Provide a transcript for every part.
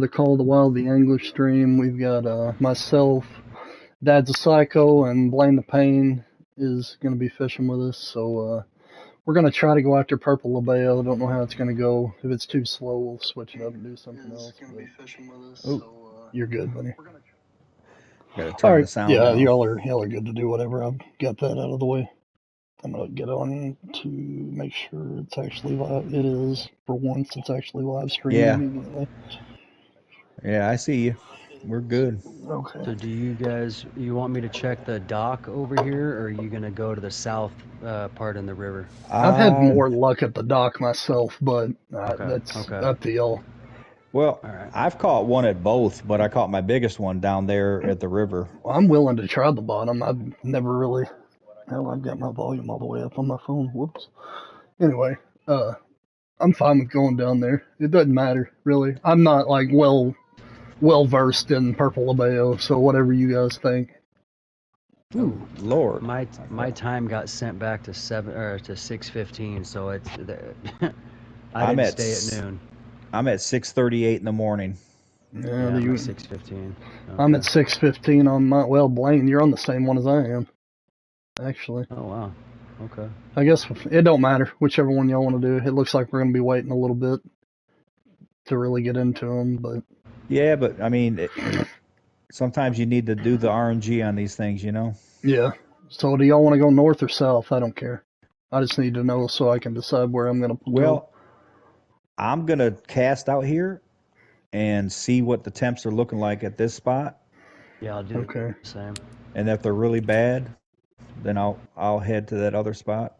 the Call of the Wild, the Angler stream. We've got myself, Dad's a Psycho, and Blame the Pain is going to be fishing with us. So we're going to try to go after Purple Labeo. Don't know how it's going to go. If it's too slow, we'll switch it up and do something else. Oh, you're good, buddy. Gotta All turn right. the sound Yeah, off. y'all are good to do whatever. I've got that out of the way. I'm gonna get on to make sure it's actually live. It is. For once, it's actually live streaming Yeah. immediately. Yeah, I see you. We're good. Okay. So do you want me to check the dock over here, or are you going to go to the south part in the river? I've had more luck at the dock myself, but that's up to y'all. Well, right. I've caught one at both, but I caught my biggest one down there at the river. Well, I'm willing to try the bottom. I've never really... Hell, I've got my volume all the way up on my phone. Whoops. Anyway, I'm fine with going down there. It doesn't matter, really. I'm not, like, well versed in Purple Labeo, so whatever you guys think. Ooh, Lord. My time got sent back to 6:15, so it's I didn't stay at noon. I'm at 6:38 in the morning. Yeah, I'm at 6:15. Okay. I'm at 6:15 on my... Well, Blaine, you're on the same one as I am, actually. Oh, wow. Okay. I guess it don't matter, whichever one y'all want to do. It looks like we're going to be waiting a little bit to really get into them, but... Yeah, but, I mean, sometimes you need to do the RNG on these things, you know? Yeah. So do y'all want to go north or south? I don't care. I just need to know so I can decide where I'm going to go. Well, I'm going to cast out here and see what the temps are looking like at this spot. Yeah, I'll do the same. And if they're really bad, then I'll head to that other spot.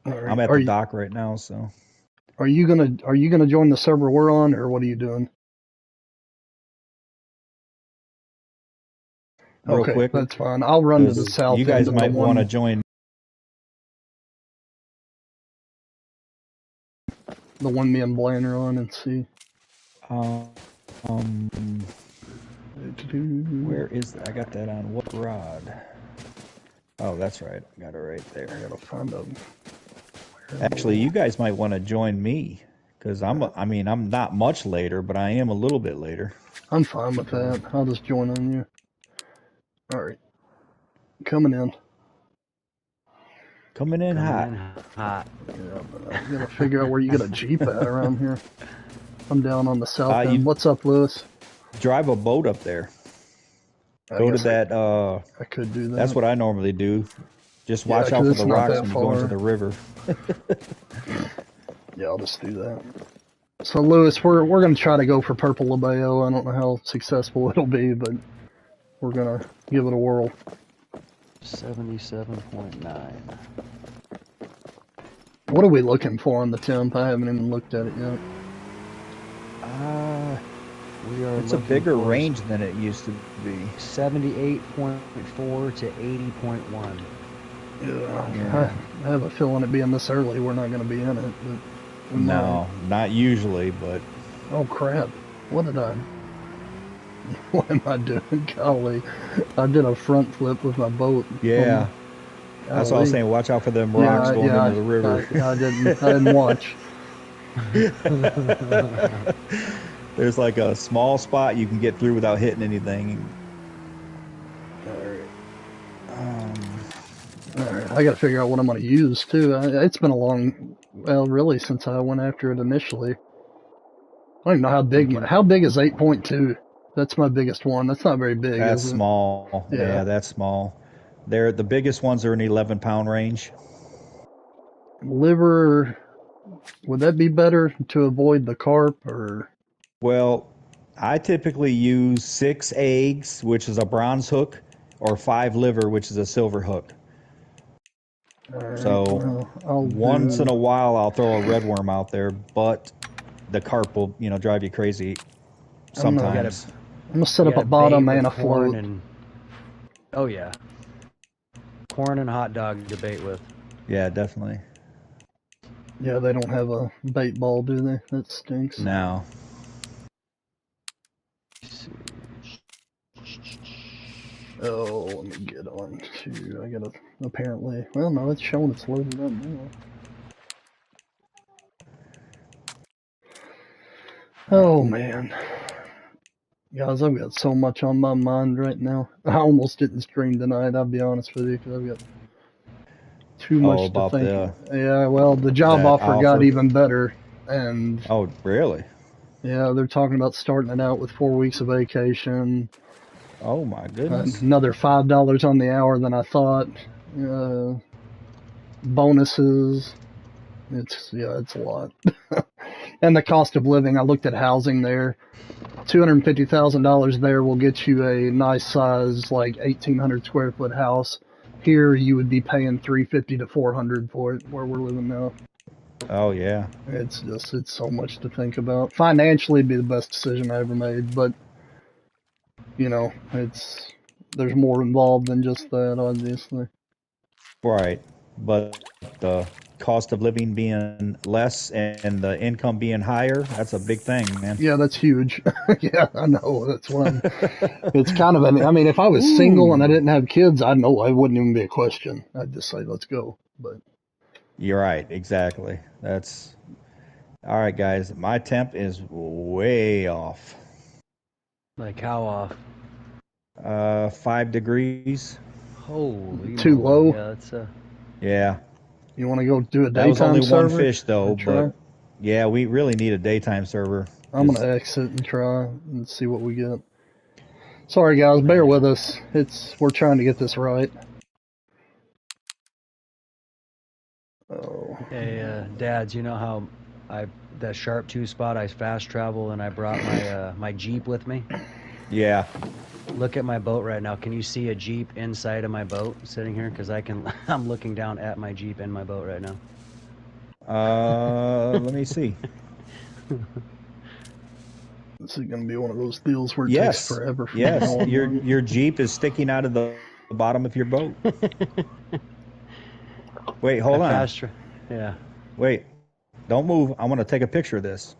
Right. I'm at the dock right now, so. Are you gonna join the server we're on, or what are you doing? Real quick, that's fine. I'll run to the south. You guys might want to join. The one me and Blaine are on and see. Where is that? I got that on what rod? Oh, that's right. I got it right there. I gotta find them. Actually, you guys might want to join me because I'm not much later, but I am a little bit later. I'm fine with that. I'll just join on you. All right, coming in. Coming in hot. Yeah, but I gotta figure out where you got a Jeep at around here. I'm down on the south end. What's up, Lewis? Drive a boat up there. Go to that. I could do that. That's what I normally do. Just watch out for the rocks when you go into the river. Yeah, I'll just do that. So, Lewis, we're going to try to go for Purple Labeo. I don't know how successful it'll be, but we're going to give it a whirl. 77.9. What are we looking for on the temp? I haven't even looked at it yet. It's a bigger range than it used to be. 78.4 to 80.1. Yeah. I have a feeling it being this early, we're not going to be in it. But no, not usually, but... Oh, crap. What am I doing? Golly. I did a front flip with my boat. Yeah. That's what I was saying. Watch out for them rocks going into the river. I didn't watch. There's like a small spot you can get through without hitting anything. Alright, I gotta figure out what I'm gonna use too. It's been a long, well, really since I went after it initially. I don't even know how big is 8.2? That's my biggest one. That's not very big. That's small. Yeah, that's small. The biggest ones are in 11-pound range. Liver, would that be better to avoid the carp or? Well, I typically use 6 eggs, which is a bronze hook, or 5 liver, which is a silver hook. Right, so once in a while I'll throw a red worm out there, but the carp will, drive you crazy sometimes. I'm gonna set up a bottom and a float. Oh yeah. Corn and hot dog to bait with. Yeah, definitely. Yeah, they don't have a bait ball, do they? That stinks. No. Oh, let me get on to... I gotta... Apparently... Well, no, it's showing it's loaded up now. Oh, man. Guys, I've got so much on my mind right now. I almost didn't stream tonight, I'll be honest with you, because I've got too much to think. Yeah, well, the job offer got even better. And oh, really? Yeah, they're talking about starting it out with 4 weeks of vacation. Oh, my goodness. Another $5 on the hour than I thought. Bonuses. It's a lot. And the cost of living, I looked at housing there. $250,000 there will get you a nice size, like 1,800 square foot house. Here you would be paying $350 to $400 for it, where we're living now. Oh yeah. It's so much to think about. Financially, it'd be the best decision I ever made, but there's more involved than just that, obviously. Right, but the cost of living being less and the income being higher, that's a big thing, man. Yeah, that's huge. Yeah, I know. That's one. It's kind of I mean, if I was single and I didn't have kids, I know it wouldn't even be a question. I'd just say, let's go. But you're right, exactly. That's all right, guys. My temp is way off. Like how off? 5 degrees. Holy too low. Yeah, that's Yeah. You want to go do a daytime server? That was only one fish though, but yeah, we really need a daytime server. I'm gonna exit and try and see what we get. Sorry guys, bear with us. We're trying to get this right. Oh. Hey, Dads, you know how that Sharp 2 spot I fast travel and I brought my Jeep with me? Yeah. Look at my boat right now. Can you see a Jeep inside of my boat sitting here? Because I'm looking down at my Jeep in my boat right now. Let me see. This is going to be one of those deals where it takes forever for Yes, your Jeep is sticking out of the bottom of your boat. Wait, hold on. Yeah. Wait, don't move. I want to take a picture of this.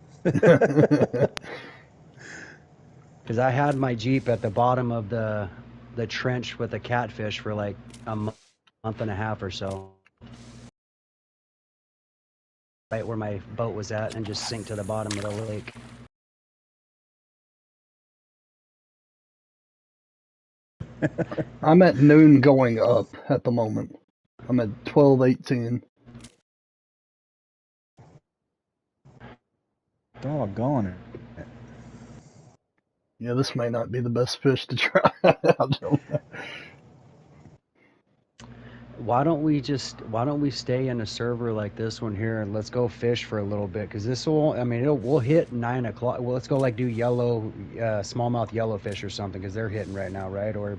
Because I had my Jeep at the bottom of the trench with the catfish for like a month and a half or so. Right where my boat was at, and just sink to the bottom of the lake. I'm at noon going up at the moment. I'm at 12:18. Doggone it. Yeah, this may not be the best fish to try. I don't know. Why don't we stay in a server like this one here and let's go fish for a little bit? Because this will, I mean, we'll hit 9 o'clock. Well, let's go like do smallmouth yellowfish or something, because they're hitting right now, right? Or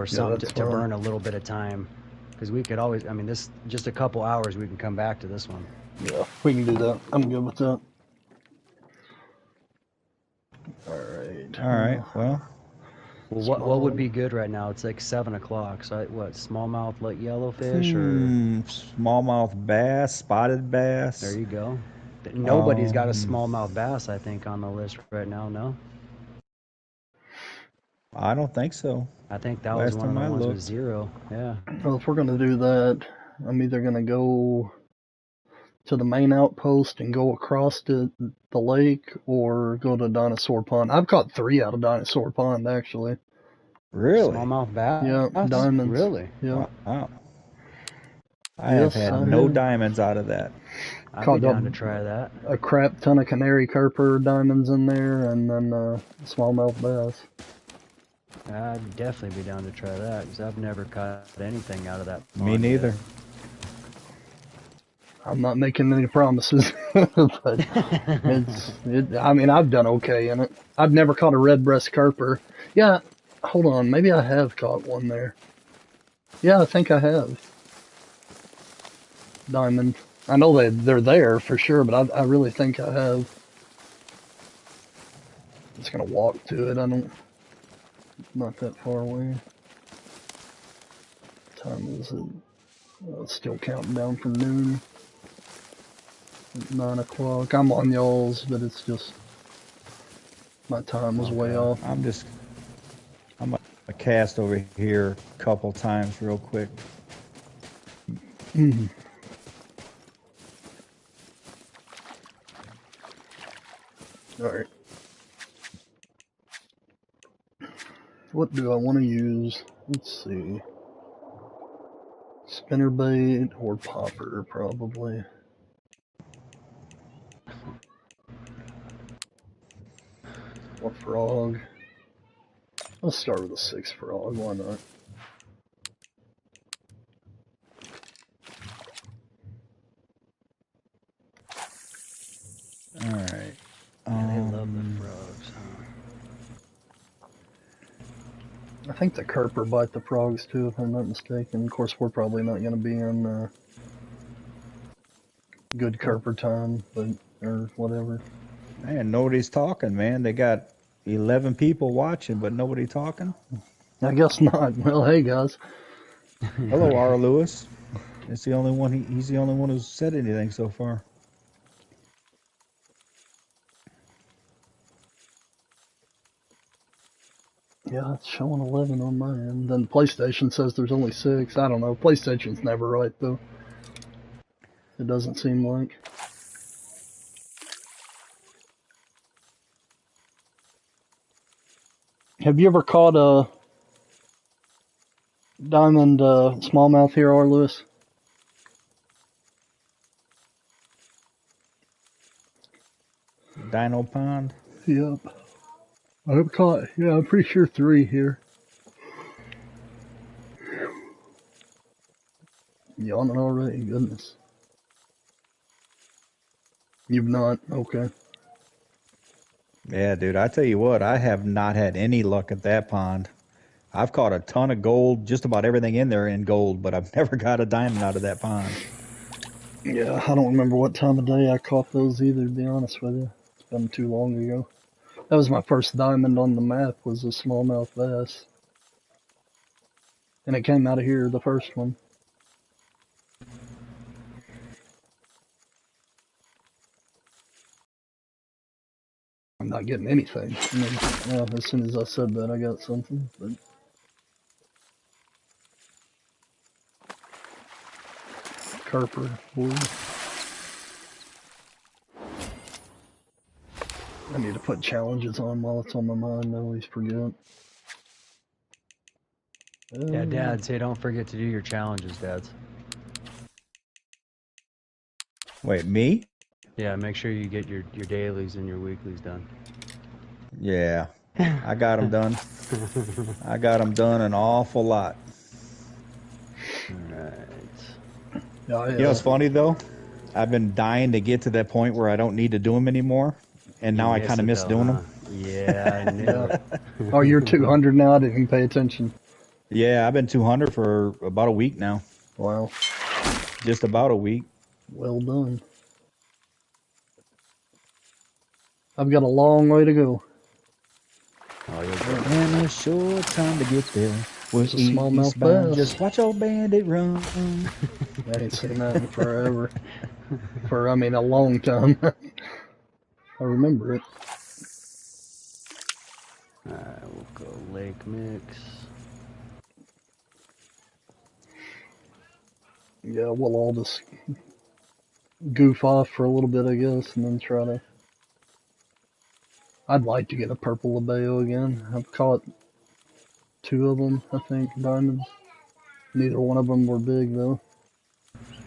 something to burn a little bit of time. Because we could always, I mean, this just a couple hours we can come back to this one. Yeah, we can do that. I'm good with that. All right. Well, what would be good right now? It's like 7 o'clock. So what? Smallmouth like yellowfish or smallmouth bass, spotted bass. There you go. Nobody's got a smallmouth bass, I think, on the list right now. No. I don't think so. I think that was one of the ones with 0. Yeah. Well, if we're gonna do that, I'm either gonna go to the main outpost and go across to the lake, or go to Dinosaur Pond. I've caught 3 out of Dinosaur Pond, actually. Really? Smallmouth bass? Yeah, diamonds. Really? Yeah. Wow. I have had no diamonds out of that. I'd be down to try that. A crap ton of canary carper diamonds in there, and then smallmouth bass. I'd definitely be down to try that, because I've never caught anything out of that pond. Me neither. Yet. I'm not making any promises, but I mean, I've done okay in it. I've never caught a red breast carper. Yeah, hold on, maybe I have caught one there. Yeah, I think I have. Diamond. I know they're there for sure, but I really think I have. I'm just gonna walk to it. Not that far away. What time is it? It's still counting down from noon. 9 o'clock. I'm on y'all's, but it's just my time was way off. I'm gonna cast over here a couple times real quick. All right. What do I want to use? Let's see. Spinnerbait or popper, probably. Or frog. Let's start with a 6 frog, why not? Alright. Yeah, they love the frogs, huh? I think the Kerper bite the frogs too, if I'm not mistaken. Of course, we're probably not going to be in good Kerper time, but or whatever. Man, nobody's talking, man. They got 11 people watching, but nobody talking. I guess not. Well, hey guys. Hello, R. Lewis. It's the only one. He's the only one who's said anything so far. Yeah, it's showing 11 on my end. Then PlayStation says there's only 6. I don't know. PlayStation's never right though. It doesn't seem like. Have you ever caught a diamond smallmouth here, R. Lewis? Dino Pond. Yep. I've caught, yeah, I'm pretty sure 3 here. Yawning already, goodness. You've not? Okay. Yeah, dude. I tell you what, I have not had any luck at that pond. I've caught a ton of gold, just about everything in there in gold, but I've never got a diamond out of that pond. Yeah, I don't remember what time of day I caught those either, to be honest with you. It's been too long ago. That was my first diamond on the map, was a smallmouth bass. And it came out of here, the first one. I'm not getting anything. I mean, yeah, as soon as I said that, I got something. But Kerper, boy. I need to put challenges on while it's on my mind. I always forget. Yeah, Dad, say don't forget to do your challenges, Dads. Wait, me? Yeah, make sure you get your dailies and your weeklies done. Yeah, I got them done. I got them done an awful lot. Alright. Yeah, You know what's funny though? I've been dying to get to that point where I don't need to do them anymore, and now I kind of miss doing them. Yeah, I knew it. Oh, you're 200 now? I didn't even pay attention. Yeah, I've been 200 for about a week now. Wow. Just about a week. Well done. I've got a long way to go. Oh, you're and a short time to get there. We're It's a smallmouth eastbound. bass. Just watch old bandit run. I ain't seen that in forever. I mean, a long time. I remember it. Alright, we'll go lake mix. Yeah, we'll all just goof off for a little bit, I guess, and then try to... I'd like to get a purple labeo again. I've caught 2 of them, I think, diamonds. Neither one of them were big, though.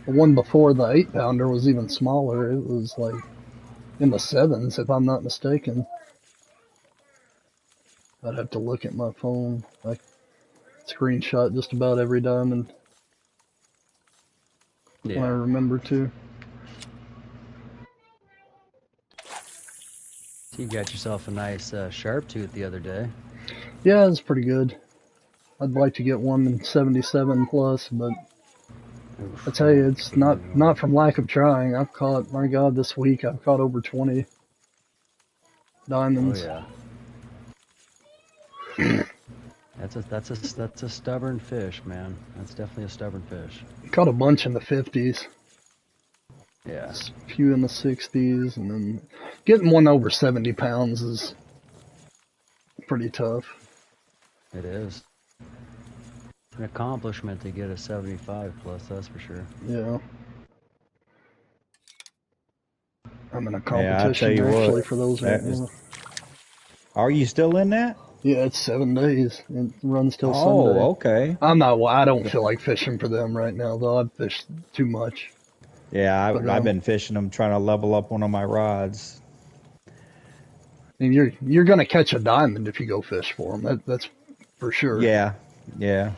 The one before the 8-pounder was even smaller. It was, like, in the 7s, if I'm not mistaken. I'd have to look at my phone. I screenshot just about every diamond when I remember to. So you got yourself a nice sharp tooth the other day. Yeah, it's pretty good. I'd like to get one in 77 plus, but I tell you, it's not from lack of trying. I've caught, my God, this week I've caught over 20 diamonds. Oh yeah. That's a stubborn fish, man. That's definitely a stubborn fish. Caught a bunch in the 50s. Yeah. A few in the 60s, and then getting one over 70 pounds is pretty tough. It is. It's an accomplishment to get a 75 plus, that's for sure. Yeah. I'm in a Yeah, I'll tell competition you actually what, for those right now. Are you still in that? Yeah, it's 7 days. It runs till Oh, Sunday. okay. I don't feel like fishing for them right now, though. I've fished too much. Yeah, But I've been fishing them, trying to level up one of my rods. and you're gonna catch a diamond if you go fish for them. That's for sure. Yeah, yeah.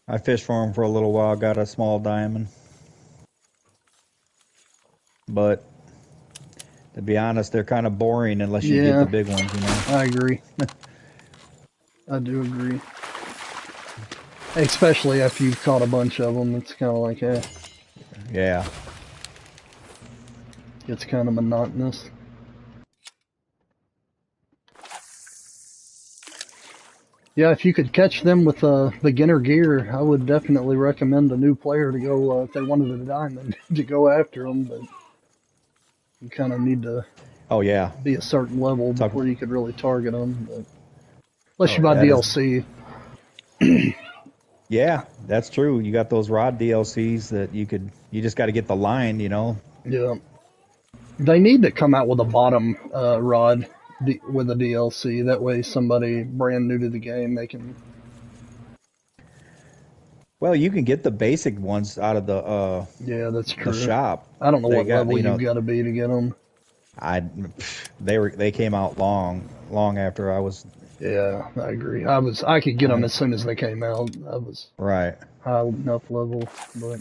I fished for them for a little while, got a small diamond. But to be honest, they're kind of boring unless you get the big ones, you know. I agree. I do agree. Especially after you've caught a bunch of them, it's kind of like, Yeah. it's kind of monotonous. Yeah, if you could catch them with beginner gear, I would definitely recommend a new player to go, if they wanted a diamond, to go after them, but you kind of need to Oh, yeah. be a certain level Talk- before you could really target them. But unless you Oh, buy that is- DLC. Yeah, that's true. You got those rod DLCs that you just got to get the line, you know. Yeah. They need to come out with a bottom rod with a DLC. That way somebody brand new to the game, they can... Well, you can get the basic ones out of the Yeah, that's true. shop. I don't know They what got, level you know, you've got to be to get them. They came out long after I was Yeah, I agree. I could get them as soon as they came out. I was right. high enough level, but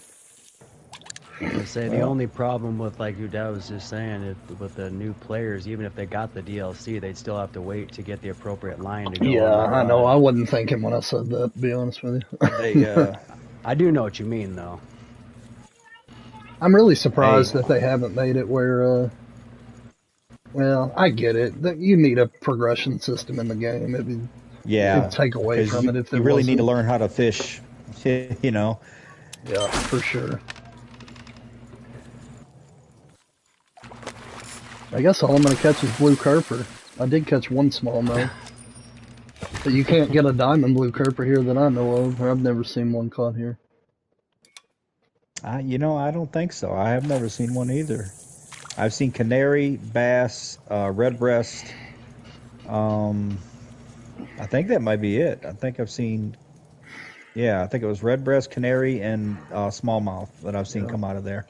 I say the only problem with, like your dad was just saying, with the new players, even if they got the DLC, they'd still have to wait to get the appropriate line to go. yeah, on the I know. rod. I wasn't thinking when I said that, to be honest with you. They I do know what you mean, though. I'm really surprised Hey. that they haven't made it where, well, I get it. That you need a progression system in the game. It'd take away 'cause from it if there you really need to wasn't. learn how to fish, you know. Yeah, for sure. I guess all I'm going to catch is blue kerper. I did catch one smallmouth. But you can't get a diamond blue kerper here that I know of, or I've never seen one caught here. I don't think so. I have never seen one either. I've seen canary, bass, redbreast. I think that might be it. I think I've seen. Yeah, I think it was redbreast, canary, and smallmouth that I've seen Yeah. come out of there.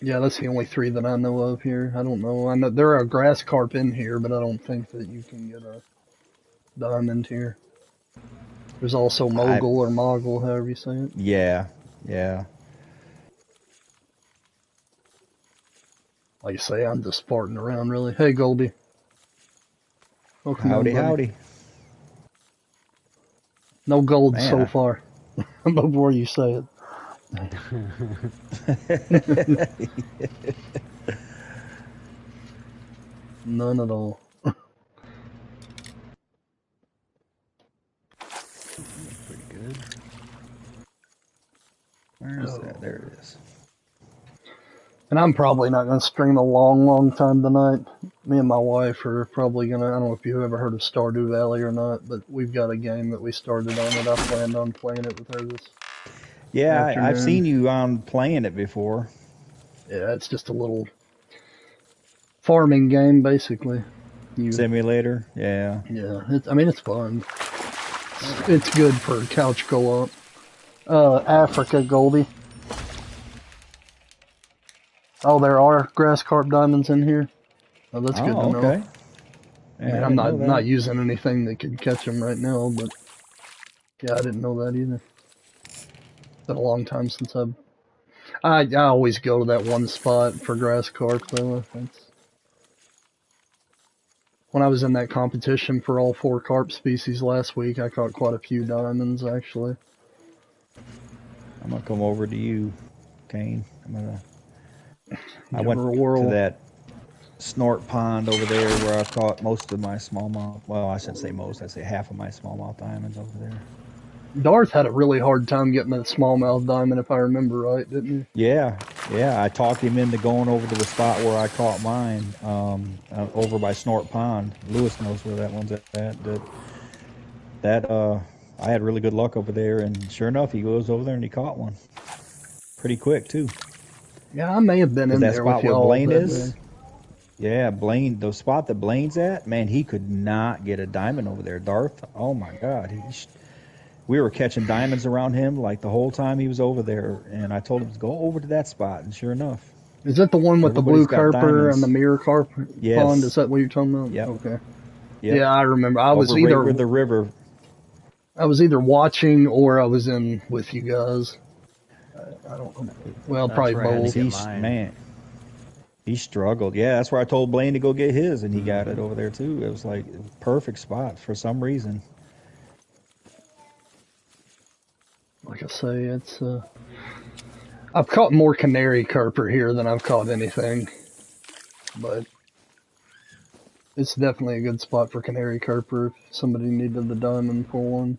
Yeah, that's the only three that I know of here. I don't know. I know there are grass carp in here, but I don't think that you can get a diamond here. There's also mogul or mogul, however you say it. Yeah, yeah. Like you say, I'm just farting around, really. Hey, Goldie. Welcome Howdy, in, buddy. howdy. No gold Man, so far. Before you say it. None at all. Pretty good. Where is that? There it is. And I'm probably not going to stream a long time tonight. Me and my wife are probably going to, I don't know if you've ever heard of Stardew Valley or not, but we've got a game that we started on it. I planned on playing it with her this Yeah, afternoon. I've seen you on playing it before. Yeah, it's just a little farming game, basically. Simulator, yeah. Yeah, it's fun. It's good for couch co-op. Africa, Goldie. Oh, there are grass carp diamonds in here. Oh, that's good to know. Okay. I mean, Yeah, I I'm didn't know not that. using anything that could catch them right now, but yeah, I didn't know that either. Been a long time since I always go to that one spot for grass carp though. When I was in that competition for all 4 carp species last week, I caught quite a few diamonds actually. I'm gonna come over to you, Kane. I Give went her a whirl. to that snort pond over there where I caught most of my smallmouth. Well, I shouldn't say most. I'd say half of my smallmouth diamonds over there. Darth had a really hard time getting that smallmouth diamond, if I remember right, didn't he? Yeah. I talked him into going over to the spot where I caught mine, over by Snort Pond. Lewis knows where that one's at. I had really good luck over there, and sure enough, he goes over there and he caught one. Pretty quick too. Yeah, I may have been in Is that there spot with where y'all Blaine that is? day. Yeah, Blaine, the spot that Blaine's at, man, he could not get a diamond over there. Darth, oh my God, we were catching diamonds around him like the whole time he was over there, and I told him to go over to that spot, and sure enough, Is that the one with the everybody's blue got carper and the diamonds. mirror carp pond? Is Yes, that what you're talking about? yep, Okay. yep, Yeah, I remember. over right where the river. I was either watching or I was in with you guys. I don't know. Well, That's probably where I had to both. get He's mine. man, he struggled. Yeah, that's where I told Blaine to go get his, and he got it over there too. It was like a perfect spot for some reason. Like I say, it's I've caught more canary carper here than I've caught anything, but it's definitely a good spot for canary carper if somebody needed the diamond for one.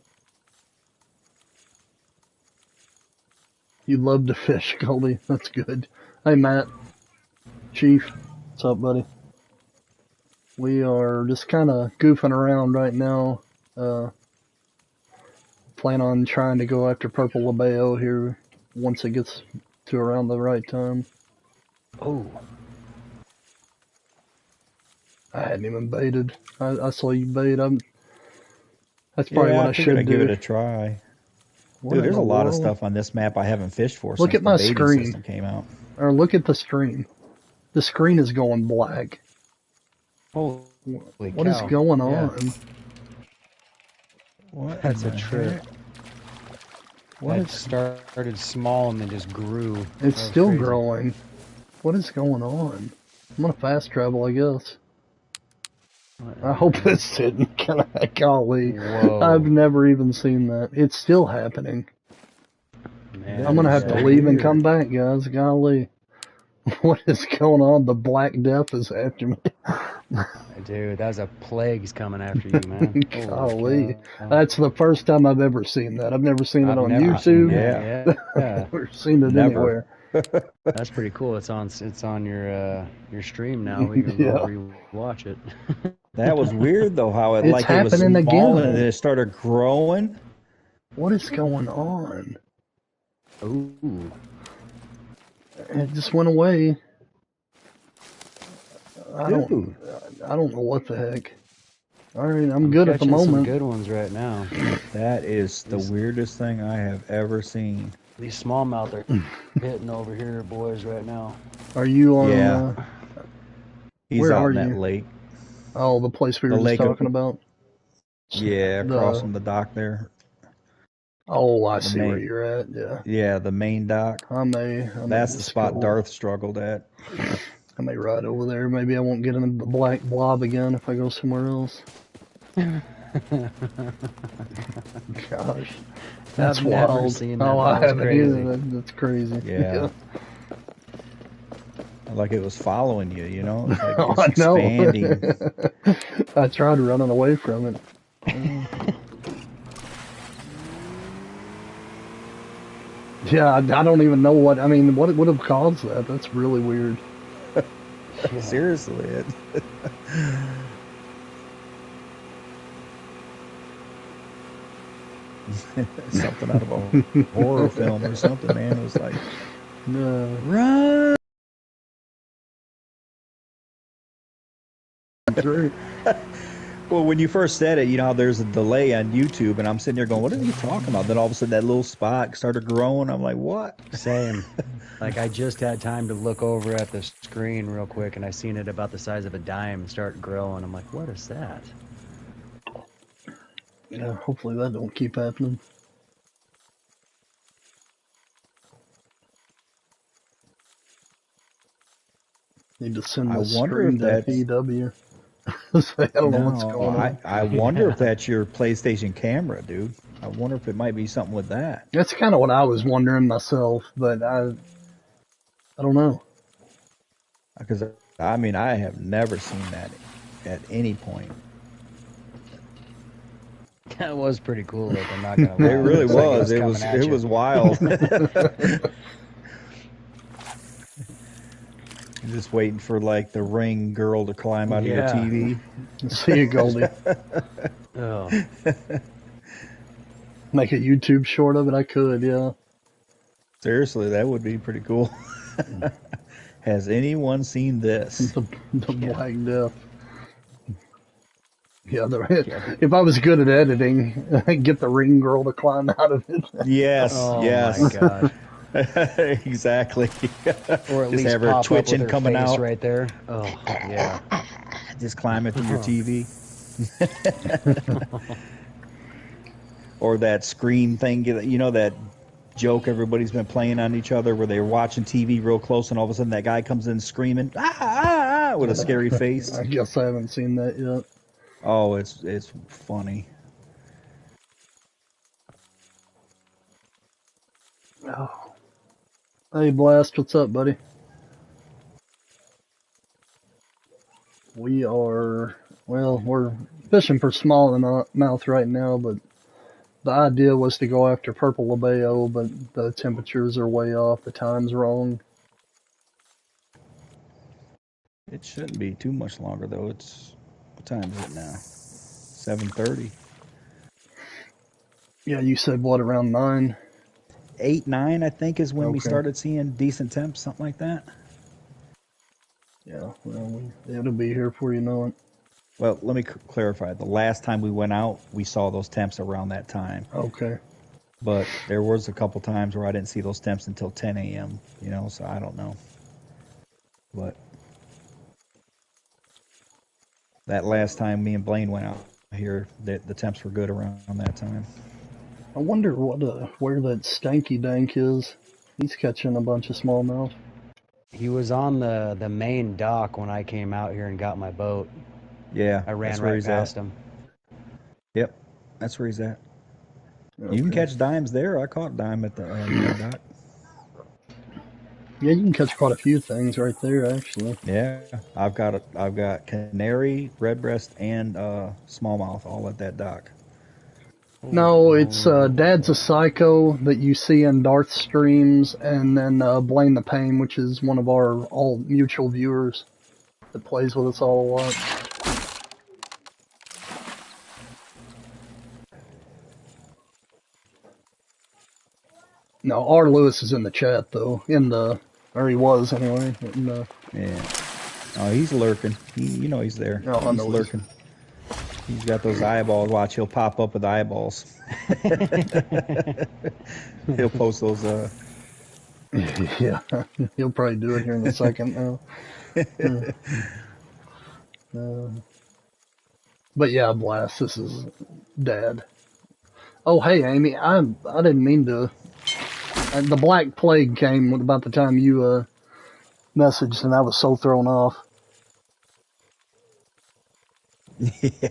You love to fish, Goldie. That's good. Hey, Matt. Chief. What's up, buddy? We are just kind of goofing around right now. Plan on trying to go after Purple Labeo here once it gets to around the right time. Oh, I hadn't even baited. I saw you bait. That's probably Yeah, what I I figured should I'd give it do. a try. What Dude, in there's the a lot of world? stuff on this map I haven't fished for Look since at the my baiting screen. system came out. Or look at the screen. The screen is going black. holy What is cow! going Yeah, on? What that's in a the trip. heck? What That is? started small and then just grew. It's That was still crazy. growing. What is going on? I'm gonna fast travel, I guess. What I in hope the- it's sitting. Golly, Whoa, I've never even seen that. It's still happening. man! That I'm gonna is have so to leave and weird. come back, guys. Golly, what is going on? The Black Death is after me. Dude, that was a plague's coming after you, man. Holy Golly, cow! that's the first time I've ever seen that. I've never seen it I've on never seen YouTube that. Yeah, or seen it Never. anywhere. that's pretty cool. It's on your stream now. We can Yeah, go rewatch it. That was weird though, how it it's like it was happening small and then again. it started growing. What is going on? Ooh, It just went away. I don't Dude, know what the heck. All right, I'm I'm good at the catching some moment. good ones right now. that is the These weirdest thing I have ever seen. these smallmouth are hitting over here, boys, right now. Are you on? Yeah, he's Where out are in that you? lake. Oh, the place we The were just lake of, talking about. yeah, across The from the dock there. Oh, I The see where main, you're at. Yeah, yeah, the main dock. I may That's the just spot go. Darth struggled at. I may ride over there. Maybe I won't get in the black blob again if I go somewhere else. Gosh, that's I've never wild. seen that. Oh, I That was haven't either. crazy. That's crazy. Yeah, like it was following you, you know? It's like Oh, it's I know. expanding. I tried running away from it. Yeah, I don't even know what. I mean, what would have caused that? That's really weird. Yeah. Seriously, something out of a horror film or something, man. It was like, No, run! true. Well, when you first said it, you know, there's a delay on YouTube, and I'm sitting there going, what are you talking about? Then all of a sudden, that little spot started growing. I'm like, what? Same. Like I just had time to look over at the screen real quick, and I seen it about the size of a dime start growing. I'm like, what is that? Yeah, hopefully that don't keep happening. Need to send I this wonder screen if to that's, EW. I don't know what's no, going on. I wonder if that's your PlayStation camera, dude. I wonder if it might be something with that. That's kind of what I was wondering myself, but I don't know. Because, I mean, I have never seen that at any point. That was pretty cool. Like I'm not gonna It lie. really Looks like was. coming at It you. was wild. Just waiting for like the ring girl to climb out of your Yeah. TV. See you, Goldie. Oh, Make a YouTube short of it. I could, yeah. Seriously, that would be pretty cool. Has anyone seen this? The Yeah. Black Death. Yeah, if I was good at editing, I'd get the ring girl to climb out of it. Yes, Oh my yes. god. Exactly. Or at Just least have her pop up with twitching her coming face out. right there. Oh yeah. Just climbing through your TV. Or that screen thing, you know, that joke everybody's been playing on each other where they're watching TV real close and all of a sudden that guy comes in screaming, with a scary face. I guess I haven't seen that yet. Oh, it's funny. Oh. Hey, Blast, what's up, buddy? We're fishing for smallmouth right now, but the idea was to go after purple labeo, but the temperatures are way off, the time's wrong. It shouldn't be too much longer though. What time is it now? 7:30. Yeah, you said what, around 9? 8, 9, I think, is when we Okay. started seeing decent temps, something like that. Yeah, well, it'll be here before you know it. Well, let me clarify. The last time we went out, we saw those temps around that time. Okay. But there was a couple times where I didn't see those temps until 10 a.m., you know, so I don't know. But that last time me and Blaine went out here, the temps were good around that time. I wonder where that Stanky Dank is. He's catching a bunch of smallmouth. He was on the main dock when I came out here and got my boat. Yeah, I ran that's where right he's past at. him. Yep, that's where he's at. Okay. You can catch dimes there. I caught dime at the main dock. Yeah, you can catch quite a few things right there, actually. Yeah, I've got canary, redbreast, and smallmouth all at that dock. No, it's Dad's a Psycho that you see in Darth streams, and then Blaine the Pain, which is one of our all mutual viewers that plays with us all a lot. No, R. Lewis is in the chat though, or he was anyway. Yeah. Oh, he's lurking. You know he's there. Oh, I He's know lurking. He's got those eyeballs. Watch, he'll pop up with eyeballs. He'll post those. Yeah, he'll probably do it here in a second now. But yeah, Blast, this is Dad. Oh, hey, Amy, I didn't mean to. The Black Plague came about the time you messaged, and I was so thrown off. Yeah.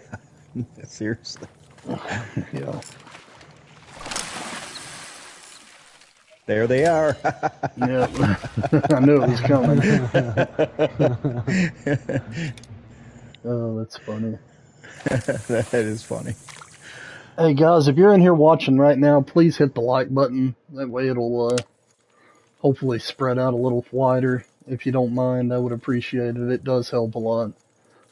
Seriously. Yeah. There they are. Yeah. I knew it was coming. Oh, that's funny. That is funny. Hey guys, if you're in here watching right now, please hit the like button. That way it'll hopefully spread out a little wider. If you don't mind, I would appreciate it. It does help a lot.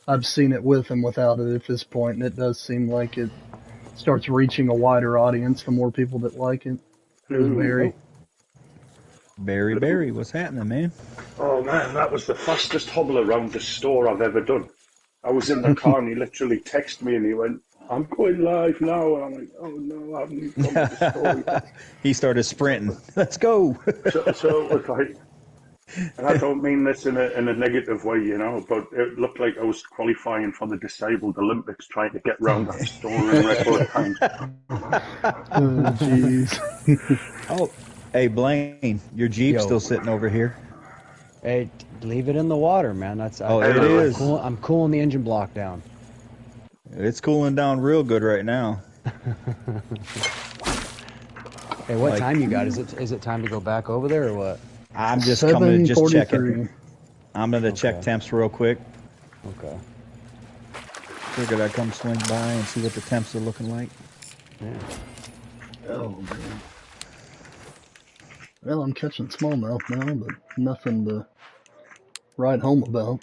I've seen it with and without it at this point, and it does seem like it starts reaching a wider audience the more people that like it. There's Barry. Barry, what's happening, man? Oh man, that was the fastest hobble around the store I've ever done. I was in the car and he literally texted me and he went, "I'm going live now." And I'm like, "Oh no, I haven't even come to the store yet." He started sprinting. Let's go. So it was like, and I don't mean this in a negative way, you know, but it looked like I was qualifying for the disabled Olympics, trying to get round that store in record time. Oh, jeez. Oh, hey, Blaine, your Jeep's Yo. still sitting over here. Hey, leave it in the water, man. It is. I'm cooling the engine block down. It's cooling down real good right now. Hey, what time you got? Is it time to go back over there or what? I'm just coming to just check it. 7:43. I'm going to check temps real quick. Okay. Figured I'd come swing by and see what the temps are looking like. Yeah. Oh, man. Well, I'm catching smallmouth now, but nothing to write home about.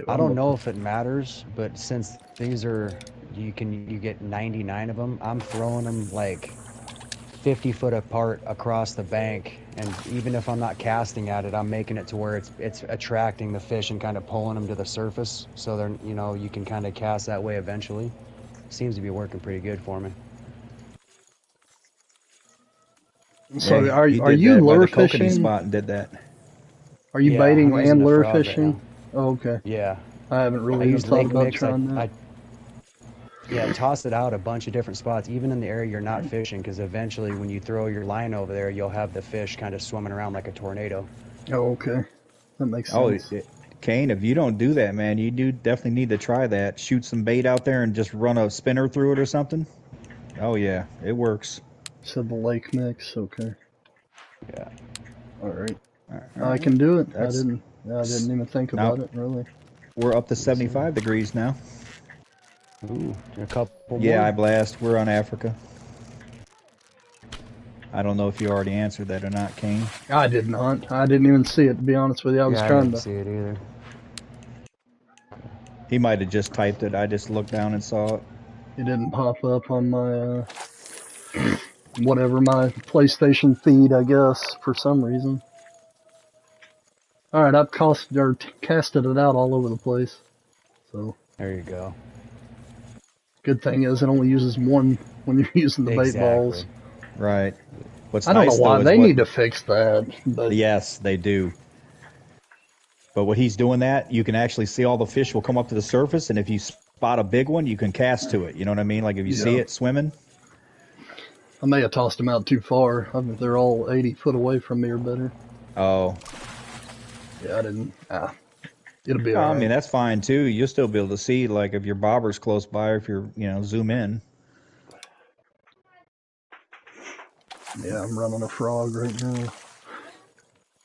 I don't know if it matters, but since these are you get 99 of them, I'm throwing them like 50 foot apart across the bank, and even if I'm not casting at it, I'm making it to where it's attracting the fish and kind of pulling them to the surface, so they're, you know, you can kind of cast that way eventually. Seems to be working pretty good for me. So Yeah, are he are did you that by lure the kokanee fishing? spot and did that. Are you Yeah, baiting I'm using and the lure frog right fishing? now. Oh, okay. Yeah, I haven't I really even use thought lake about mix. trying that. Yeah, toss it out a bunch of different spots, even in the area you're not fishing, because eventually when you throw your line over there, you'll have the fish kind of swimming around like a tornado. Oh, okay. That makes Oh, sense. Kane, if you don't do that, man, you do definitely need to try that. Shoot some bait out there and just run a spinner through it or something. Oh yeah, it works. Said the lake mix. Okay. Yeah. All right. All I right, can do it. I that's didn't. I didn't even think now about it really. we're up to Yes, sir. 75 degrees now. Ooh, a couple Yeah, more. I blast. We're on Africa. I don't know if you already answered that or not, Kane. I did not. I didn't even see it, to be honest with you. I was Yeah, I trying didn't to. see it either. He might have just typed it. I just looked down and saw it. It didn't pop up on my whatever, my PlayStation feed, I guess, for some reason. All right, I've casted it out all over the place. So There you go. good thing is it only uses one when you're using the bait balls. Exactly. Right. What's I don't nice know why though is they what. need to fix that, but Yes, they do. But when he's doing that, you can actually see all the fish will come up to the surface, and if you spot a big one, you can cast to it. You know what I mean? Like if you see yeah, it swimming. I may have tossed them out too far. I mean, they're all 80 foot away from me or better. Oh, Yeah, I didn't. It'll be no, all I mean right. that's fine too. You'll still be able to see like if your bobber's close by, or if you're zoom in. Yeah, I'm running a frog right now.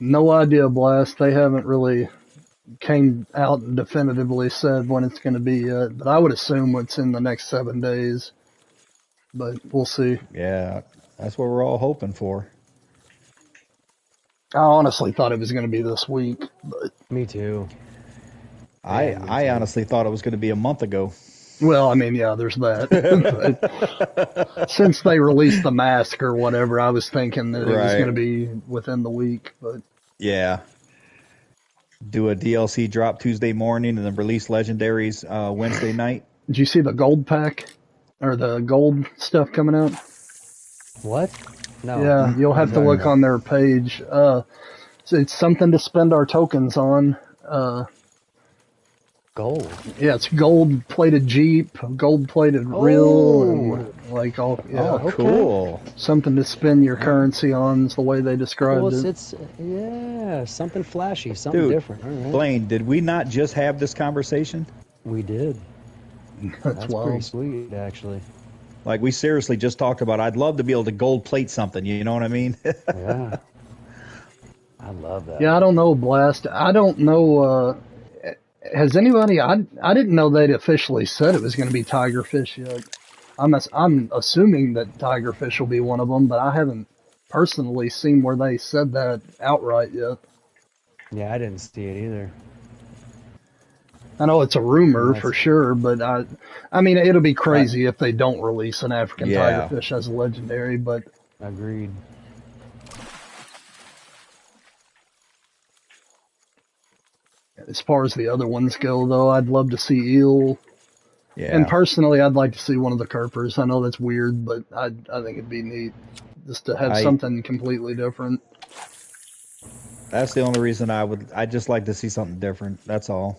No idea, Blast. They haven't really came out and definitively said when it's going to be yet, but I would assume it's in the next 7 days. But we'll see. Yeah, that's what we're all hoping for. I honestly thought it was going to be this week, but Me too. I Man, me I too. honestly thought it was going to be a month ago. well, I mean, yeah, there's that. But since they released the mask or whatever, I was thinking that it was going to Right. be within the week. But Yeah. Do a DLC drop Tuesday morning and then release legendaries Wednesday night. did you see the gold pack or the gold stuff coming out? What? No. Yeah, you'll What are you have to talking look about? on their page. So it's something to spend our tokens on. Gold. Yeah, it's gold plated Jeep, gold plated reel, Oh. and like all, yeah, Oh, Okay. cool. something to spend your currency on is the way they Well, described it. it's yeah, something flashy, something Dude, different. All right. Blaine, did we not just have this conversation? We did. That's That's pretty wild. sweet, actually. Like we seriously just talked about I'd love to be able to gold plate something, you know what I mean? Yeah. I love that. Yeah, I don't know, Blast. I don't know. Has anybody? I didn't know they'd officially said it was going to be tigerfish yet. I'm assuming that tigerfish will be one of them, but I haven't personally seen where they said that outright yet. Yeah, I didn't see it either. I know it's a rumor Nice. for sure, but I mean, it'll be crazy if they don't release an African Yeah. tigerfish as a legendary. But Agreed. as far as the other ones go, though, I'd love to see eel. Yeah. And personally, I'd like to see one of the Kerpers. I know that's weird, but I think it'd be neat just to have I- something completely different. That's the only reason I'd just like to see something different. That's all.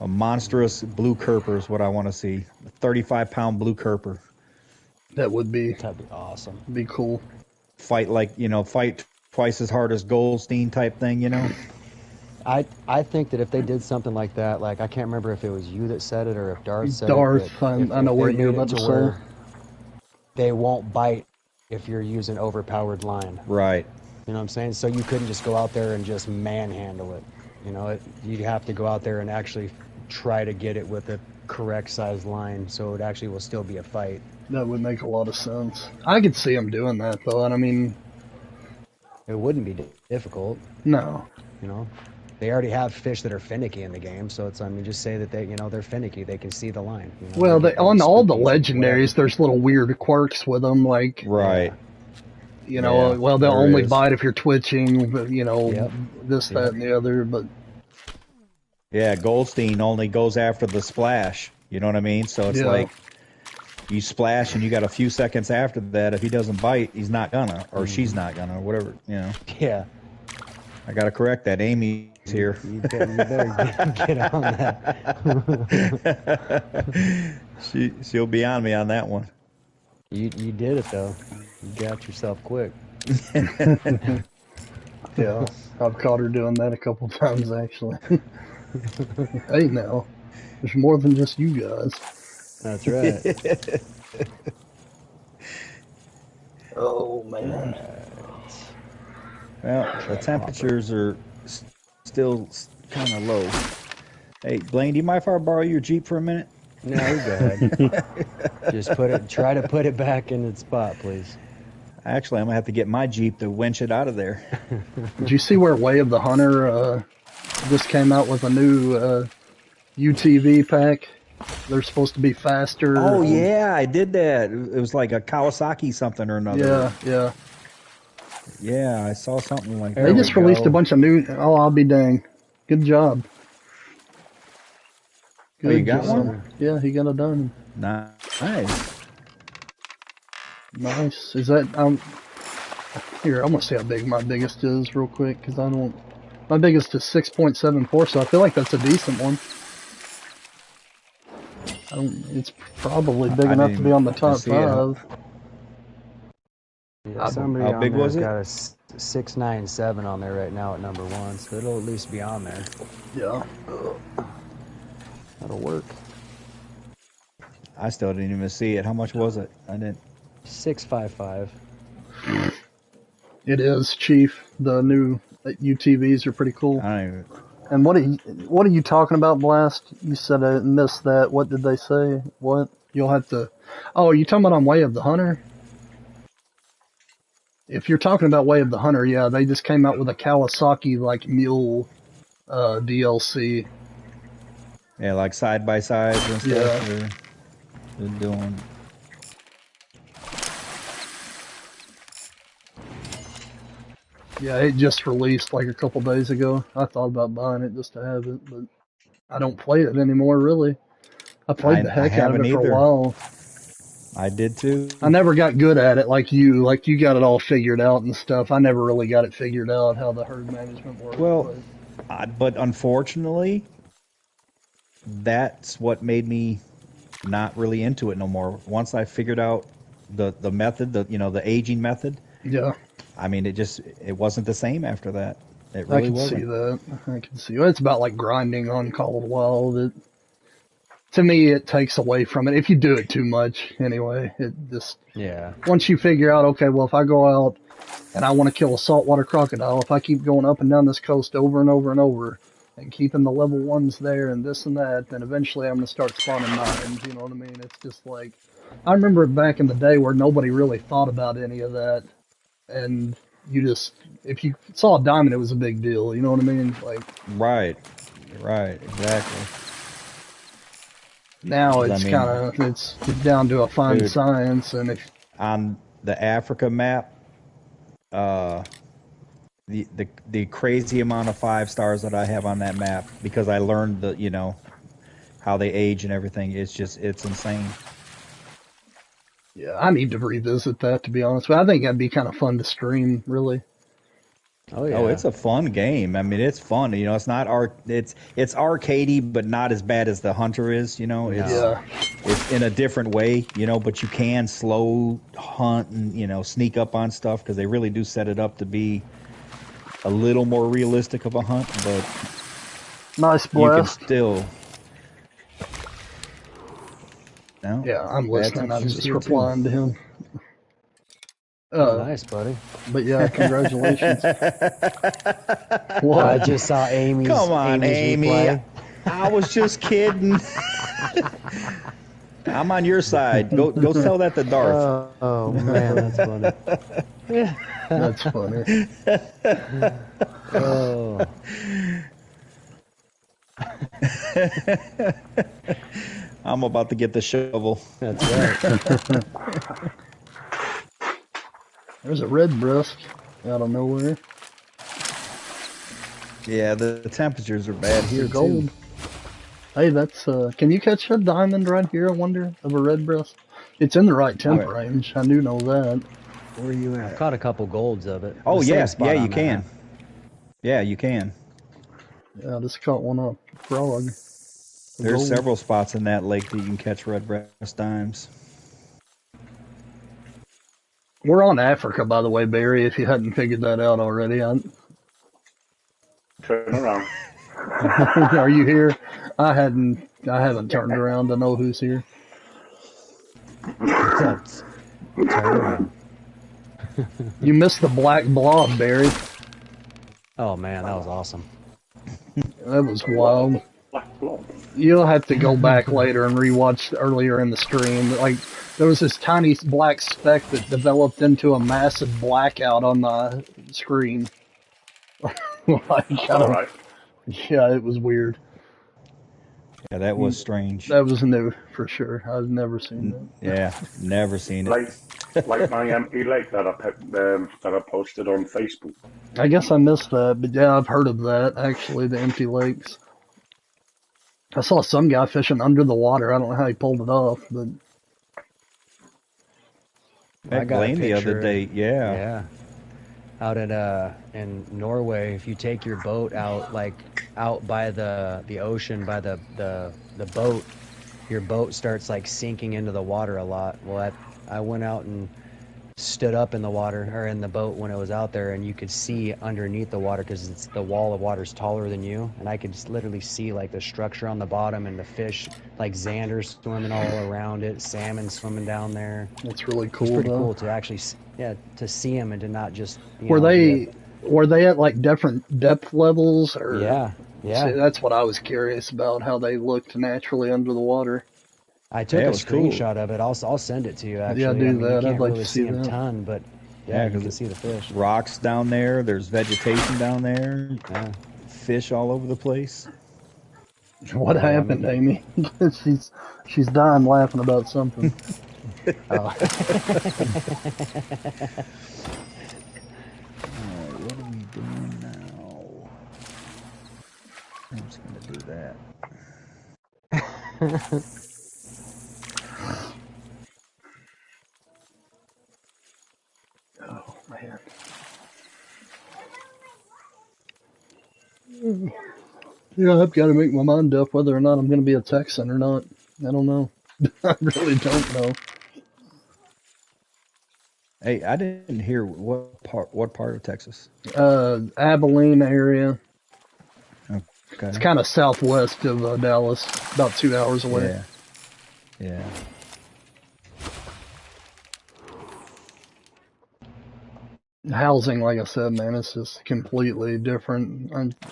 A monstrous blue kerper is what I want to see. A 35-pound blue kerper. That would That'd be awesome. be cool. Fight fight twice as hard as Goldstein type thing, you know? I think that if they did something like that, like I can't remember if it was you that said it or if Darth said Darth, it. but I know if what they you're made it about to say. where they won't bite if you're using overpowered line. Right. You know what I'm saying? So you couldn't just go out there and just manhandle it. You know, you'd have to go out there and actually try to get it with the correct size line, so it actually will still be a fight. That would make a lot of sense. I could see them doing that, though. And I mean, It wouldn't be difficult, no. you know. they already have fish that are finicky in the game. So it's, I mean, just say that they, you know, they're finicky. They can see the line. You know, Well, they on all the spookies, legendaries, whatever. there's little weird quirks with them, like Right. you know, Yeah, well they'll there only is. bite if you're twitching, but, you know, Yep. this, that, Yep. and the other. But Yeah, Goldstein only goes after the splash. You know what I mean? So it's Yeah. like you splash and you got a few seconds after that. If he doesn't bite, he's not gonna, or she's not gonna, or whatever. You know. Yeah. I gotta correct that. Amy's here. You better get on that. She'll be on me on that one. You did it though. You got yourself quick. yeah, I've caught her doing that a couple times actually. Hey, now, there's more than just you guys. That's right. Oh man. Well, the temperatures are still kind of low. Hey, Blaine, do you mind if I borrow your Jeep for a minute? No, you go ahead. Just try to put it back in its spot, please. Actually, I'm gonna have to get my Jeep to winch it out of there. Did you see where Way of the Hunter just came out with a new UTV pack? They're supposed to be faster. Oh yeah, I did that. It was like a Kawasaki something or another. Yeah. Yeah, I saw something like They that. just released a bunch of new. Oh, I'll be dang. Good job. Oh, you Good got job. one? Yeah, he got it done. Nice. Nice. Is that here? I'm gonna see how big my biggest is real quick because I don't. My biggest is 6.74, so I feel like that's a decent one. I don't. It's probably big I enough didn't to be on the even top see it. 5. Yeah, somebody how on big there was it? got a 697 on there right now at number 1, so it'll at least be on there. Yeah. That'll work. I still didn't even see it. How much was it? I didn't. 655. It is, Chief. The new UTVs are pretty cool. I don't even. And what are you talking about, Blast? You said I missed that. What did they say? What? You'll have to. Oh, are you talking about on Way of the Hunter? If you're talking about Way of the Hunter, yeah, they just came out with a Kawasaki like mule DLC. Yeah, like side by sides and stuff. Yeah. They're doing. Yeah, it just released like a couple days ago. I thought about buying it just to have it, but I don't play it anymore, really. I played the heck out of haven't it for either. a while. I did too. I never got good at it like you. Like you got it all figured out and stuff. I never really got it figured out how the herd management works. Well, but unfortunately, that's what made me not really into it no more. Once I figured out the method, the aging method. Yeah. I mean, it wasn't the same after that. It I really can wasn't. see that. I can see. It's about like grinding on Call of the Wild. To me, it takes away from it if you do it too much. Anyway, it just Yeah. once you figure out, okay, well, if I go out and I want to kill a saltwater crocodile, if I keep going up and down this coast over and over and over and keeping the level 1s there and this and that, then eventually I'm gonna start spawning 9s. You know what I mean? It's just like I remember back in the day where nobody really thought about any of that. And you just, if you saw a diamond, it was a big deal. You know what I mean? Like Right, exactly. now, I it's mean, kind of it's down to a fine dude, science. And if on the Africa map, the crazy amount of 5 stars that I have on that map because I learned how they age and everything. It's insane. yeah, I need to revisit that to be honest. But I think that'd be kind of fun to stream. Really. Oh yeah. Oh, it's a fun game. I mean, it's fun. It's not it's arcadey, but not as bad as the Hunter is. Yeah. It's in a different way. But you can slow hunt and sneak up on stuff because they really do set it up to be a little more realistic of a hunt. But Nice you can Blast. still. No? Yeah, I'm Bad listening. I was temperatures just here, too. replying to him. Nice, buddy. But yeah, congratulations. I What? just saw Amy's. Come on, Amy's Amy. replay. I was just kidding. I'm on your side. Go sell that to Darth. Oh man, that's funny. That's funny. Oh, I'm about to get the shovel. That's right. There's a red breast out of nowhere. Yeah, the temperatures are bad The here gold. too. Hey, that's can you catch a diamond right here, I wonder, of a red breast? It's in the right temp Where? range. I do know that. Where are you I've at? caught a couple golds of it. Oh The same yeah, spot you I'm can. at. Yeah, you can. Yeah, I just caught one up. Frog. A There's gold. several spots in that lake that you can catch red breast dimes. We're on Africa, by the way, Barry, if you hadn't figured that out already. Turn around. Are you here? I haven't turned around to know who's here. That's turn around. You missed the black blob, Barry. Oh man, that was awesome. That was wild. Black blob. You'll have to go back later and rewatch earlier in the stream. Like, there was this tiny black speck that developed into a massive blackout on the screen. Like, I All don't, right. yeah, it was weird. Yeah, that was strange. That was new for sure. I've never seen that. Yeah, never seen it. Like my empty lake that I posted on Facebook. I guess I missed that, but yeah, I've heard of that, actually, the empty lakes. I saw some guy fishing under the water. I don't know how he pulled it off, but I Met got a Blaine the other picture. day. Yeah. Yeah. Out at in Norway, if you take your boat out like out by the ocean by the boat, your boat starts like sinking into the water a lot. Well, I went out and stood up in the water or in the boat when it was out there, and you could see underneath the water because it's the wall of water's taller than you, and I could just literally see like the structure on the bottom and the fish like Xander swimming all around it, salmon swimming down there. it's really It was cool, pretty though. cool to actually to see them and to not just Were they at like different depth levels, or? yeah. See, that's what I was curious about, how they looked naturally under the water. I took Yeah, a it was cool. screenshot of it. I'll send it to you. Actually, Yeah, do I mean, that. you I'd can't like really to see see them that. ton, but Yeah, you 'cause can see the fish. Rocks down there. There's vegetation down there. Yeah. Fish all over the place. What Yeah, I happened, mean- Amy? she's dying laughing about something. Oh. All right, what are we doing now? I'm just gonna do that. Oh man. Yeah, I've got to make my mind up whether or not I'm going to be a Texan or not. I don't know. I really don't know. Hey, I didn't hear what part of Texas. Abilene area. Okay. It's kind of southwest of Dallas, about 2 hours away. Yeah. Yeah. Housing, like I said, man, it's just completely different.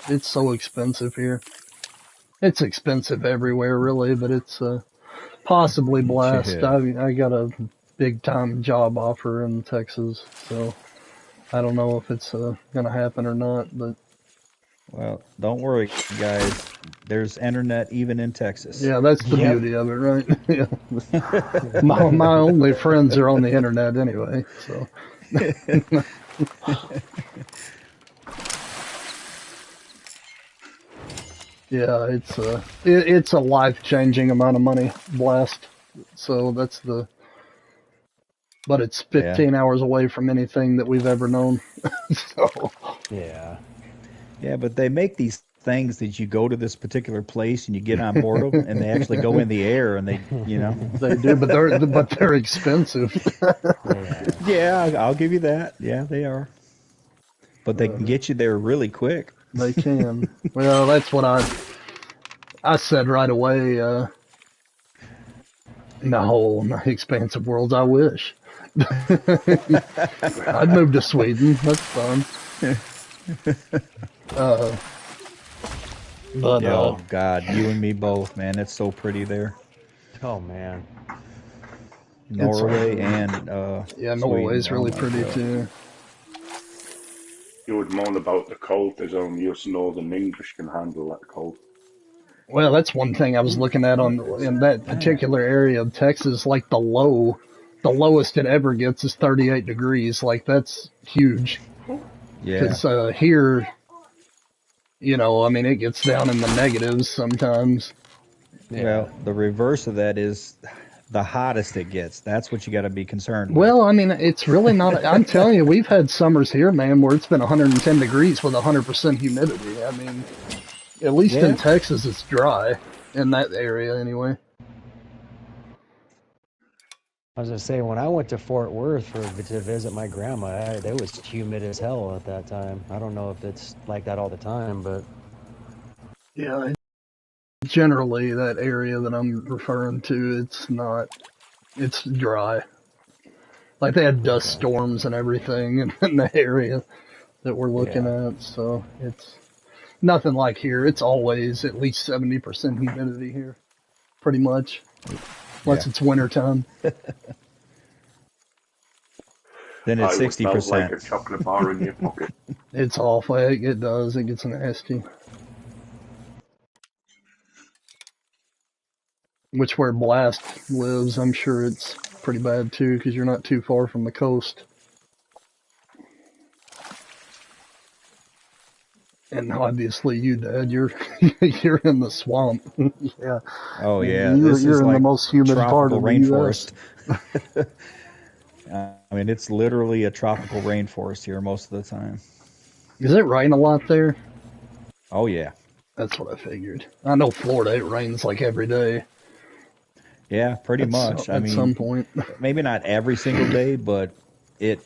It's so expensive here. It's expensive everywhere, really, but it's possibly blessed. Yeah. I got a big time job offer in Texas, so I don't know if it's gonna happen or not. But Well, don't worry, guys. There's internet even in Texas. yeah, that's the Yep. beauty of it, right? Yeah. My only friends are on the internet anyway, so. Yeah, it's a life changing amount of money, blast. So but it's 15 hours away from anything that we've ever known. So Yeah. Yeah, but they make these things that you go to this particular place and you get on board them, and they actually go in the air, and they. they do, but they're expensive. Yeah. Yeah, I'll give you that. Yeah, they are. But they can get you there really quick. They can. Well, that's what I said right away. No, not expansive worlds. I wish. I'd move to Sweden. That's fun. But Yeah, oh God, you and me both, man. It's so pretty there. Oh man. Norway and yeah, Sweden. Norway's Oh really my pretty God. too. You would moan about the cold. There's only us Northern English can handle that cold. Well, that's one thing I was looking at in that particular area of Texas. Like the lowest it ever gets is 38 degrees. Like that's huge. Yeah. Because here, I mean, it gets down in the negatives sometimes. Yeah. Well, the reverse of that is the hottest it gets. That's what you got to be concerned with. Well, I mean, it's really not. I'm telling you, we've had summers here, man, where it's been 110 degrees with 100% humidity. I mean, at least Yeah. in Texas, it's dry in that area anyway. I was gonna say when I went to Fort Worth to visit my grandma, it was humid as hell at that time. I don't know if it's like that all the time, but Yeah, generally that area that I'm referring to, it's not. It's dry. Like they had dust okay. storms and everything in the area that we're looking Yeah. at, so it's nothing like here. It's always at least 70% humidity here, pretty much, unless Yeah. it's wintertime. Then I it's would melt like a 60%. chocolate bar in your pocket. It's awful. It does. It gets nasty. Which where Blast lives, I'm sure it's pretty bad too, because you're not too far from the coast. And obviously, you, Dad, you're you're in the swamp. Yeah, Oh yeah, you're this is you're in the like most humid part tropical of the U.S. rainforest. I mean, it's literally a tropical rainforest here most of the time. Does it rain a lot there? Oh yeah. That's what I figured. I know Florida, it rains like every day Yeah, pretty much. I at some mean, point. maybe not every single day, but it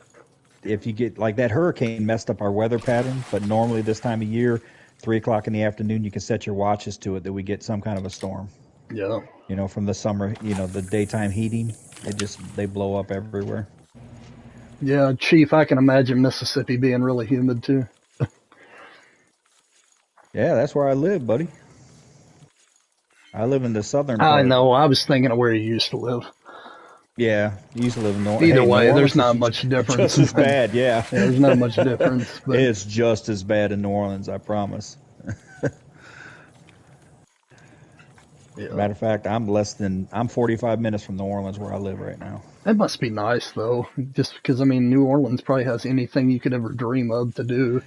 if you get like that hurricane messed up our weather pattern, but normally this time of year, 3 o'clock in the afternoon, you can set your watches to it that we get some kind of a storm. Yeah. From the summer, the daytime heating, they blow up everywhere. Yeah, Chief, I can imagine Mississippi being really humid too. Yeah, that's where I live, buddy. I live in the southern I part. know, I was thinking of where you used to live. Yeah, you used to live in Either New way, there's Orleans not is much difference. just as bad. Yeah, Yeah, there's not much difference, but it's just as bad in New Orleans. I promise. yeah. Matter of fact, I'm 45 minutes from New Orleans where I live right now. That must be nice though, just because I mean New Orleans probably has anything you could ever dream of to do.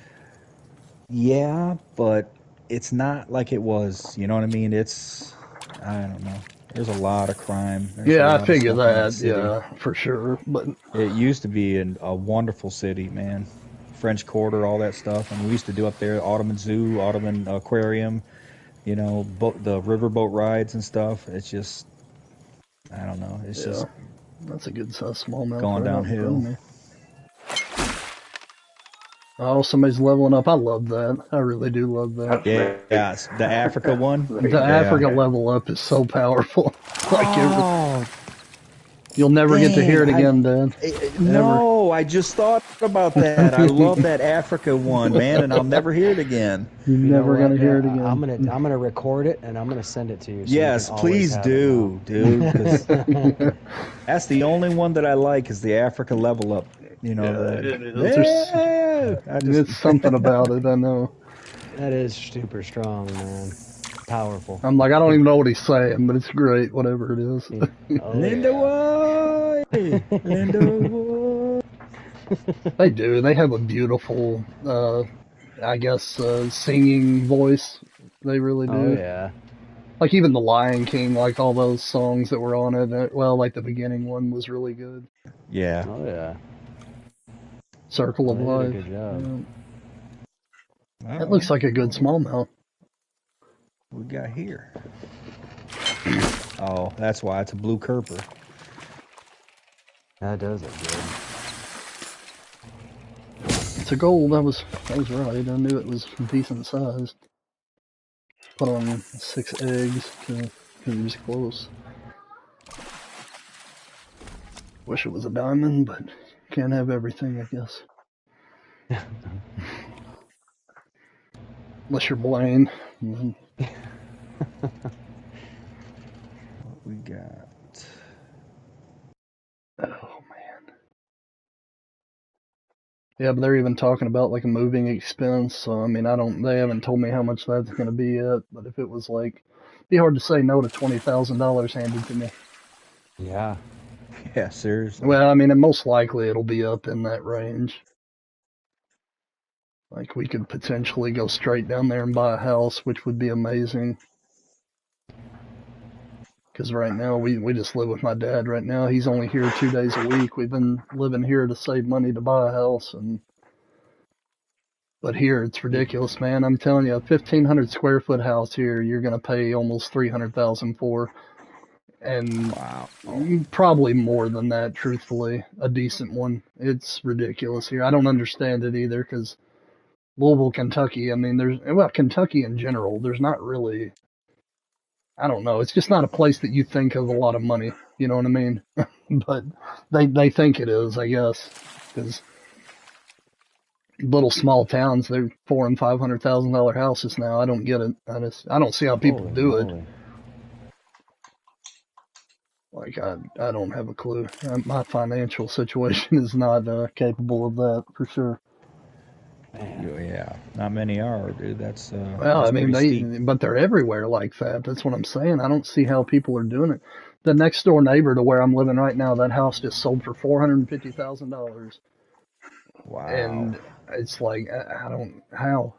Yeah, but it's not like it was. You know what I mean? I don't know. There's a lot of crime. There's a Yeah, I lot of figure stuff in that that. city. Yeah, for sure. But It used to be a wonderful city, man. French Quarter, all that stuff. And we used to do up there Audubon Zoo, Audubon Aquarium, the riverboat rides and stuff. It's just, I don't know. It's yeah, just that's a good size smallmouth going right out in front of downhill. me. Oh, somebody's leveling up. I love that. I really do love that. That's Yeah, me. yeah. The Africa one. The Yeah. Africa level up is so powerful. Oh, You'll never get to hear dang. it again, Dad. Never. No, I just thought about that. I love that Africa one, man, and I'll never hear it again. You're You know never what, gonna hear it Dad? again. I'm gonna record it and I'm gonna send it to you. So Yes, you can always please have do, dude. 'Cause it. that's the only one that I like is the Africa level up. It is. I It's something about it. I know. That is super strong, man. Powerful. I'm like, I don't even know what he's saying, but it's great. Whatever it is. Oh, Linda yeah. White, Linda White. They do. They have a beautiful, I guess, singing voice. They really do. Oh yeah. Like even The Lion King, like all those songs that were on it. Well, like the beginning one was really good. Yeah. Oh yeah. Circle of They did a Life. good job. Yeah. That looks like a good smallmouth. What we got here? Oh, that's why it's a blue kerper. That does look good. It's a gold. That was right. I knew it was decent sized. Put on 6 eggs because he was close. Wish it was a diamond, but can't have everything, I guess. Unless you're Blaine. What we got? Oh man. Yeah, but they're even talking about like a moving expense. So I mean, they haven't told me how much that's going to be yet. But if it was like, it'd be hard to say no to $20,000 handed to me. Yeah. Yeah, seriously. Well, I mean, and most likely it'll be up in that range. Like we could potentially go straight down there and buy a house, which would be amazing. Because right now we just live with my dad. Right now he's only here 2 days a week. We've been living here to save money to buy a house, and but here it's ridiculous, man. I'm telling you, a 1,500 square foot house here, you're gonna pay almost 300,000 for, and Wow. probably more than that. Truthfully, a decent one. It's ridiculous here. I don't understand it either, because Louisville, Kentucky. I mean, Kentucky in general. There's not really. I don't know. It's just not a place that you think of a lot of money. You know what I mean? But they think it is, I guess, because little small towns, they're $400,000 and $500,000 houses now. I don't get it. I don't see how people Holy do it. moly. Like I don't have a clue. My financial situation is not capable of that for sure. Man. Yeah, not many are, dude. Well, I That's mean, pretty steep. but they're everywhere like that. That's what I'm saying. I don't see how people are doing it. The next door neighbor to where I'm living right now, that house just sold for $450,000, Wow. and it's like I don't how.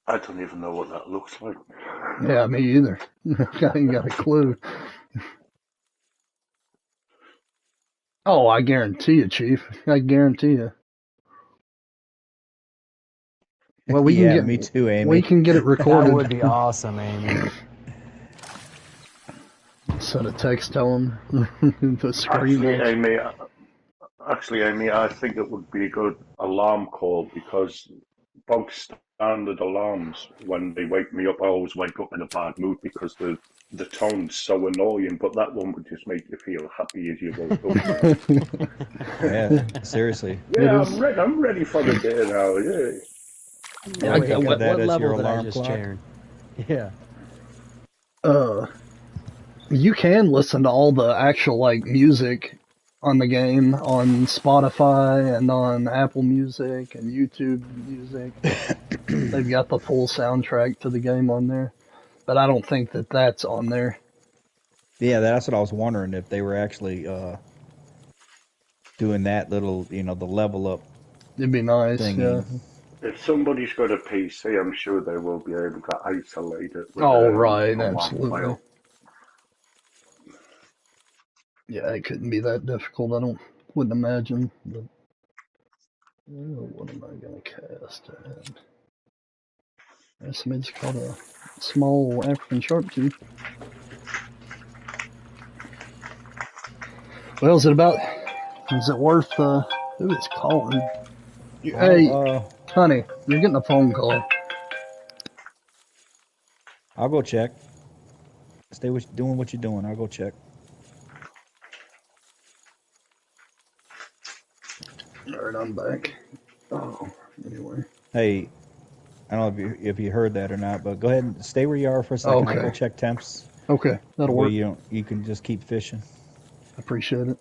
I don't even know what that looks like. Yeah, me either. I ain't got a clue. Oh, I guarantee you, Chief. I guarantee you. Well, Yeah, me too, we Amy. can get it That recorded. would be awesome, Amy. Send a text telling the screen Actually, next. Amy, I think it would be a good alarm call because bog standard alarms, when they wake me up, I always wake up in a bad mood because the tone's so annoying. But that one would just make you feel happy as you woke up. Yeah, seriously. It Yeah, is. I'm ready for the day now. Yeah. Yeah, Well, think of that What as your level did I alarm just clock. turn? Yeah. uh, you can listen to all the actual like music on the game on Spotify and on Apple Music and YouTube Music. They've got the full soundtrack to the game on there, but I don't think that that's on there. Yeah, that's what I was wondering if they were actually doing that little, the level up It'd be nice, yeah. thingy. If somebody's got a PC, I'm sure they will be able to isolate it with Oh, right, a WAV absolutely. file. Yeah, it couldn't be that difficult. Wouldn't imagine. But what am I gonna cast? It's called a small African sharptooth. Well, is it about? Is it worth? Who is calling? Hey, I'll honey, you're getting a phone call. I'll go check. Stay doing what you're doing. I'll go check. All right, I'm back. Oh, anyway. Hey, I don't know if you heard that or not, but go ahead and stay where you are for a second. I'll go Okay. check temps. Okay, that'll Way work. you can just keep fishing Appreciate it.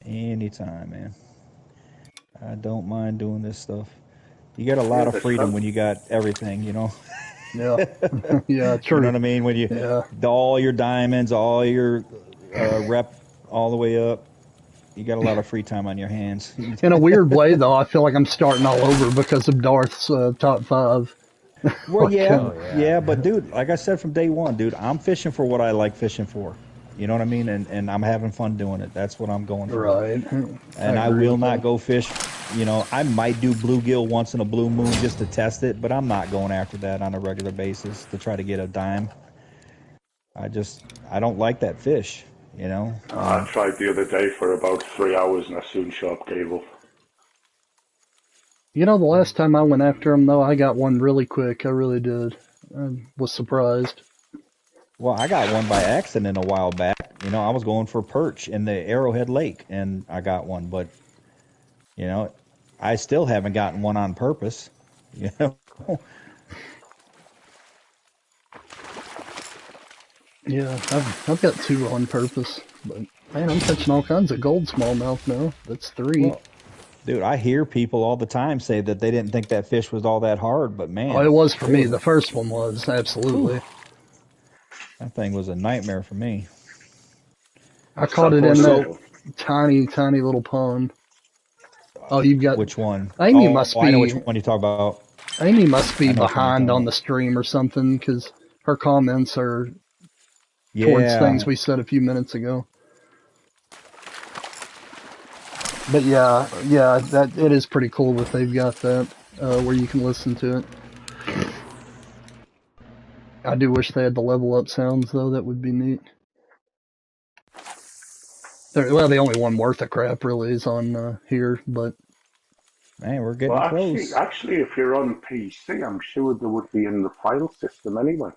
anytime, man. I don't mind doing this stuff. You get a Yeah, lot of the freedom sub. when you got everything, you know. Yeah. Yeah, You know true. what I mean? When you Yeah. all your diamonds, all your rep, all the way up, you got a lot of free time on your hands. In a weird way, though, I feel like I'm starting all over because of Darth's top five. Well, Like, yeah, Oh yeah. yeah, but dude, like I said from day one, dude, I'm fishing for what I like fishing for. You know what I mean? And I'm having fun doing it. That's what I'm going for. right. And I agree will with not that. go fish. I might do bluegill once in a blue moon just to test it, but I'm not going after that on a regular basis to try to get a dime. I don't like that fish, you know. I tried the other day for about 3 hours and I soon sharp gave up. The last time I went after him, though, I got one really quick. I really did. I was surprised. Well, I got one by accident a while back. I was going for perch in the Arrowhead Lake, and I got one, but you know, I still haven't gotten one on purpose. You know, Yeah, I've got two on purpose. But man, I'm catching all kinds of gold smallmouth now. That's 3. Well, dude, I hear people all the time say that they didn't think that fish was all that hard, but man, Oh, it was for me. The first one was absolutely. that thing was a nightmare for me. I caught it in So- that tiny little pond. Oh, you've got Which one? Amy oh, must I know be- which one you talk about. Amy must be I know what you're behind talking on about. the stream or something because her comments are Yeah, towards things we said a few minutes ago. But yeah, that it is pretty cool that they've got that where you can listen to it. I do wish they had the level up sounds though. That would be neat. Well, the only one worth a crap really is on here, but man, we're getting Well, close. actually, if you're on PC, I'm sure they would be in the file system anyway.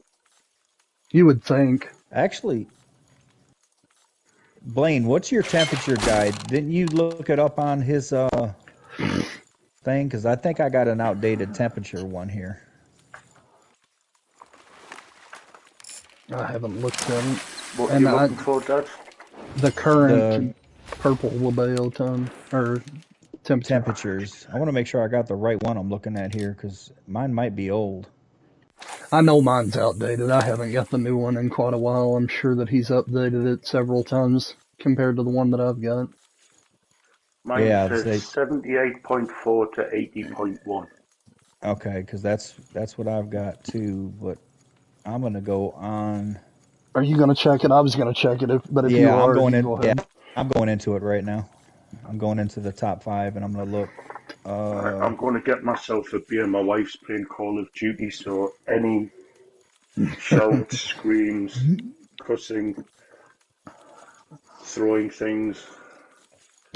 you would think. Actually, Blaine, what's your temperature guide? Didn't you look it up on his thing? Because I think I got an outdated temperature one here. I haven't looked at it. What are And you looking for, Dad? The current purple Labeo ton or temperature. Temperatures. I want to make sure I got the right one I'm looking at here because mine might be old. I know mine's outdated. I haven't got the new one in quite a while. I'm sure that he's updated it several times compared to the one that I've got. Mine Yeah, says they- 78.4 to 80.1. Okay, because that's what I've got too. But I'm gonna go on. Are you going to check it? I was going to check it, but if you Yeah, are, I'm going you in. go Yeah, ahead. I'm going into it right now. I'm going into the top 5, and I'm gonna look. I'm going to get myself a beer. My wife's playing Call of Duty, so any shouts, screams, cussing, throwing things,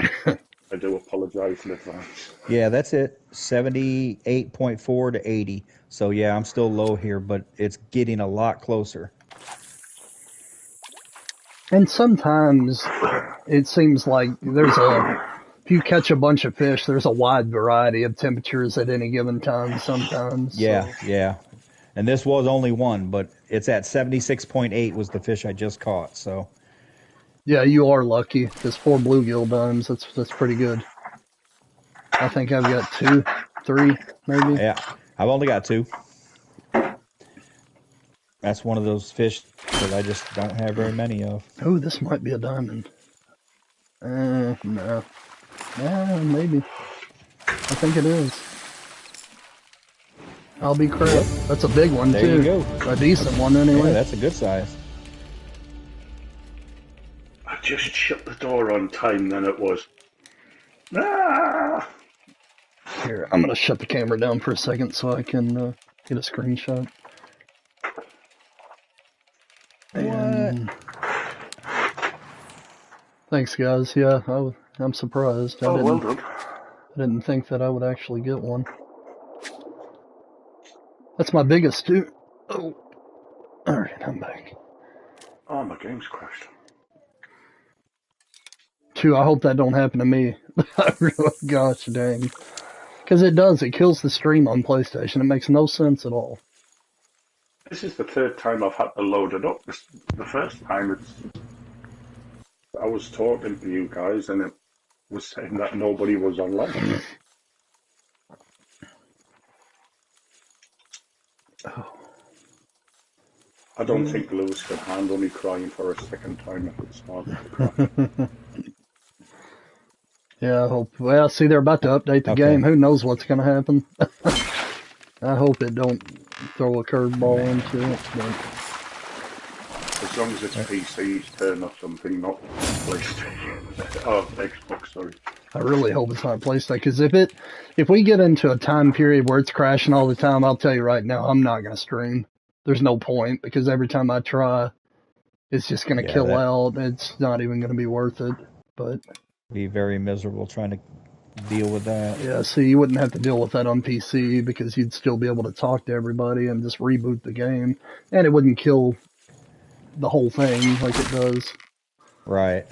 I do apologise in advance. Yeah, that's it. 78.4 to 80. So yeah, I'm still low here, but it's getting a lot closer. And sometimes it seems like if you catch a bunch of fish, there's a wide variety of temperatures at any given time sometimes. Yeah, So, yeah. And this was only one, but it's at 76.8 was the fish I just caught. So yeah, you are lucky. There's 4 bluegill dimes. That's pretty good. I think I've got 2, 3, maybe. yeah, I've only got 2. That's one of those fish that I just don't have very many of. Oh, this might be a diamond. No. Yeah, maybe. I think it is. I'll be crap. Yep. That's a big one, There too. you go. A decent one, Yeah, anyway. that's a good size. I just shut the door on time, then it was. Ah! Here, I'm going to shut the camera down for a second so I can get a screenshot. And thanks, guys. Yeah, I'm surprised. Oh, well done. I didn't think that I would actually get one. That's my biggest, too. Oh. Alright, I'm back. Oh, my game's crashed. Phew, I hope that don't happen to me. Gosh dang. Because it does. It kills the stream on PlayStation. It makes no sense at all. This is the third time I've had to load it up. The first time I was talking to you guys and it was saying that nobody was online. Oh. I don't think Lewis could handle me crying for a second time if it started to cry. Yeah, I hope. Well, see, they're about to update the Okay. game. Who knows what's going to happen? I hope it don't throw a curveball into it. But As long as it's PC's turn or something, not PlayStation. Oh, Xbox, sorry. I really hope it's not PlayStation. Because if we get into a time period where it's crashing all the time, I'll tell you right now, I'm not going to stream. There's no point because every time I try, it's just going to Yeah, kill that- out. It's not even going to be worth it. But Be very miserable trying to deal with that. yeah, see, you wouldn't have to deal with that on PC because you'd still be able to talk to everybody and just reboot the game, and it wouldn't kill the whole thing like it does. Right.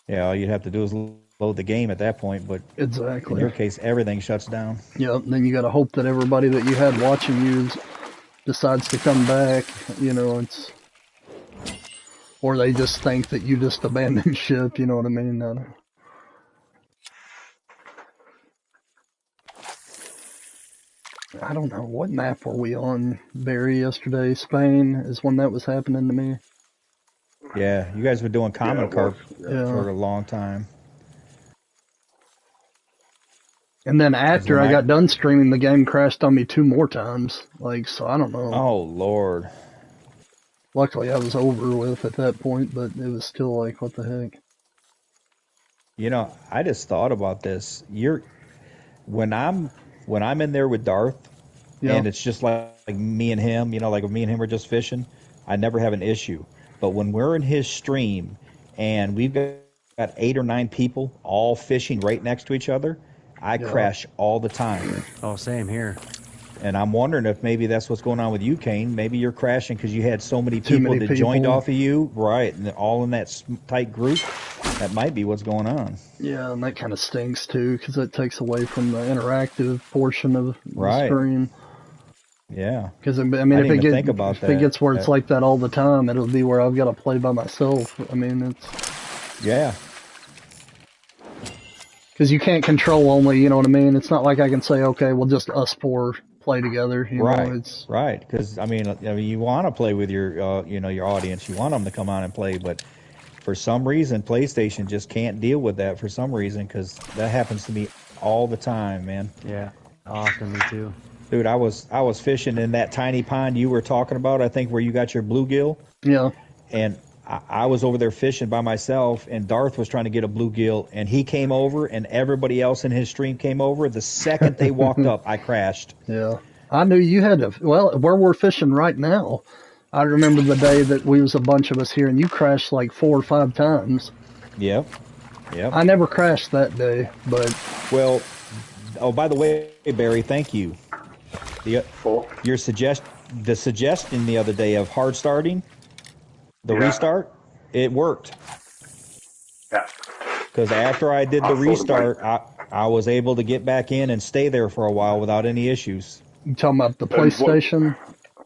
Yeah, all you'd have to do is load the game at that point, but in Exactly. your case, everything shuts down. Yep. Then you got to hope that everybody that you had watching you decides to come back. You know, it's or they just think that you just abandoned ship. You know what I mean? I don't know what map were we on, Barry, yesterday. Spain is when that was happening to me. Yeah, you guys were doing Yeah, Common it was. Carp Yeah. Yeah. for a long time. And then 'Cause after when I got done streaming, the game crashed on me 2 more times. Like, so I don't know. oh Lord, Luckily, I was over with at that point, but it was still like, what the heck? you know, I just thought about this. When I'm in there with Darth, Yeah. and it's just like me and him, you know, like if me and him are just fishing, I never have an issue. But when we're in his stream and we've got 8 or 9 people all fishing right next to each other, I Yeah. crash all the time. Oh, same here. And I'm wondering if maybe that's what's going on with you, Kane. Maybe you're crashing because you had so many Too people many that joined people. off of you, right? And they're all in that tight group. That might be what's going on. Yeah, and that kind of stinks too, because it takes away from the interactive portion of the Right. stream. Yeah. Because I mean, I if didn't even think about if it gets where it's that. like that all the time, it'll be where I've got to play by myself. I mean, it's Yeah. because you can't control only. You know what I mean? It's not like I can say, okay, well, just us 4 play together. You know, Right. it's Right. Because I mean, you want to play with your, your audience. You want them to come on and play, but for some reason, PlayStation just can't deal with that. For some reason, because that happens to me all the time, man. Yeah, often me too. Dude, I was fishing in that tiny pond you were talking about. I think where you got your bluegill. yeah. And I was over there fishing by myself, and Darth was trying to get a bluegill, and he came over, and everybody else in his stream came over. The second they walked up, I crashed. Yeah, I knew you had to. Well, where we're fishing right now, I remember the day that we was a bunch of us here, and you crashed like 4 or 5 times. Yep. Yep. I never crashed that day, but Well, oh, by the way, Barry, thank you. The suggestion the other day of hard starting, the Yeah. restart, it worked. Yeah. Because after I did the I thought about restart, I was able to get back in and stay there for a while without any issues. you talking about the And what- PlayStation?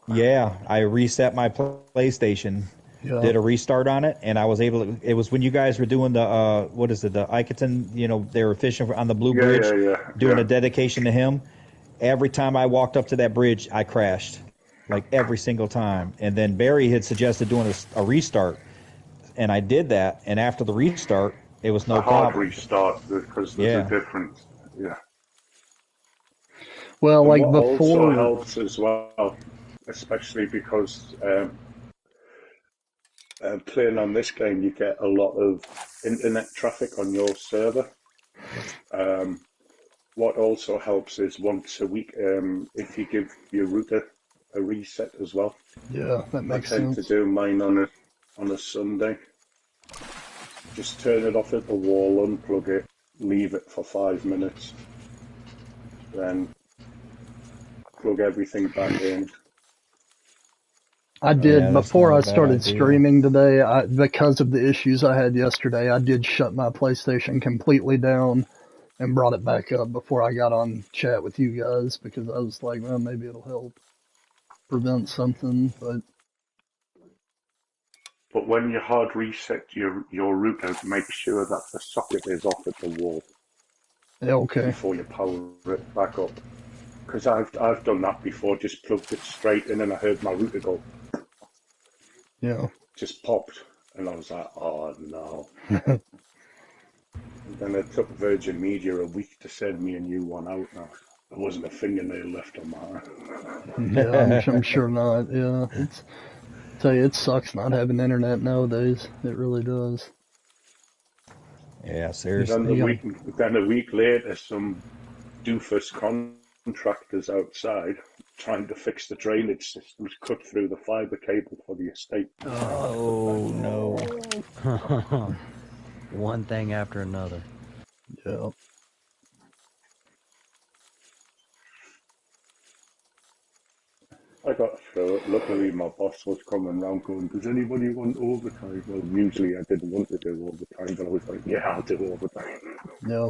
Yeah, I reset my PlayStation, Yeah, did a restart on it, and I was able to. It was when you guys were doing the what is it, the Iketon? You know, they were fishing on the Blue Yeah, Bridge, yeah. doing a dedication to him. Every time I walked up to that bridge, I crashed, like every single time. And then Barry had suggested doing a restart, and I did that. And after the restart, it was no a hard problem. restart because there's Yeah. a difference. Yeah. well, And like what also before, helps as well, especially because playing on this game, you get a lot of internet traffic on your server. What also helps is once a week, if you give your router a reset as well. yeah, that I makes tend sense. to do mine on a Sunday. Just turn it off at the wall, unplug it, leave it for 5 minutes, then plug everything back in. I did Yeah, that's before not a I bad started idea. streaming today. Because of the issues I had yesterday, I did shut my PlayStation completely down and brought it back up before I got on chat with you guys because I was like, well, maybe it'll help prevent something. But But when you hard reset your router, make sure that the socket is off at the wall yeah, okay, before you power it back up. Because I've done that before, just plugged it straight in and I heard my router go, yeah. just popped. And I was like, oh no. And then it took Virgin Media a week to send me a new one out now. There wasn't a fingernail left on mine. Yeah, I'm sure not. Yeah, tell you, it sucks not having internet nowadays. It really does. Yeah, Then seriously. a week later, some doofus contractors outside trying to fix the drainage systems cut through the fibre cable for the estate. Oh no. One thing after another. Yeah. I got through it. Luckily, my boss was coming round going, does anybody want overtime? Well, usually I didn't want to do overtime, but I was like, yeah, I'll do overtime. Yeah.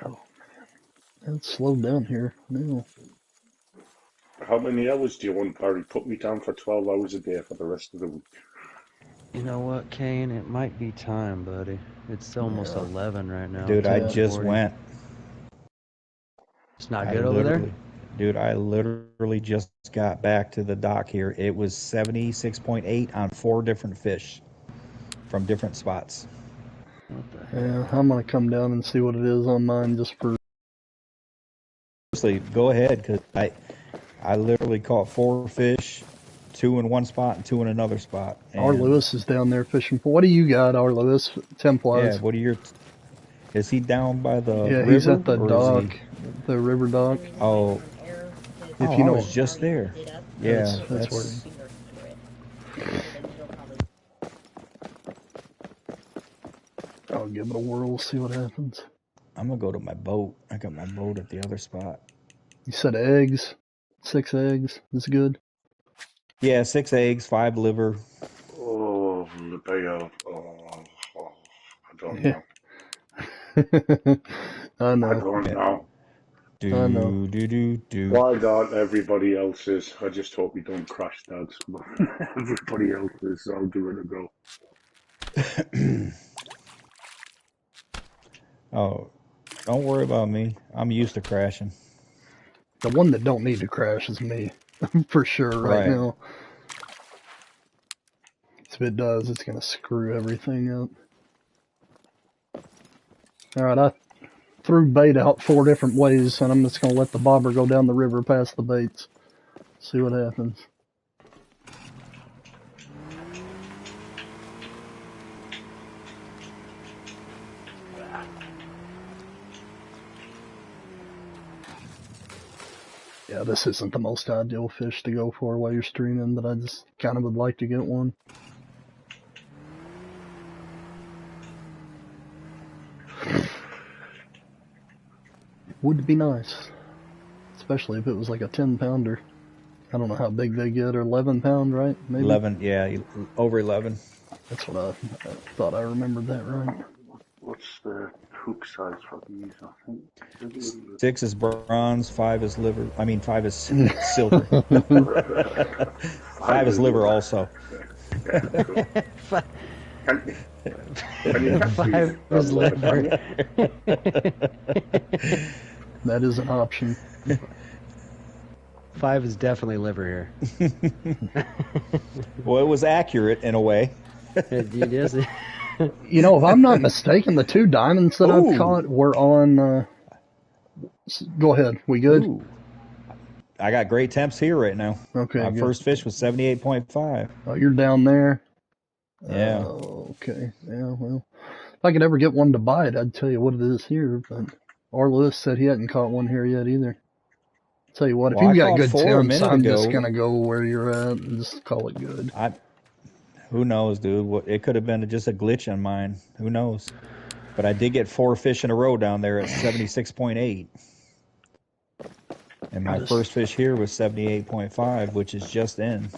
Oh, it's slowed down here. No. How How many hours do you want, Barry? Put me down for 12 hours a day for the rest of the week. You know what, Kane? It might be time, buddy. It's almost Yeah. 11 right now. Dude, I 10:40. just went. It's not good over there? Dude, I literally just got back to the dock here. It was 76.8 on 4 different fish from different spots. What the heck? Yeah, I'm gonna come down and see what it is on mine just for. Seriously, go ahead, because I literally caught 4 fish, 2 in one spot and 2 in another spot. R. And, Lewis is down there fishing for. What do you got, R. Lewis? Temp-wise? yeah, what are your... Is he down by the Yeah, river? he's at the or is dock, he- the river dock. Oh, If oh, you I know, was just there. Yeah, that's where. I'll give it a whirl, see what happens. I'm gonna go to my boat. I got my boat at the other spot. You said eggs, 6 eggs. Is good. Yeah, 6 eggs, 5 liver. Oh, the Bayo. Oh, I don't Yeah. know. I I know. don't know. I know. Do. Why not everybody else's? I just hope we don't crash that. Everybody else's, I'll give it a go. Oh, don't worry about me. I'm used to crashing. The one that don't need to crash is me, for sure. Right Right. now. If it does, it's gonna screw everything up. All right, I threw bait out 4 different ways, and I'm just gonna let the bobber go down the river past the baits. See what happens. Yeah, this isn't the most ideal fish to go for while you're streaming, but I just kind of would like to get one. Would be nice. Especially if it was like a 10-pounder. I don't know how big they get, or 11-pound, right? Maybe. 11, yeah, over 11. That's what I thought I remembered that right. What's the hook size for these? I think 6 is bronze, 5 is liver. I mean, 5 is silver. 5 is liver also. Yeah, cool. Can you catch 5 these? is liver. That is an option. 5 is definitely liver here. Well, it was accurate in a way. It is. You know, if I'm not mistaken, the 2 diamonds that Ooh. I've caught were on. Go ahead. We good? Ooh. I got great temps here right now. Okay. My good. first fish was 78.5. Oh, you're down there. Yeah. Okay. Yeah. Well, if I could ever get one to bite, I'd tell you what it is here. But R. Lewis said he hadn't caught one here yet either. Tell you what, if Well, I you've got caught good 4 a temps, minute I'm ago. just gonna go where you're at and just call it good. Who knows, dude? It could have been just a glitch on mine. Who knows? But I did get 4 fish in a row down there at 76.8. And my first fish here was 78.5, which is just in.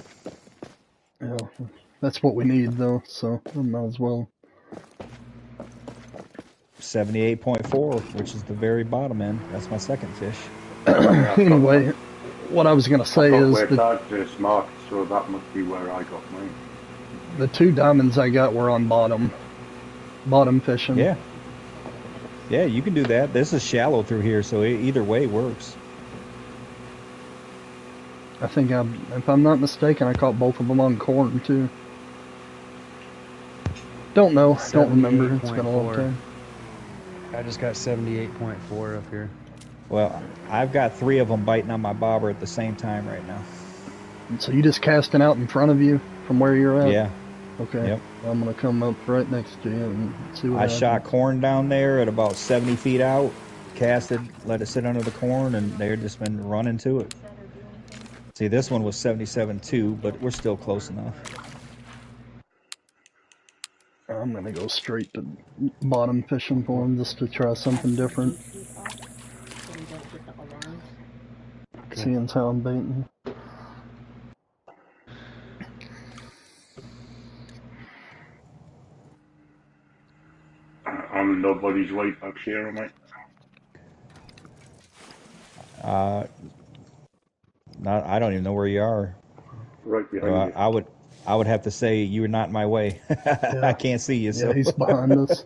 Yeah, that's what we need though. So I might as well. 78.4, which is the very bottom end. That's my second fish. Anyway, what I was gonna say is where that that is marked, so that must be where I got mine. the 2 diamonds I got were on bottom fishing. Yeah. Yeah, you can do that. This is shallow through here, so either way works. I think if I'm not mistaken, I caught both of them on corn too. Don't know. Don't remember. It's been a long 78.4. time. I just got 78.4 up here. Well, I've got 3 of them biting on my bobber at the same time right now. So you just casting out in front of you from where you're at? Yeah. Okay. Yep. I'm gonna come up right next to you and see what I happens. shot corn down there at about 70 feet out, casted, let it sit under the corn, and they've just been running to it. See, this one was 77.2, but we're still close enough. I'm gonna go straight to bottom fishing for him just to try something different. Seeing how I'm baiting. I'm nobody's weight back here, am I? Not. I don't even know where you are. Right So behind you. I would have to say you're not in my way. Yeah. I can't see you. Yeah, So he's behind us.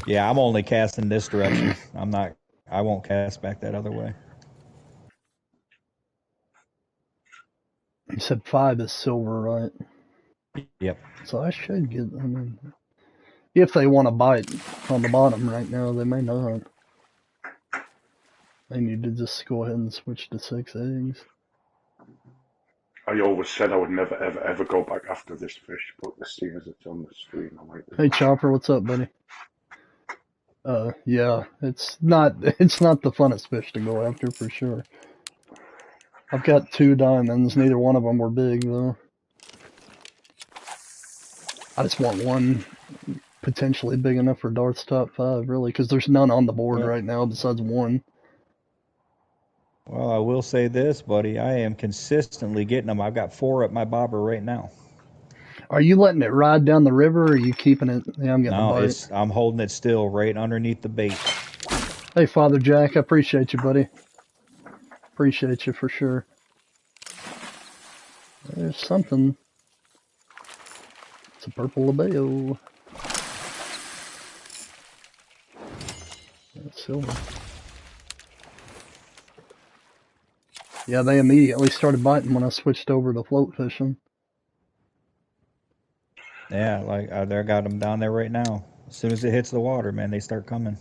yeah, I'm only casting this direction. I'm not. I won't cast back that other way. You said 5 is silver, right? Yep. So I should get, I mean, if they want to bite on the bottom right now, they may not. They need to just go ahead and switch to 6 eggs. I always said I would never, ever, ever go back after this fish, but the seeing as it's on the stream, I might. Hey Chopper, what's up, buddy? Yeah, it's not the funnest fish to go after for sure. I've got 2 diamonds, neither one of them were big though. I just want one potentially big enough for Darth's top 5, really, because there's none on the board right now besides one. Well, I will say this, buddy. I am consistently getting them. I've got 4 at my bobber right now. Are you letting it ride down the river, or are you keeping it? Yeah, I'm getting a No, bite. I'm holding it still right underneath the bait. Hey, Father Jack, I appreciate you, buddy. Appreciate you for sure. There's something. It's a purple labeo. That's silver. Yeah, they immediately started biting when I switched over to float fishing. Yeah, like I got them down there right now. As soon as it hits the water, man, they start coming.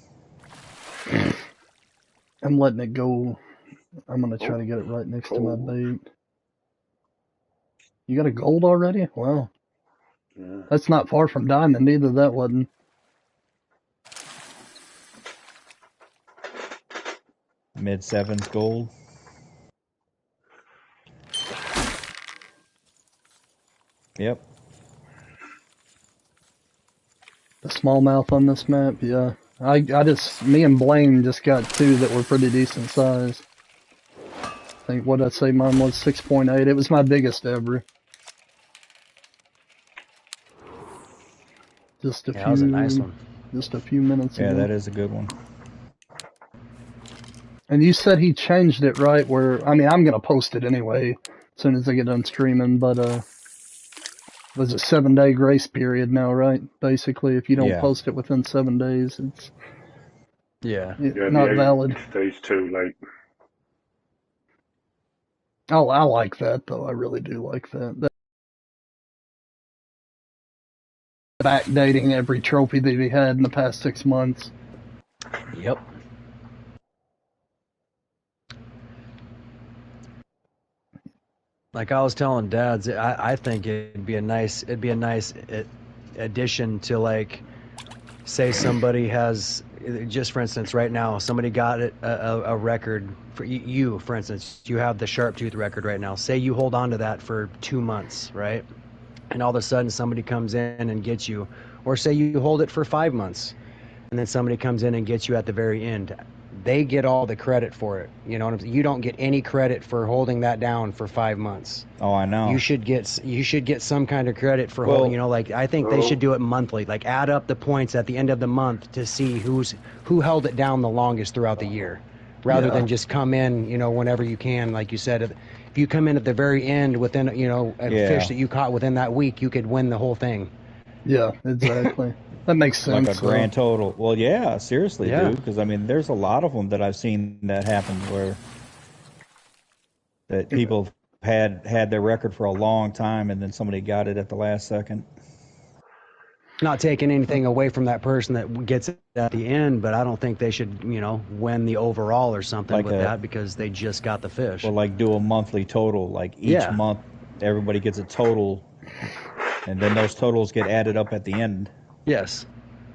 I'm letting it go. I'm going to try to get it right next to my bait. You got a gold already? Wow. Yeah. That's not far from diamond either, that wasn't. Mid-7s gold. Yep. The smallmouth on this map, yeah. Me and Blaine just got 2 that were pretty decent size. I think, what I say, mine was 6.8. It was my biggest ever. Just a few. That was a nice one. Just a few minutes ago. Yeah, that is a good one. And you said he changed it, right? Where, I mean, I'm gonna post it anyway as soon as I get done streaming. But was it 7-day grace period now, right? Basically, if you don't post it within 7 days, it's not valid. Days too late. Oh, I like that though. I really do like that. Backdating every trophy that he had in the past 6 months. Yep. Like I was telling dads, I think it'd be a nice addition to, like, say somebody has, just for instance, right now somebody got a record for you. For instance, you have the Sharptooth record right now. Say you hold on to that for 2 months, right? And all of a sudden somebody comes in and gets you, or say you hold it for 5 months, and then somebody comes in and gets you at the very end. They get all the credit for it. You know what I'm saying? You don't get any credit for holding that down for 5 months. Oh, I know. You should get some kind of credit for holding. You know, like, I think they should do it monthly. Like, add up the points at the end of the month to see who held it down the longest throughout the year, rather than just come in, you know, whenever you can. Like you said, if you come in at the very end within, you know, a fish that you caught within that week, you could win the whole thing. Yeah, exactly. That makes sense. Like a grand total. Well, yeah, seriously, dude. Because I mean, there's a lot of them that I've seen that happen where that people had their record for a long time, and then somebody got it at the last second. Not taking anything away from that person that gets it at the end, but I don't think they should, you know, win the overall or something like that because they just got the fish. Or like do a monthly total. Like each month, everybody gets a total, and then those totals get added up at the end. Yes.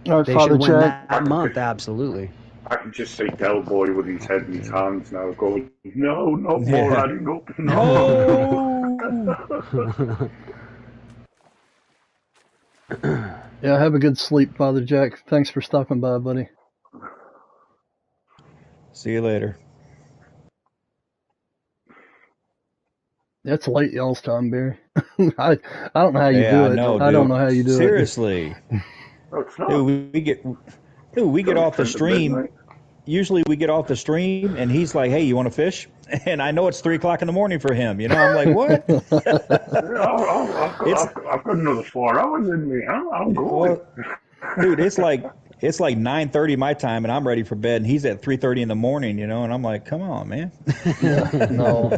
All right, they Father should win Jack. that month, absolutely. I can just see Del Boy with his head in his hands now going, no, not more adding up. No. Yeah, have a good sleep, Father Jack. Thanks for stopping by, buddy. See you later. It's late y'all's time, Barry. I don't know how you do it. No, I don't know how you do Seriously. No, it's not. Dude, we get off the stream. usually we get off the stream and he's like, "Hey, you want to fish?" And I know it's 3 o'clock in the morning for him. You know, I'm like, "What?" It's I've got another 4 hours in me. I'm going. well, dude, it's like 9:30 my time, and I'm ready for bed, and he's at 3:30 in the morning. You know, and I'm like, "Come on, man, Yeah, no,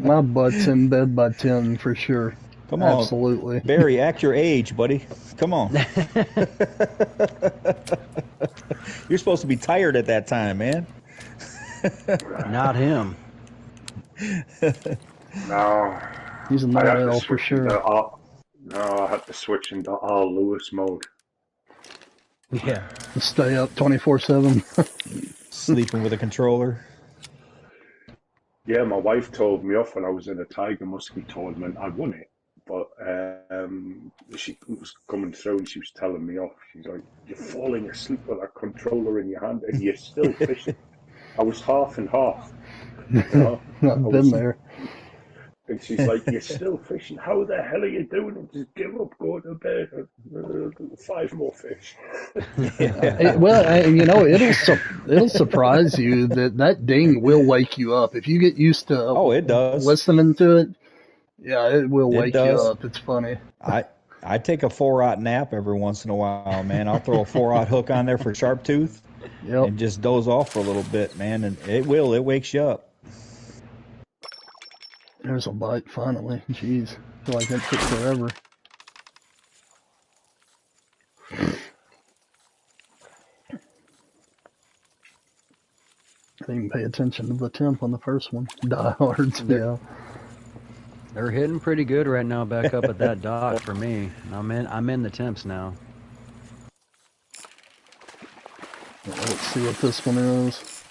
my butt's in bed by 10 for sure. come on, Absolutely. Barry, act your age, buddy. Come on." You're supposed to be tired at that time, man. Not him. No, He's a I night had to owl for switch sure. into I had to switch into R. Lewis mode. Yeah. Stay up 24/7. Sleeping with a controller. Yeah, my wife told me off when I was in a tiger muskie tournament. I won it, but she was coming through and she was telling me off. She's like, "You're falling asleep with a controller in your hand and you're still fishing." I was half and half, you know. I've been there. And she's like, "You're still fishing. How the hell are you doing it? Just give up, go to bed. 5 more fish." Well, you know, it'll surprise you that ding will wake you up if you get used to Oh, it does. listening to it. Yeah, it will It wake you does. up. It's funny. I take a 4-aught nap every once in a while, man. I'll throw a 4-aught hook on there for sharp tooth Yep. and just doze off for a little bit, man. And it wakes you up. There's a bite finally. Jeez, I feel like that took forever. I didn't even pay attention to the temp on the first one. Diehards, yeah. They're hitting pretty good right now back up at that dock for me. I'm in the temps now. Let's see what this one is.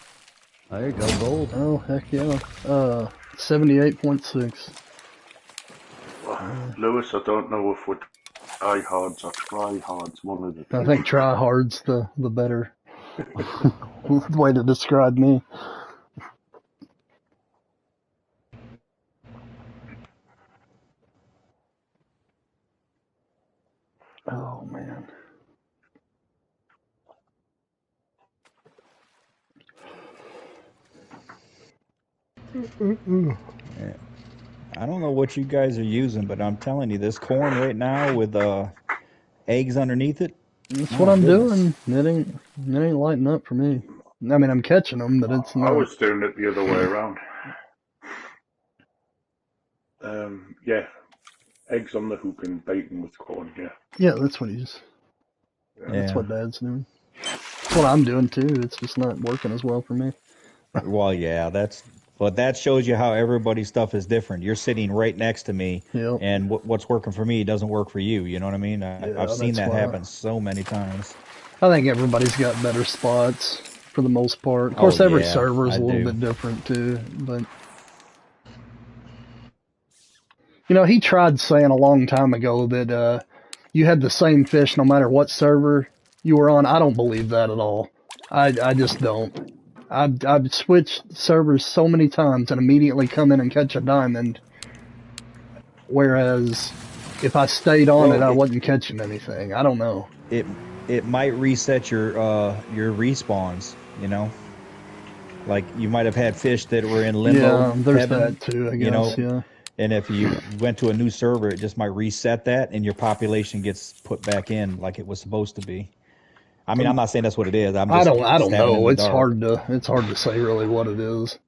There you go, gold. Oh, heck yeah. 78.6. Lewis, I don't know if we're diehards or tryhards. One of the two. I think try hard's the better way to describe me. Oh man. I don't know what you guys are using, but I'm telling you, this corn right now with eggs underneath it. That's Oh, what I'm goodness. doing. It ain't lighting up for me. I mean, I'm catching them, but it's I not. was doing it the other way around. Yeah, eggs on the hook and baiting with corn. Yeah. Yeah, that's what he's. That's Yeah. what Dad's doing. That's what I'm doing too. It's just not working as well for me. Well, yeah, but that shows you how everybody's stuff is different. You're sitting right next to me, Yep. and what's working for me doesn't work for you. You know what I mean? Yeah, I've seen that's that why. happen so many times. I think everybody's got better spots for the most part. Of course, Oh, every yeah, server is I a little do. bit different too. But you know, he tried saying a long time ago that you had the same fish no matter what server you were on. I don't believe that at all. I just don't. I've switched servers so many times and immediately come in and catch a diamond, whereas if I stayed on it, I Well, wasn't catching anything. I don't know. it might reset your respawns. You know, like you might have had fish that were in limbo Yeah, there's heaven. that too, I You guess. know, Yeah. and if you went to a new server, it just might reset that, and your population gets put back in like it was supposed to be. I mean, I'm not saying that's what it is. I'm I just don't stabbing in know. the It's dark. hard to say really what it is.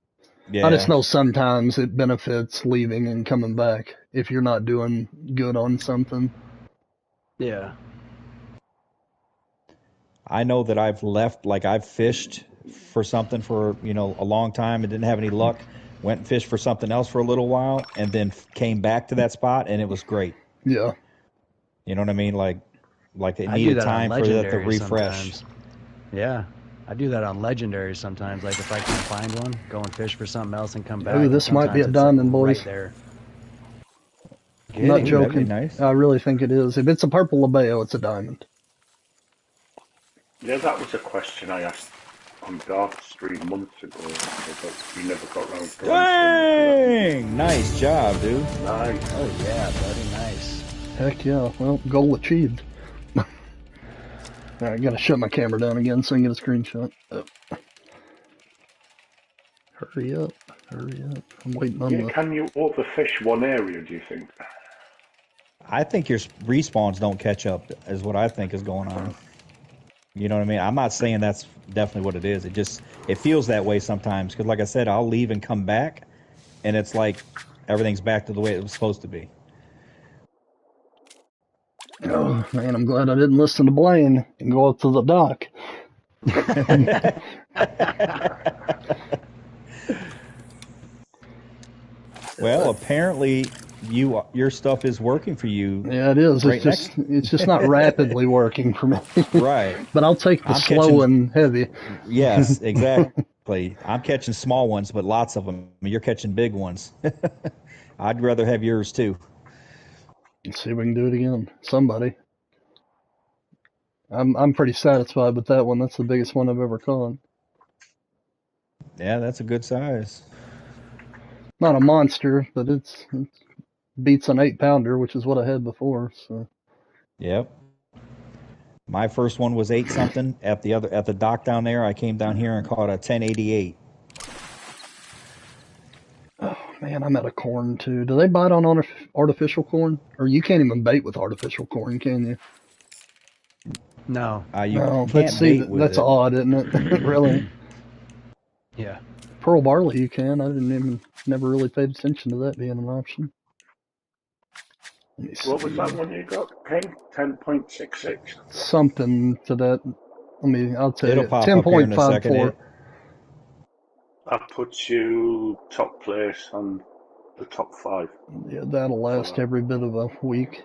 I just Yeah. know sometimes it benefits leaving and coming back if you're not doing good on something. Yeah. I know that I've left, like I've fished for something for, a long time and didn't have any luck. Went and fished for something else for a little while and then came back to that spot and it was great. Yeah. You know what I mean? Like it I do needed that on time for that to legendary refresh. sometimes. Yeah. I do that on legendary sometimes. Like if I can't find one, go and fish for something else and come back. Ooh, and this might be a sometimes it's, like, diamond, boys. right there. I'm not Ooh, that'd be joking. nice. I really think it is. If it's a purple labeo, it's a diamond. Yeah, that was a question I asked on Dark Stream months ago, but we never got round to answering Dang! Nice job, dude. it. Nice. Oh yeah, buddy, nice. Heck yeah. Well, goal achieved. Alright, gotta shut my camera down again so I can get a screenshot. Oh. Hurry up, hurry up. I'm waiting on Yeah, the. can you overfish one area, do you think? I think your respawns don't catch up, is what I think is going on. You know what I mean? I'm not saying that's definitely what it is. It feels that way sometimes. Because, like I said, I'll leave and come back, and it's like everything's back to the way it was supposed to be. Oh, man, I'm glad I didn't listen to Blaine and go up to the dock. Well, apparently your stuff is working for you Yeah, it is. right next. It's just not rapidly working for me. Right. But I'll take the I'm slow catching. and heavy. Yes, exactly. I'm catching small ones, but lots of them. You're catching big ones. I'd rather have yours too. Let's see if we can do it again. Somebody. I'm pretty satisfied with that one. That's the biggest one I've ever caught. Yeah, that's a good size. Not a monster, but it beats an 8-pounder, which is what I had before. So Yep. My first one was 8 something at the dock down there. I came down here and caught a 1088. oh man, I'm out of corn too. Do they bite on artificial corn? Or you can't even bait with artificial corn, can you? No. You No, can't bait with that's it. odd, isn't it? Really. Yeah. Pearl barley you can. I never really paid attention to that being an option. Let me see. What was that one you got, King? 10.66? Something to that. I'll tell It'll you. pop up here in a second. 10.54. That puts you top place on the top 5. Yeah, that'll last every bit of a week.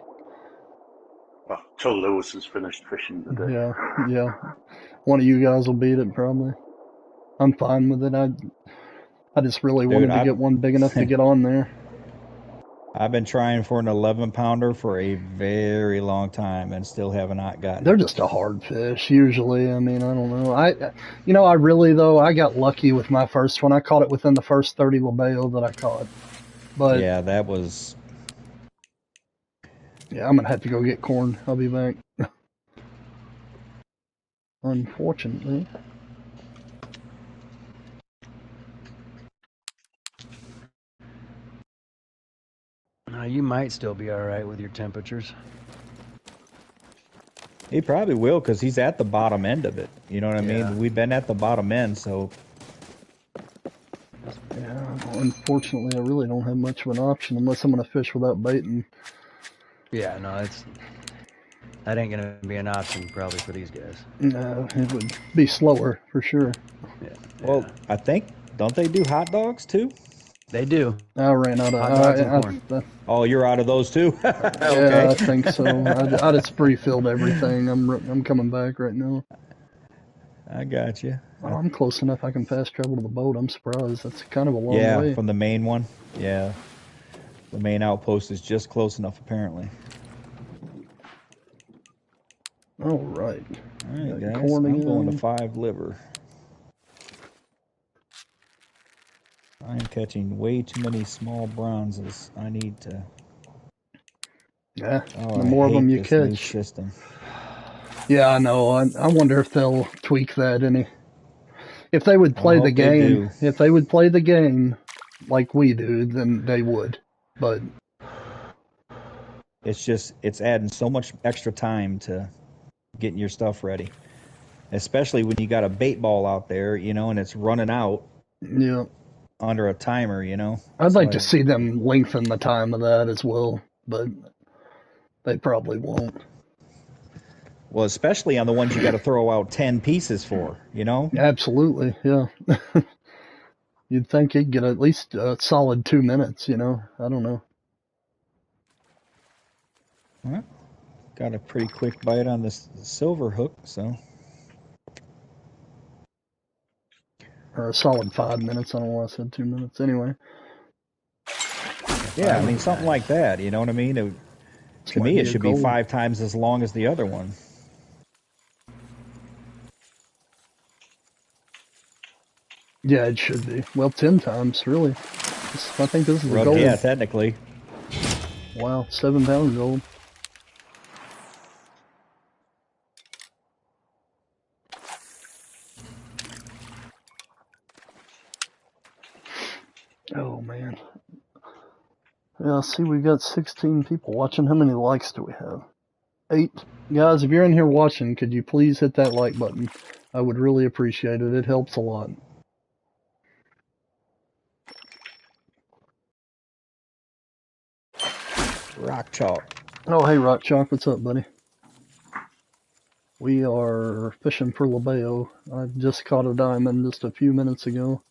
Well, till Lewis has finished fishing today. Yeah, yeah. One of you guys will beat it probably. I'm fine with it. I just really Dude, wanted to get one big enough to get on there. I've been trying for an 11-pounder for a very long time and still have not gotten They're it. just a hard fish usually. I don't know. I really though I got lucky with my first one. I caught it within the first 30 labeo that I caught. But Yeah, that was. yeah, I'm gonna have to go get corn. I'll be back. Unfortunately. You might still be all right with your temperatures. He probably will because he's at the bottom end of it. You know what I Yeah. mean? We've been at the bottom end, so. Yeah, unfortunately, I really don't have much of an option unless I'm gonna fish without baiting. Yeah, no, that ain't gonna be an option probably for these guys. No, it would be slower for sure. Yeah. Well, I think don't they do hot dogs too? They do. I ran out of Hot dogs and corn. Oh, you're out of those too. Yeah, Okay. I think so. I just pre-filled everything. I'm coming back right now. I got you. Oh, I'm close enough. I can fast travel to the boat. I'm surprised. That's kind of a long Yeah, way. from the main one. Yeah, the main outpost is just close enough apparently. All right. All right, Got your guys. corn I'm going to again. 5 liver. I'm catching way too many small bronzes. I need to. Yeah, Oh, the I more of hate them you this new catch. system. Yeah, I know. I wonder if they'll tweak that any. If they would play I the hope they game, do. if they would play the game like we do, then they would. But It's adding so much extra time to getting your stuff ready, especially when you got a bait ball out there, and it's running out yeah, under a timer. I'd It's like to like, see them lengthen the time of that as well, but they probably won't. well, especially on the ones you got to throw out 10 pieces for. Absolutely, yeah. You'd think you'd get at least a solid 2 minutes. I don't know. Well, got a pretty quick bite on this silver hook, so. Or a solid 5 minutes. I don't know why I said 2 minutes. Anyway. Yeah, I mean, something like that, you know what I mean? To me, it should be 5 times as long as the other one. Yeah, it should be. Well, 10 times, really. I think this is a gold. Yeah, technically. Wow, 7-pound gold. Oh, man. Yeah, see, we got 16 people watching. How many likes do we have? 8. Guys, if you're in here watching, could you please hit that like button? I would really appreciate it. It helps a lot. Rock chalk. Oh, hey, Rock Chalk, what's up, buddy? We are fishing for Labeo. I just caught a diamond just a few minutes ago.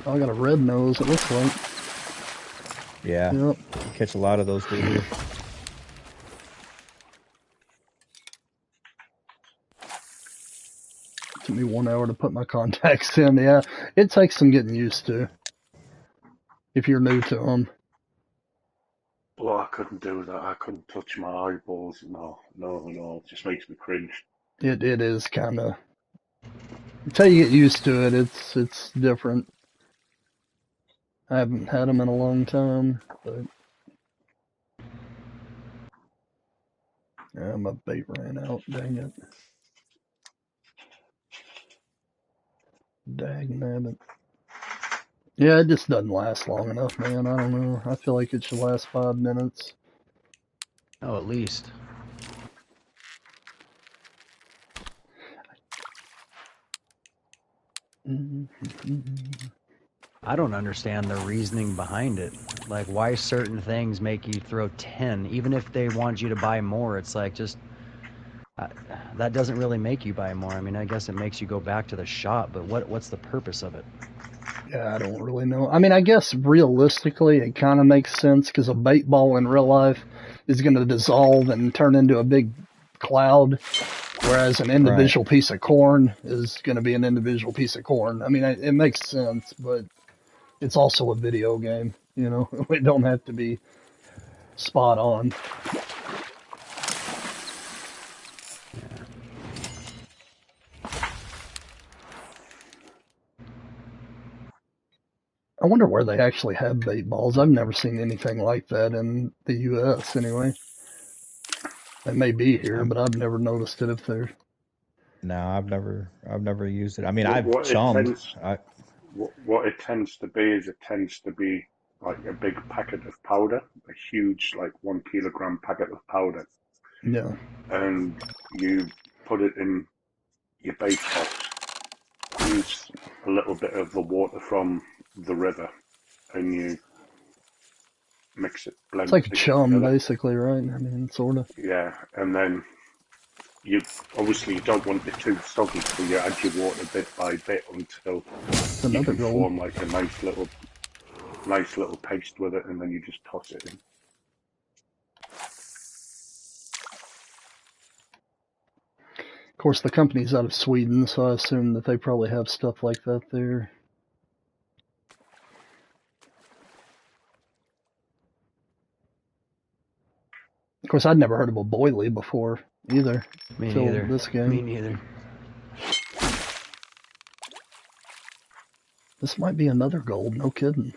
I got a red nose, it looks like. Yeah. Yep. Catch a lot of those through here. Took me 1 hour to put my contacts in. Yeah, it takes some getting used to if you're new to them. Well, I couldn't do that. I couldn't touch my eyeballs. No. It just makes me cringe. It is kind of until you get used to it. It's different. I haven't had them in a long time, but yeah, my bait ran out. Dang it! Dag nabbit. Yeah, it just doesn't last long enough, man. I don't know. I feel like it should last 5 minutes. Oh, at least. I don't understand the reasoning behind it. Like, why certain things make you throw 10, even if they want you to buy more. It's like just that doesn't really make you buy more. I mean, I guess it makes you go back to the shop, but what's the purpose of it? Yeah, I don't really know. I mean, I guess realistically it kind of makes sense because a bait ball in real life is going to dissolve and turn into a big cloud, whereas an individual piece of corn is going to be an individual piece of corn. I mean, it makes sense, but it's also a video game, you know? It don't have to be spot on. I wonder where they actually have bait balls. I've never seen anything like that in the U.S. anyway. They may be here, but I've never noticed it if they're. No, I've never used it. I mean, What, I've what it chummed. tends what it tends to be is it tends to be like a big packet of powder, a huge like 1 kilogram packet of powder, Yeah. and you put it in your bait box. Use a little bit of the water from the river, and you mix it, It's blend like a it chum, together. basically, right? I mean, sort of. Yeah, and then you obviously you don't want it too soggy, so you add your water bit by bit until It's you another can gold. form like a nice little paste with it, and then you just toss it in. Of course, the company's out of Sweden, so I assume that they probably have stuff like that there. Of course, I'd never heard of a boilie before either. Me Till neither. this game. Me neither. This might be another gold, no kidding.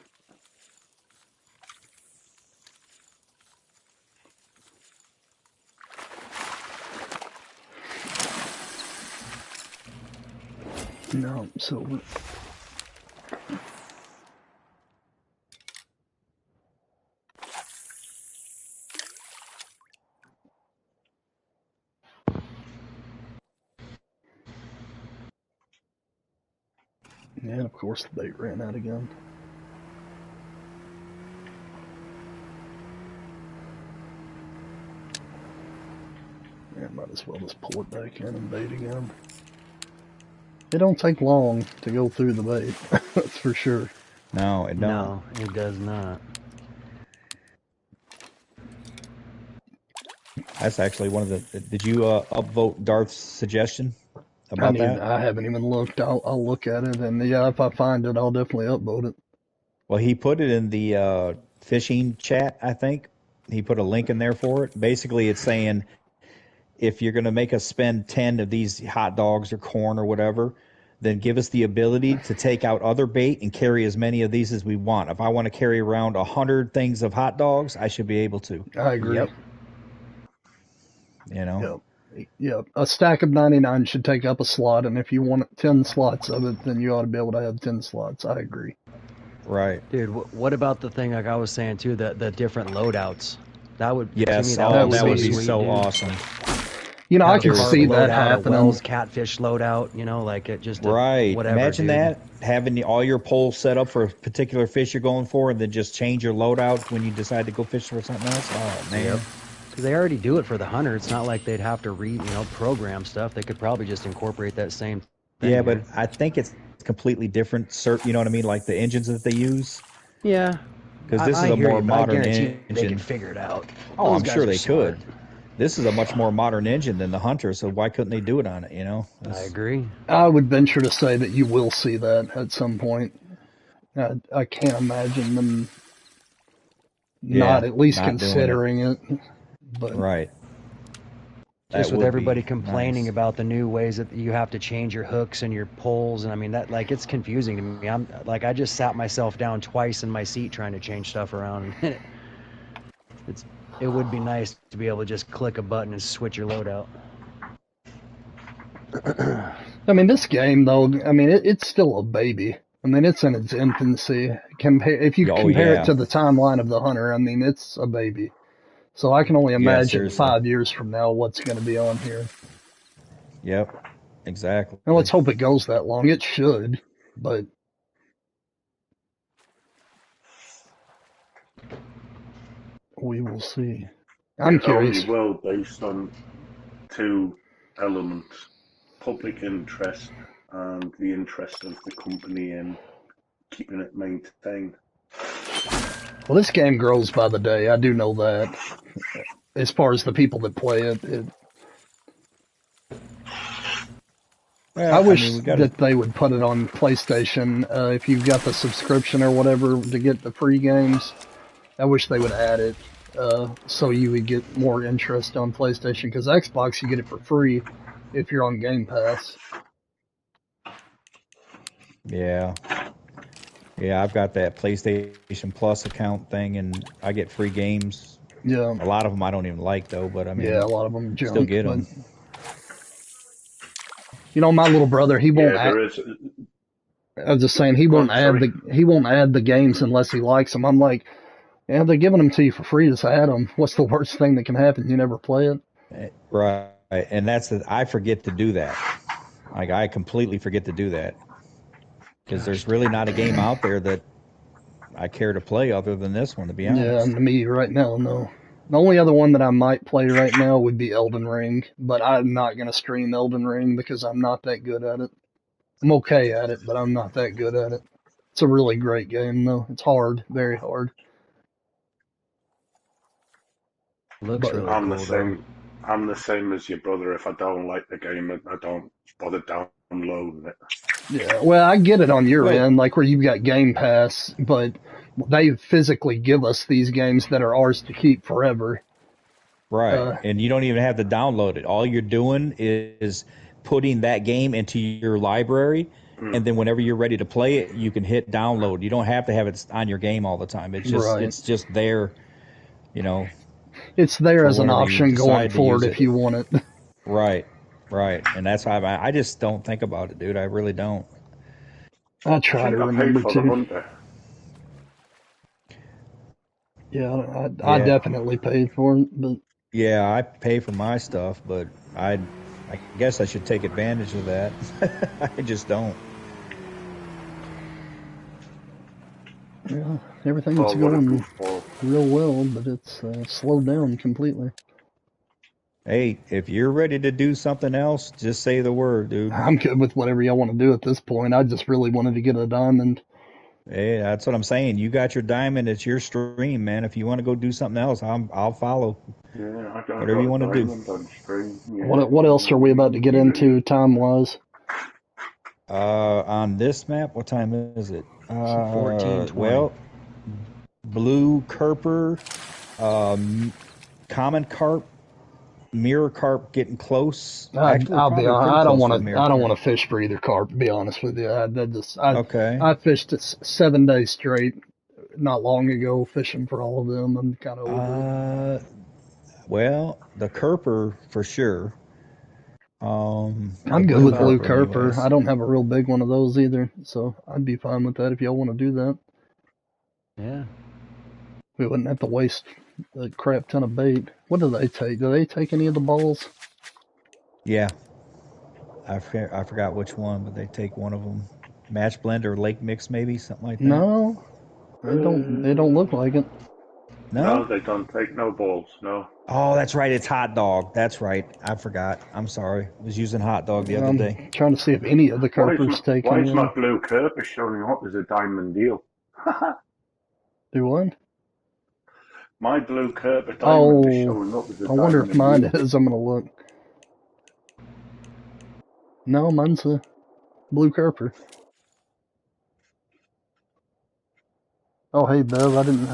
No, silver. And of course the bait ran out again. Yeah, might as well just pull it back in and bait again. It don't take long to go through the bait, that's for sure. No, it don't. No, it does not. That's actually one of the. Did you upvote Darth's suggestion about that? I haven't even looked. I'll look at it, and yeah, if I find it, I'll definitely upvote it. Well, he put it in the fishing chat, I think. He put a link in there for it. Basically, it's saying if you're going to make us spend 10 of these hot dogs or corn or whatever, then give us the ability to take out other bait and carry as many of these as we want. If I want to carry around 100 things of hot dogs, I should be able to. I agree. Yep. You know? Yep. Yeah, a stack of 99 should take up a slot, and if you want 10 slots of it, then you ought to be able to have 10 slots. I agree. Right. Dude, what about the thing like I was saying too, the different loadouts? That would to me Yes. that Oh, would that be would be sweet, so dude. awesome. You know, I Have a can carp see that loadout, a happening. Wells catfish loadout, you know, like it just Right. whatever, Imagine dude. that, having all your poles set up for a particular fish you're going for, and then just change your loadout when you decide to go fish for something else. Oh, man. Yep. Because they already do it for the hunter. It's not like they'd have to program stuff. They could probably just incorporate that same thing Yeah, here. but I think it's completely different. You know what I mean? Like the engines that they use. Yeah, Because this is I a hear more you, but I modern guarantee they engine. could figure it out. Oh, Those I'm guys sure are they smart. could. This is a much more modern engine than the Hunter, so why couldn't they do it on it, you know? I agree. I would venture to say that you will see that at some point. I can't imagine them not Yeah, at least not doing it. considering it. But Right. Just That with would everybody be complaining nice. about the new ways that you have to change your hooks and your poles, and I mean that like it's confusing to me. I'm like I just sat myself down twice in my seat trying to change stuff around. it's it would be nice to be able to just click a button and switch your loadout. I mean, this game though, I mean, it's still a baby. I mean, it's in its infancy. If you Oh, compare it yeah. to the timeline of the Hunter, I mean, it's a baby. So I can only Yeah, imagine seriously. 5 years from now what's going to be on here. Yep, exactly. And let's hope it goes that long. It should, but we will see. I'm It only curious. will based on two elements: public interest and the interest of the company in keeping it maintained. Well, this game grows by the day. I do know that. As far as the people that play it, I Well, I wish mean, we got to. that they would put it on PlayStation. If you've got the subscription or whatever to get the free games, I wish they would add it so you would get more interest on PlayStation. Because Xbox, you get it for free if you're on Game Pass. Yeah. Yeah, I've got that PlayStation Plus account thing, and I get free games. Yeah, A lot of them I don't even like, though, but I yeah, mean, a lot of them still junk. get But them. you know, my little brother, he won't. Yeah, there is. I was just saying he Go won't on, add sorry. the games unless he likes them. I'm like, yeah, they're giving them to you for free. Just add them. What's the worst thing that can happen? You never play it. Right. And I forget to do that. Like, I completely forget to do that. Because there's really not a game out there that I care to play other than this one, to be Yeah, honest. and to me right now, no. The only other one that I might play right now would be Elden Ring, but I'm not gonna stream Elden Ring because I'm not that good at it. I'm okay at it, but I'm not that good at it. It's a really great game though. It's hard, very hard. Looks But really I'm the cool though. same. I'm the same as your brother. If I don't like the game, I don't bother downloading it. yeah, well, I get it on your Well, end, like where you've got Game Pass, but they physically give us these games that are ours to keep forever. right. Uh, And you don't even have to download it. All you're doing is putting that game into your library, and Mm. then whenever you're ready to play it, you can hit download. You don't have to have it on your game all the time. right. It's just there, you know, It's there for as an whenever you option going decide to forward use if it. you want it. Right. Right. And that's how I just don't think about it, dude. I really don't. I I try to think I paid remember for the to. Hunter. Yeah, I Yeah. definitely paid for it, but Yeah, I pay for my stuff, but I guess I should take advantage of that. I just don't. yeah, everything's For what a going goofball. real well, but it's slowed down completely. Hey, if you're ready to do something else, just say the word, dude. I'm good with whatever y'all want to do at this point. I just really wanted to get a diamond. Hey, that's what I'm saying. You got your diamond. It's your stream, man. If you want to go do something else, I'll follow. Yeah, I got Whatever you a want to do. diamond on stream. Yeah, What else are we about to get into time wise? On this map, what time is it? 14:20. Well, blue kerper, common carp, mirror carp getting close. Actually, we're I'll be probably honest. pretty I don't close to a want to. mirror I don't carp. want to fish for either carp. To be honest with you, Okay. I fished it 7 days straight not long ago, fishing for all of them. I'm kind of over it. Uh, well, the kerper for sure. I'm good blue with blue Kerper Kerper. anyways. I don't have a real big one of those either, so I'd be fine with that if y'all want to do that. Yeah. We wouldn't have to waste a crap ton of bait. What do they take? Do they take any of the balls? Yeah, I forgot which one, but they take one of them. Match blend or lake mix, maybe something like that. No, they don't. They don't look like it. No, No. they don't take no balls. No. Oh, that's right. It's hot dog. That's right. I forgot. I'm sorry. I was using hot dog the other I'm day. trying to see if any of the Kerpers take Why any is of my them. blue Kerper showing up as a diamond deal? Do what? My blue Kerper diamond is Oh, showing up as a I wonder if diamond mine deal. is. I'm gonna look. No, mine's a blue Kerper. Oh, hey, Bev. I didn't.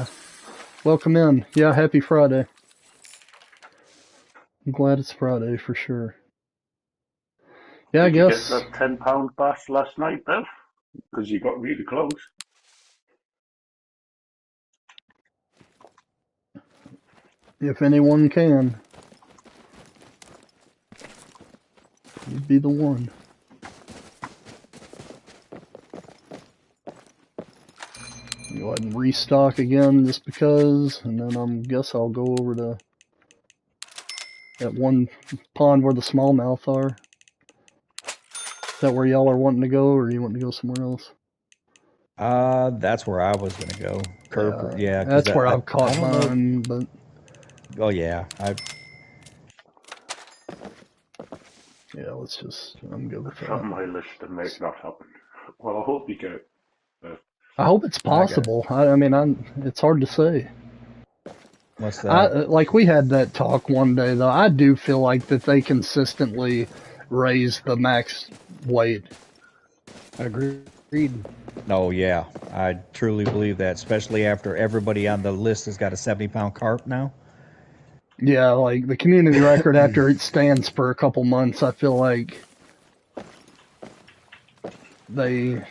Welcome in. Yeah, happy Friday. I'm glad it's Friday for sure. Yeah, I Did you get guess. that £10 bass last night, Bev? Because you got really close. If anyone can, you'd be the one. Go ahead and restock again just because, and then I guess I'll go over to that one pond where the smallmouth are. Is that where y'all are wanting to go, or you want to go somewhere else? That's where I was gonna go. Kerper, yeah, because That's where I've I caught don't know. mine, but Oh yeah, yeah, I'm good with It's on that. my list to make that happen. Well, I hope you get it. I hope it's possible. I mean, it's hard to say. What's that? Like we had that talk one day though. I do feel like that they consistently raise the max weight. Agreed. Oh yeah, I truly believe that, especially after everybody on the list has got a 70-pound carp now. Yeah, like the community record after it stands for a couple months, I feel like they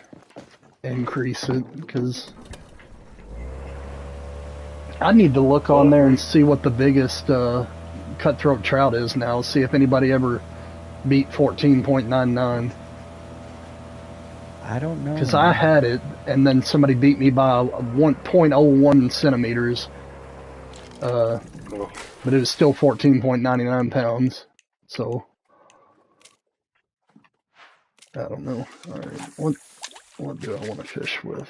increase it because I need to look on there and see what the biggest cutthroat trout is now. See if anybody ever beat 14.99. I don't know. Because I had it, and then somebody beat me by 1.01 centimeters. But it was still 14.99 pounds. So, I don't know. Alright, what do I want to fish with?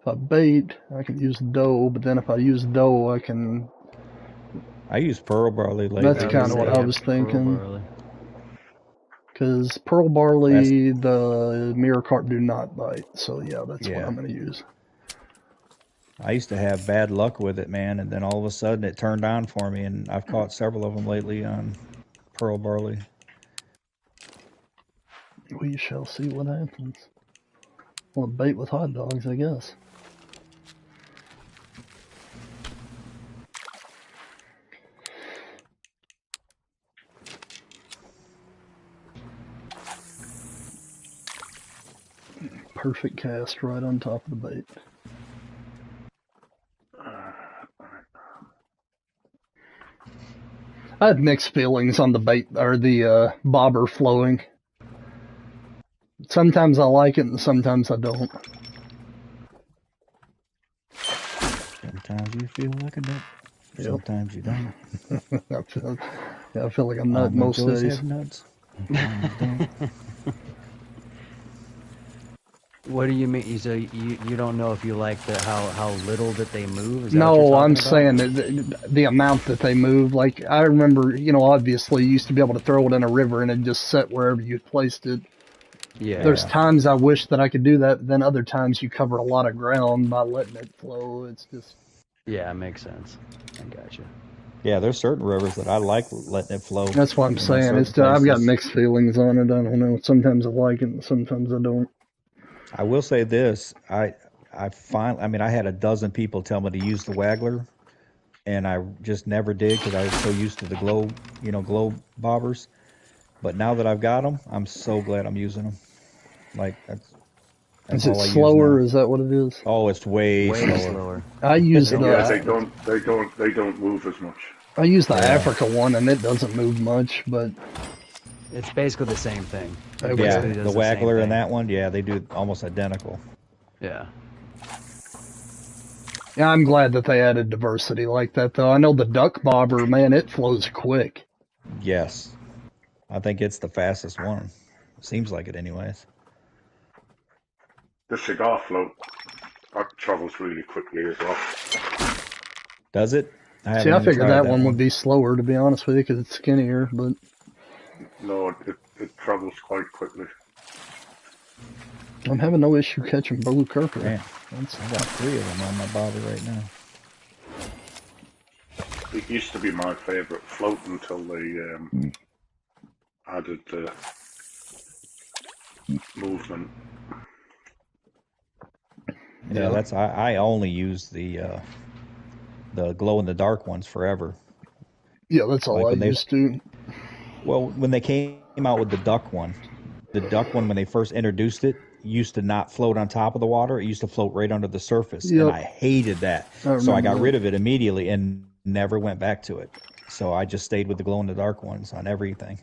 If I bait, I can use dough, but then if I use dough, I use pearl barley lately. That's kind of what I was thinking. Because pearl barley, the mirror carp do not bite. So yeah, that's what I'm going to use. I used to have bad luck with it, man, and then all of a sudden it turned on for me, and I've caught several of them lately on pearl barley. We shall see what happens. Well, bait with hot dogs, I guess. Perfect cast right on top of the bait. I had mixed feelings on the bait or the bobber flowing. Sometimes I like it and sometimes I don't. Sometimes you feel like a nut. Yep. Sometimes you don't. I feel like I'm nut most days. Have nuts. What do you mean? You don't know if you like how little that they move? Is that no, what I'm about? saying that the amount that they move. Like I remember, obviously you used to be able to throw it in a river and it just set wherever you placed it. Yeah. There's times I wish that I could do that, but then other times you cover a lot of ground by letting it flow. It's just. Yeah, it makes sense. I gotcha. Yeah, there's certain rivers that I like letting it flow. That's what I'm saying. I've got mixed feelings on it. I don't know. Sometimes I like it, and sometimes I don't. I will say this: I had a dozen people tell me to use the Waggler, and I just never did because I was so used to the globe bobbers. But now that I've got them, I'm so glad I'm using them. Like that's is it slower? Is that what it is? Oh, it's way slower. I use they don't move as much. I use the Africa one, and it doesn't move much, but It's basically the same thing. Okay. It Yeah, basically the does same Waggler thing. and that one, yeah, they do almost identical. Yeah. Yeah, I'm glad that they added diversity like that, though. I know the duck bobber, man, it flows quick. Yes. I think it's the fastest one. Seems like it anyways. The cigar float travels really quickly as well. Does it? I See, haven't I even figured tried that one would be slower, to be honest with you, because it's skinnier, but No, it travels quite quickly. I'm having no issue catching blue kerper. Man, I got 3 of them on my bobber right now. It used to be my favourite float until they added the movement. Yeah, that's I only use the glow in the dark ones forever. Yeah, that's all Like I when they used to. Well, when they came out with the duck one when they first introduced it used to not float on top of the water. It used to float right under the surface, and Yep. I hated that. I So I remember got that. rid of it immediately and never went back to it. So I just stayed with the glow in the dark ones on everything.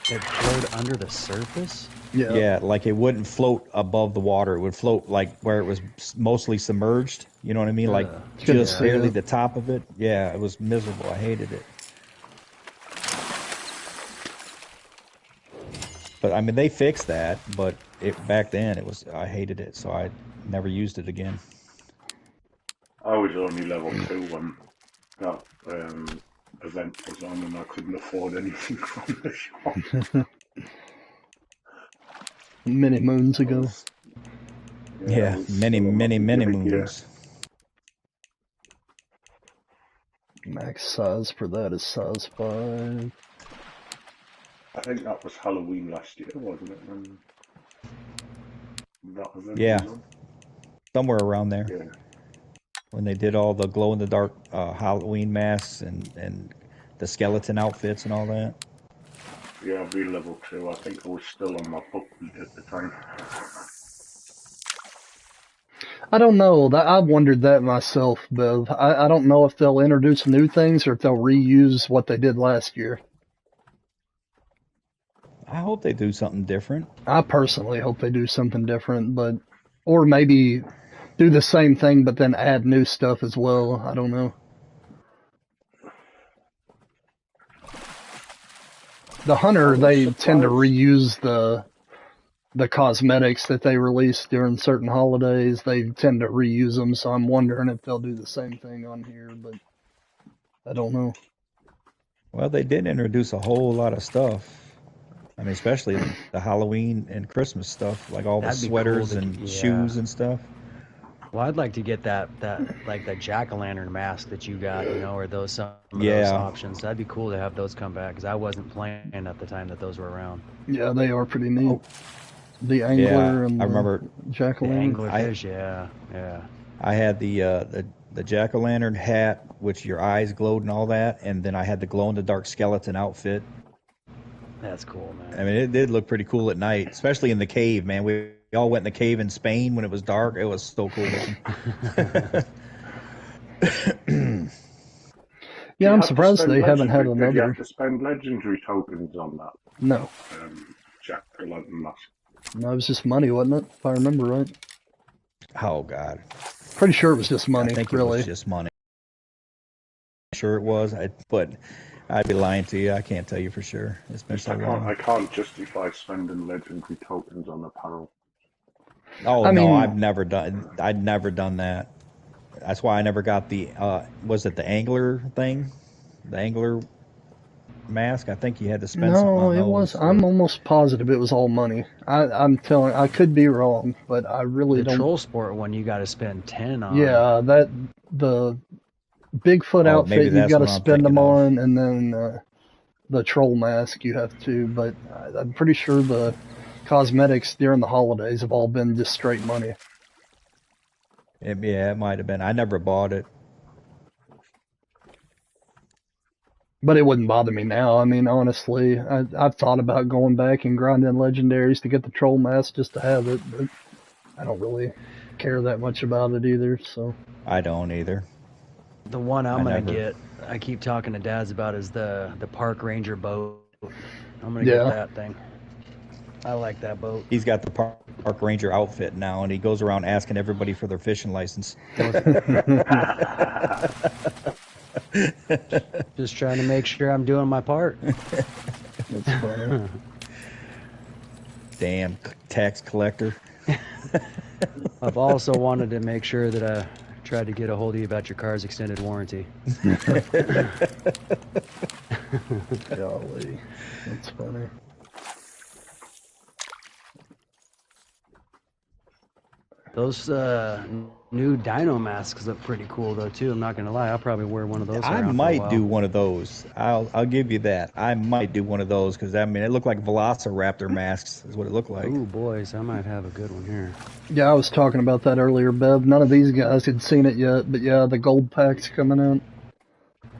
It flowed under the surface? Yeah. Yeah, like it wouldn't float above the water. It would float like where it was mostly submerged. You know what I mean? Like Couldn't just see barely it. the top of it. Yeah, it was miserable. I hated it. But I mean, they fixed that. But back then I hated it, so I never used it again. I was only level 2 when that event was on, and I couldn't afford anything from the shop. Many moons ago. Yeah, many moons. Max size for that is size 5. I think that was Halloween last year, wasn't it? That event Yeah, was on? somewhere around there. Yeah. When they did all the glow in the dark Halloween masks and the skeleton outfits and all that. Yeah, I'll be level 2. I think I was still on my booklet at the time. I don't know. I wondered that myself, Bev. I don't know if they'll introduce new things or if they'll reuse what they did last year. I hope they do something different. I personally hope they do something different, or maybe do the same thing but then add new stuff as well. I don't know. The Hunter, they tend to reuse the cosmetics that they release during certain holidays. They tend to reuse them, so I'm wondering if they'll do the same thing on here, but I don't know. Well, they did introduce a whole lot of stuff. I mean, especially the Halloween and Christmas stuff, like all That'd the be sweaters cool and shoes and stuff. Well, I'd like to get that like the jack-o'-lantern mask that you got, or some of those Yeah. options. That'd be cool to have those come back because I wasn't playing at the time that those were around. Yeah, they are pretty neat. The angler and I remember The jack-o'-lantern. anglerfish, yeah. I had the jack-o'-lantern hat, which your eyes glowed and all that, and then I had the glow-in-the-dark skeleton outfit. That's cool, man. I mean, it did look pretty cool at night, especially in the cave, man. We all went in the cave in Spain when it was dark. It was so cool looking. Yeah, I'm surprised they haven't had Did you another. have to spend legendary tokens on that No, jack-o'-lantern mask? no, it was just money, wasn't it? If I remember right. Oh God, Pretty sure it was just money. I think really. it was just money. Sure it was, but I'd be lying to you. I can't tell you for sure. It's been so long. I can't justify spending legendary tokens on apparel. Oh I no, mean- I'd never done that. That's why I never got the was it the angler thing? The angler mask? I think you had to spend something No, on it those. was. I'm almost positive it was all money. I'm telling. I could be wrong, but I really The don't. troll sport one you got to spend 10 on. Yeah, the Bigfoot Oh, maybe outfit you that's got to what I'm spend them thinking of. on, and then the troll mask you have to. But I'm pretty sure the cosmetics during the holidays have all been just straight money. Yeah, it might have been. I never bought it. But it wouldn't bother me now. I mean, honestly, I've thought about going back and grinding legendaries to get the troll mask just to have it, but I don't really care that much about it either. So I don't either. The one I'm I gonna never- get, I keep talking to dads about, is the park ranger boat. I'm gonna get Yeah. that thing. I like that boat. He's got the park ranger outfit now, and he goes around asking everybody for their fishing license. Just trying to make sure I'm doing my part. That's funny. Damn tax collector. I've also wanted to make sure that I tried to get a hold of you about your car's extended warranty. Golly. That's funny. Those new Dino masks look pretty cool though too. I'm not gonna lie, I'll probably wear one of those. I around for a might while. do one of those. I'll give you that. I might do one of those because I mean it looked like Velociraptor masks is what it looked like. Ooh, boys, I might have a good one here. Yeah, I was talking about that earlier, Bev. None of these guys had seen it yet, but yeah, the gold pack's coming out.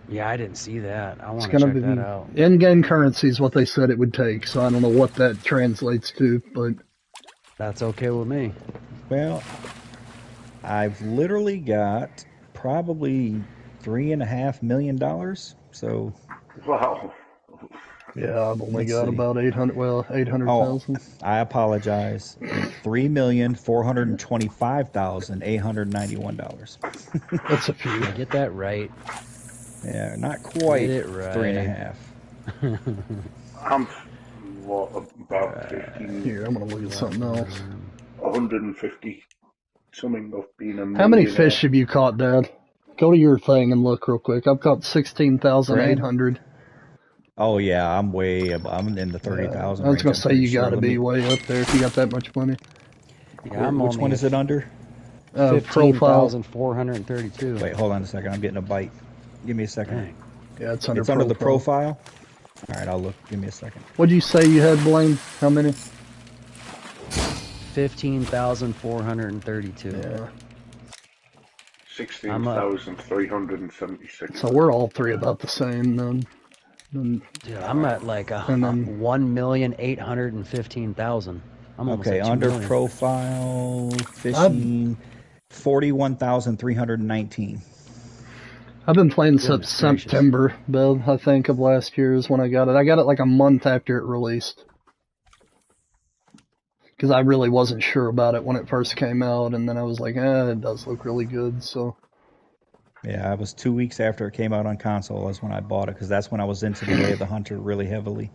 Yeah, I didn't see that. I It's want to gonna check be that out. in-game currency is what they said it would take, so I don't know what that translates to, but That's okay with me. Well, I've literally got probably $3.5 million. So Wow. yeah, I've only Let's got see. about 800,000. Oh, I apologize. $3,425,891. That's a few. Get that right. Yeah, not quite Get it right. 3.5. I'm about 15, Here, I'm gonna look at something else. 150 something of being a How many millionaire. fish have you caught, Dad? Go to your thing and look real quick. I've caught 16,800. Oh yeah, I'm way above. I'm in the 30,000 I was range. gonna I'm say pretty you sure. got to Let be me- way up there if you got that much money. Yeah, I'm Which only one is it under? Profile. 15,432. Wait, hold on a second. I'm getting a bite. Give me a second. Dang. Yeah, it's under It's under the profile. All right, I'll look. Give me a second. What'd you say you had, Blaine? How many? 15,432. Yeah. 16,376. So we're all three about the same then. And Dude, I'm at like And then- 1,815,000. I'm almost Okay, at 2 under million. profile fishing, 41,319. I've been playing since Goodness gracious. September, Bev, I think, of last year is when I got it. I got it like a month after it released. Because I really wasn't sure about it when it first came out, and then I was like, it does look really good, so. Yeah, it was 2 weeks after it came out on console. That's when I bought it because that's when I was into the Way of the Hunter really heavily.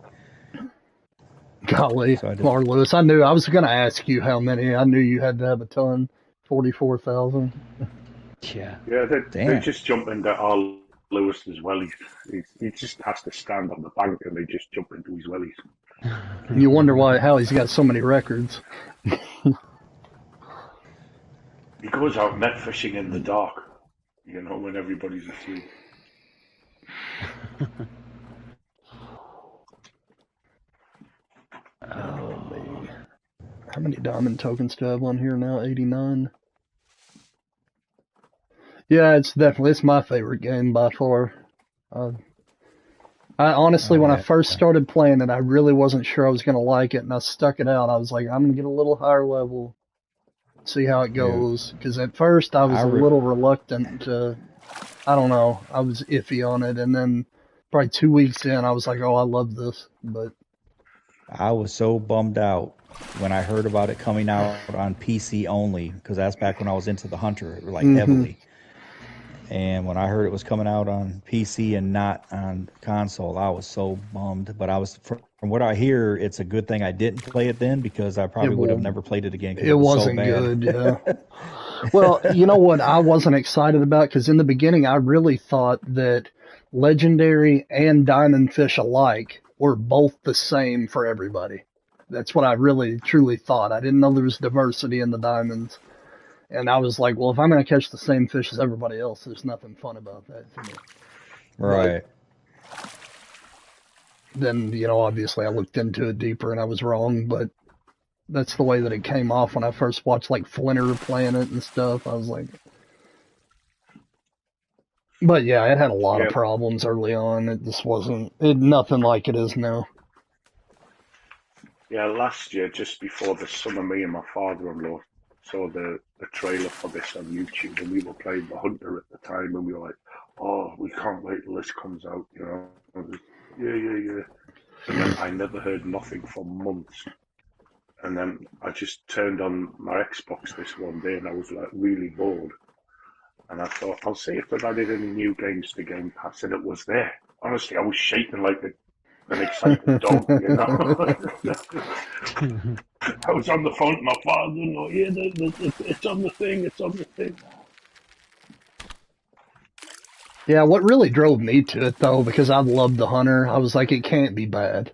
Golly, So I did- Mark Lewis, I knew, I was going to ask you how many. I knew you had to have a ton. 44,000. Yeah. Yeah, they Damn. just jump into our Lewis as well. He just has to stand on the bank and they just jump into his wellies. And you wonder how he's got so many records. He goes out net fishing in the dark, when everybody's asleep. How many diamond tokens do I have on here now? 89. Yeah, it's my favorite game by far. I honestly, when I first started playing it, I really wasn't sure I was going to like it, and I stuck it out. I was like, I'm going to get a little higher level, see how it goes. Because at first, I was a little reluctant to, I don't know, I was iffy on it, and then probably 2 weeks in, I was like, oh, I love this. But I was so bummed out when I heard about it coming out on PC only because that's back when I was into the Hunter like heavily. And when I heard it was coming out on PC and not on console, I was so bummed. But I was, from what I hear, it's a good thing I didn't play it then because I probably would have never played it again. 'Cause it was wasn't so bad. good, yeah. Well, you know what I wasn't excited about? Because in the beginning, I really thought that Legendary and Diamond Fish alike were both the same for everybody. That's what I really, truly thought. I didn't know there was diversity in the diamonds. And I was like, well, if I'm going to catch the same fish as everybody else, there's nothing fun about that to me. Right. Then, obviously I looked into it deeper and I was wrong, but that's the way that it came off when I first watched like Flinter playing it and stuff. I was like, but yeah, it had a lot of problems early on. It just nothing like it is now. Yeah, last year, just before the summer, me and my father-in-law saw the trailer for this on YouTube, and we were playing the Hunter at the time, and we were like, oh, we can't wait till this comes out, Yeah. And then I never heard nothing for months. And then I just turned on my Xbox this one day and I was like really bored. And I thought, I'll see if they've added any new games to Game Pass. And it was there. Honestly, I was shaking like an excited dog, you know. I was on the phone to my father, you know, yeah, it's on the thing, it's on the thing. Yeah, what really drove me to it though, because I loved the Hunter, I was like, it can't be bad.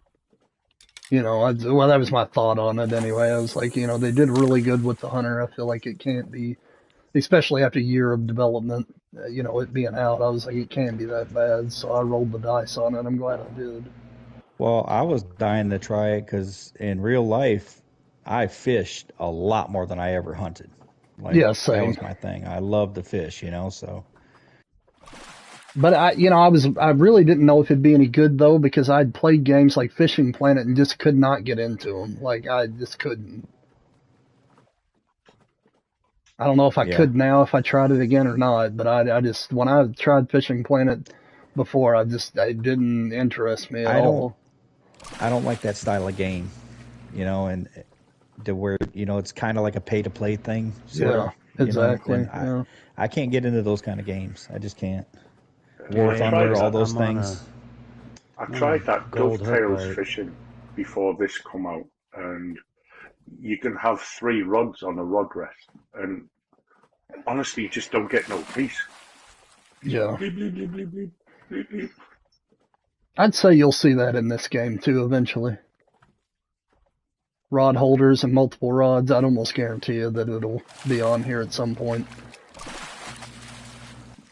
You know, well, that was my thought on it anyway. I was like, you know, they did really good with the Hunter. I feel like it can't be, especially after a year of development, you know, it being out. I was like, it can't be that bad. So I rolled the dice on it. I'm glad I did. Well, I was dying to try it because in real life, I fished a lot more than I ever hunted. Like, Yeah, that same. was my thing. I love to fish, you know, so. But I really didn't know if it'd be any good though, because I'd played games like Fishing Planet and just could not get into them. Like, I just couldn't. I don't know if I Yeah. could now if I tried it again or not, but I just, when I tried Fishing Planet before, it didn't interest me at all. I don't like that style of game, you know, and to where, you know, it's kind of like a pay to play thing, sort Yeah, of, you know, exactly. and Yeah. I can't get into those kind of games. I just can't. I War Thunder, tried all that. those I'm on a things. I tried that gold hook dovetails bite. fishing before this come out, and you can have 3 rods on a rod rest, and honestly, you just don't get no peace. Yeah. Bleep, bleep, bleep, bleep, bleep, bleep, bleep. I'd say you'll see that in this game too eventually. Rod holders and multiple rods, I'd almost guarantee you that it'll be on here at some point.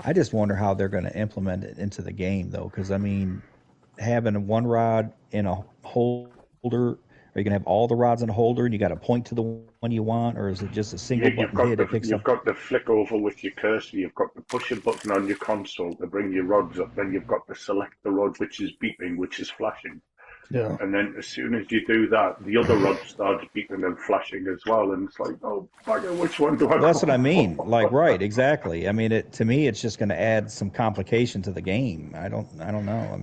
I just wonder how they're going to implement it into the game, though, because I mean, having one rod in a holder, are you going to have all the rods in a holder and you got to point to the one you want, or is it just a single button hit? It picks You've up. got the flick over with your cursor. You've got the push a button on your console to bring your rods up. Then you've got to select the rod which is beeping, which is flashing. Yeah. And then as soon as you do that, the other rod starts beeping and flashing as well. And it's like, oh, bugger, which one do I Well, that's go what I mean. for? Like, right, exactly. I mean, to me, it's just going to add some complication to the game. I don't know. I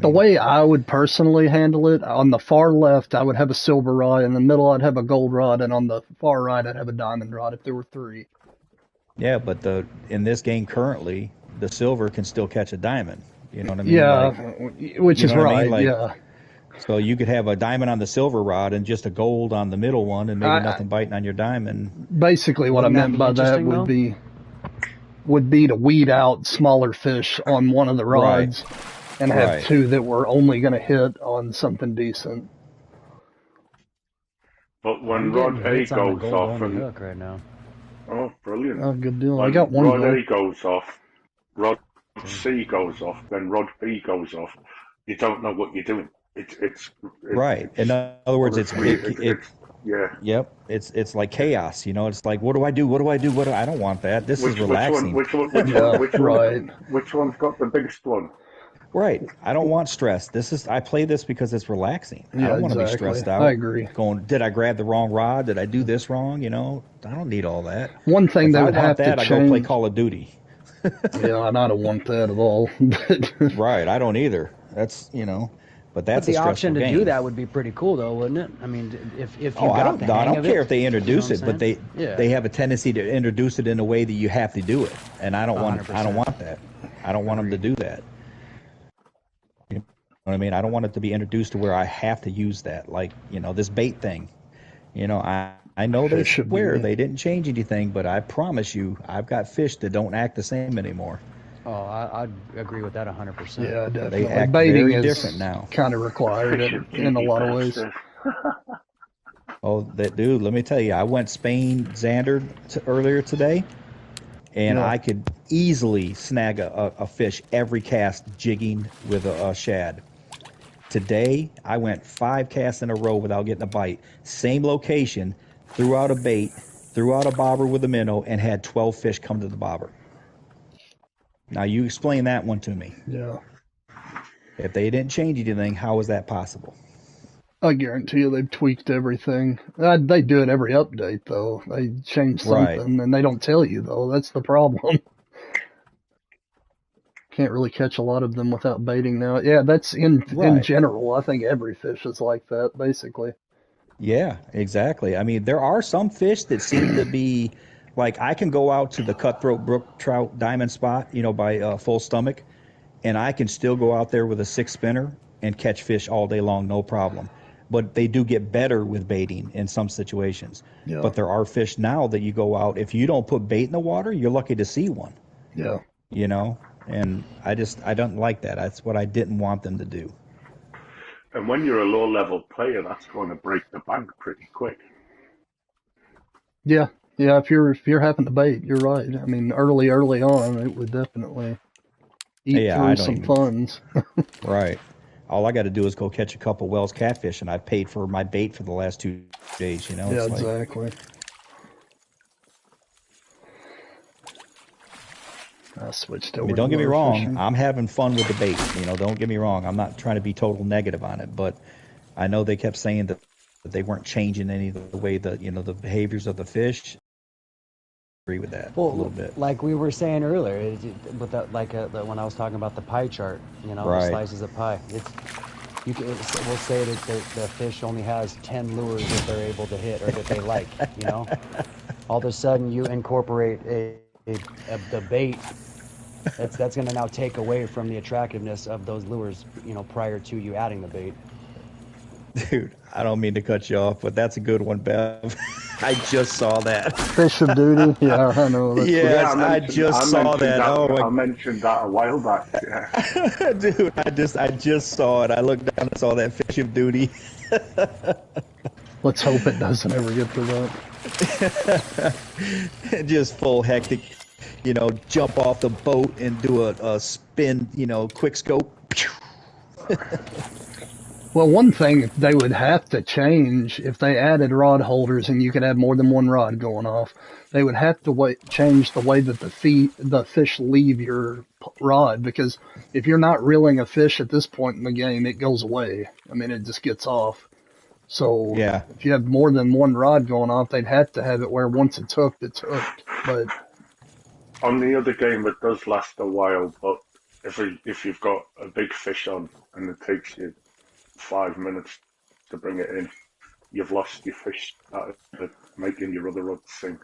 The mean, way I would personally handle it, on the far left, I would have a silver rod. In the middle, I'd have a gold rod. And on the far right, I'd have a diamond rod if there were 3. yeah, but in this game currently, the silver can still catch a diamond. You know what I mean? Yeah, Like, which you is know what I right. mean? Like, Yeah. so you could have a diamond on the silver rod and just a gold on the middle one, and maybe I- nothing biting on your diamond. Basically, what I Wouldn't that meant be by that interesting, would be to weed out smaller fish on one of the Right. rods and have Right. 2 that were only going to hit on something decent. But I'm when getting Rod A hits on the goes gold off only and hook right now. oh, brilliant! Oh, good deal. I When got one Rod gold. A goes off, Rod C goes off, then Rod B goes off. You don't know what you're doing. It's Right. In other words, yeah. yep. It's like chaos. You know, it's like, what do I do? What do I do? I don't want that. This is relaxing. Yeah, right. Which one's got the biggest one? Right. I don't want stress. I play this because it's relaxing. I Yeah, don't want to be exactly. stressed out. I agree. Going, did I grab the wrong rod? Did I do this wrong? You know, I don't need all that. One thing If they I would want have that, to I go play change. Call of Duty. Yeah, and I don't want that at all. But Right. I don't either. That's, you know, but that's But the a stressful option to game. do that would be pretty cool, though, wouldn't it? I mean, if you Oh, got the I hang don't of care it, if they introduce you know it, but what I'm saying? they have a tendency to introduce it in a way that you have to do it, and I don't want 100%. that. I don't want them to do that. You know what I mean? I don't want it to be introduced to where I have to use that, like, you know, this bait thing. You know, I know they Fish swear abuse. they didn't change anything, but I promise you, I've got fish that don't act the same anymore. Oh, I'd agree with that 100%. yeah, definitely. act Baiting very is different now. kind of required in a lot of ways. Oh, that dude, let me tell you, I went Spain Xander earlier today, and Yeah. I could easily snag a fish every cast jigging with a shad. Today, I went 5 casts in a row without getting a bite. Same location, threw out a bait, threw out a bobber with a minnow, and had 12 fish come to the bobber. Now, you explain that one to me. Yeah. If they didn't change anything, how is that possible? I guarantee you they've tweaked everything. They do it every update, though. They change Right. something, and they don't tell you, though. That's the problem. Can't really catch a lot of them without baiting now. Yeah, that's in Right. general. I think every fish is like that, basically. Yeah, exactly. I mean, there are some fish that seem to be like I can go out to the cutthroat brook trout diamond spot, by Full Stomach, and I can still go out there with a six spinner and catch fish all day long, no problem. But they do get better with baiting in some situations. Yeah, But there are fish now that you go out, if you don't put bait in the water, you're lucky to see one, yeah. you know? And I don't like that. That's what I didn't want them to do. And when you're a low level player, that's going to break the bank pretty quick. Yeah, yeah. If you're having to bait, you're right. I mean, early on, it would definitely eat Yeah, I through don't some even, funds. right. All I got to do is go catch a couple Wells catfish, and I paid for my bait for the last 2 days. Yeah, It's like, exactly. I switched I mean, over to don't get me lure wrong. fishing. I'm having fun with the bait. Don't get me wrong. I'm not trying to be total negative on it, but I know they kept saying that they weren't changing any of the way the behaviors of the fish. I agree with that a little Well, bit. like we were saying earlier, with that, like when I was talking about the pie chart, the Right. slices of pie. We'll say that the fish only has 10 lures that they're able to hit or that they like. All of a sudden you incorporate the bait. That's going to now take away from the attractiveness of those lures. Prior to you adding the bait. Dude, I don't mean to cut you off, but that's a good one, Bev. I just saw that. Fish of duty. Yeah, I know. That's what. Yeah, Yes, I just I saw mentioned that. that. Oh I my, mentioned that a while back. Yeah. dude, I just saw it. I looked down and saw that fish of duty. Let's hope it doesn't ever get to that. Just full hectic, jump off the boat and do a spin, quick scope. Well, one thing they would have to change if they added rod holders and you could have more than one rod going off, they would have to change the way that the fish leave your rod, because if you're not reeling a fish at this point in the game, it goes away. I mean, it just gets off. So Yeah, if you have more than one rod going off, they'd have to have it where once it's hooked, it's hooked. But On the other game, it does last a while, but if you've got a big fish on and it takes you 5 minutes to bring it in, you've lost your fish started making your other rods sink.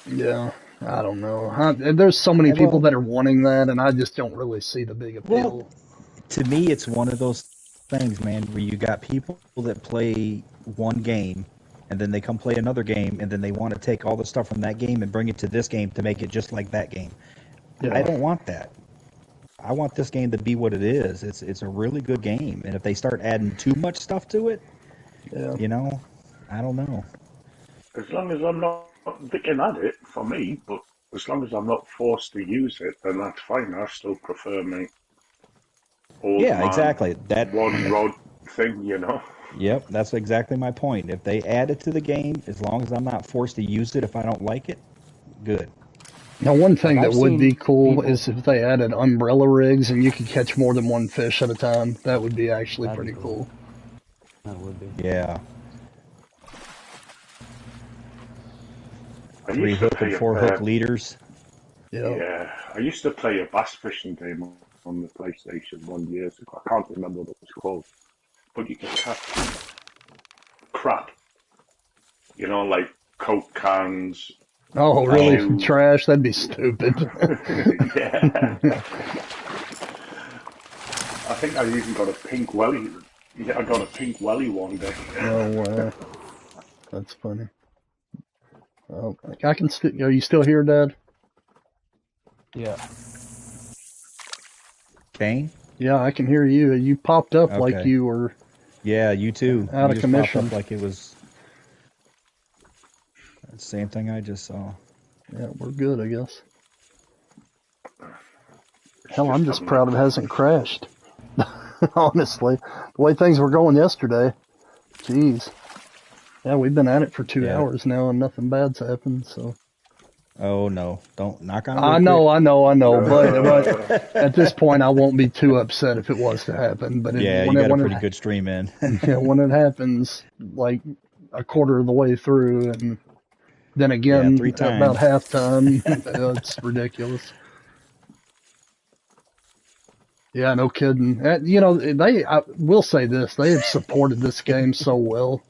yeah, I don't know. There's so many people well, that are wanting that, and I just don't really see the big well, appeal. to me, it's one of those things, man, where you got people that play one game and then they come play another game and then they want to take all the stuff from that game and bring it to this game to make it just like that game. I Yeah. don't want that. I want this game to be what it is. It's a really good game, and if they start adding too much stuff to it, Yeah. I don't know. As long as I'm not picking at it, for me, but as long as I'm not forced to use it, then that's fine. I still prefer my old Yeah, man exactly. That one rod thing. Yep, that's exactly my point. If they add it to the game, as long as I'm not forced to use it if I don't like it, good. Now, one Like thing that I've would be seen cool people. is if they added umbrella rigs and you could catch more than one fish at a time. That would be actually That'd be pretty cool. cool. That would be. Yeah, I three used to hook and play four hook leaders. Yeah. yeah, I used to play a bass fishing game on the PlayStation 1 years ago. I can't remember what it was called, but you could catch crap, like Coke cans, Oh, really? Oh, shoes. Trash? That'd be stupid. Yeah, I think I even got a pink welly. Yeah, I got a pink welly one day. No way. That's funny. Oh, I can still. Are you still here, Dad? Yeah. Kane? Yeah, I can hear you. You popped up like Okay. you were Yeah, you too. out You of just popped commission. up like it was the same thing I just saw. Yeah, we're good, I guess. It's Hell, I'm just just having proud it hasn't crashed. Honestly, the way things were going yesterday. Jeez. Yeah, we've been at it for two Yeah. hours now, and nothing bad's happened. So Oh no! Don't knock on I wood know, quick. I know, I know. But at this point, I won't be too upset if it was to happen. But Yeah, you got a pretty good stream in. when it happens, like a quarter of the way through, and then Yeah, again three about times. halftime, it's ridiculous. Yeah, no kidding. I will say this: they have supported this game so well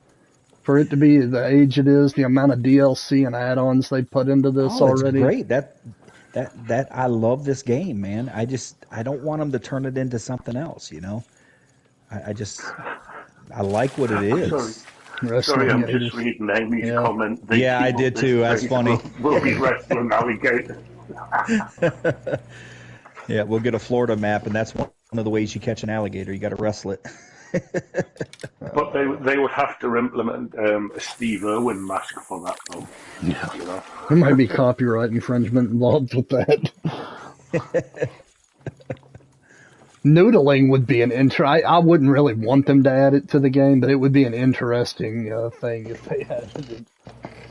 for it to be the age it is. The amount of DLC and add-ons they put into this Oh, it's already. great. That I love this game, man. I don't want them to turn it into something else, you know. I like what it Sorry, is. sorry, I'm Gators. just reading Amy's Yeah. comment. Yeah, I did too. That's funny. We'll be wrestling alligators. Yeah, we'll get a Florida map, and that's one of the ways you catch an alligator. You got to wrestle it. But they would have to implement a Steve Irwin mask for that, though. Yeah. You know? There might be copyright infringement involved with that. Noodling would be an I wouldn't really want them to add it to the game, but it would be an interesting thing if they added it.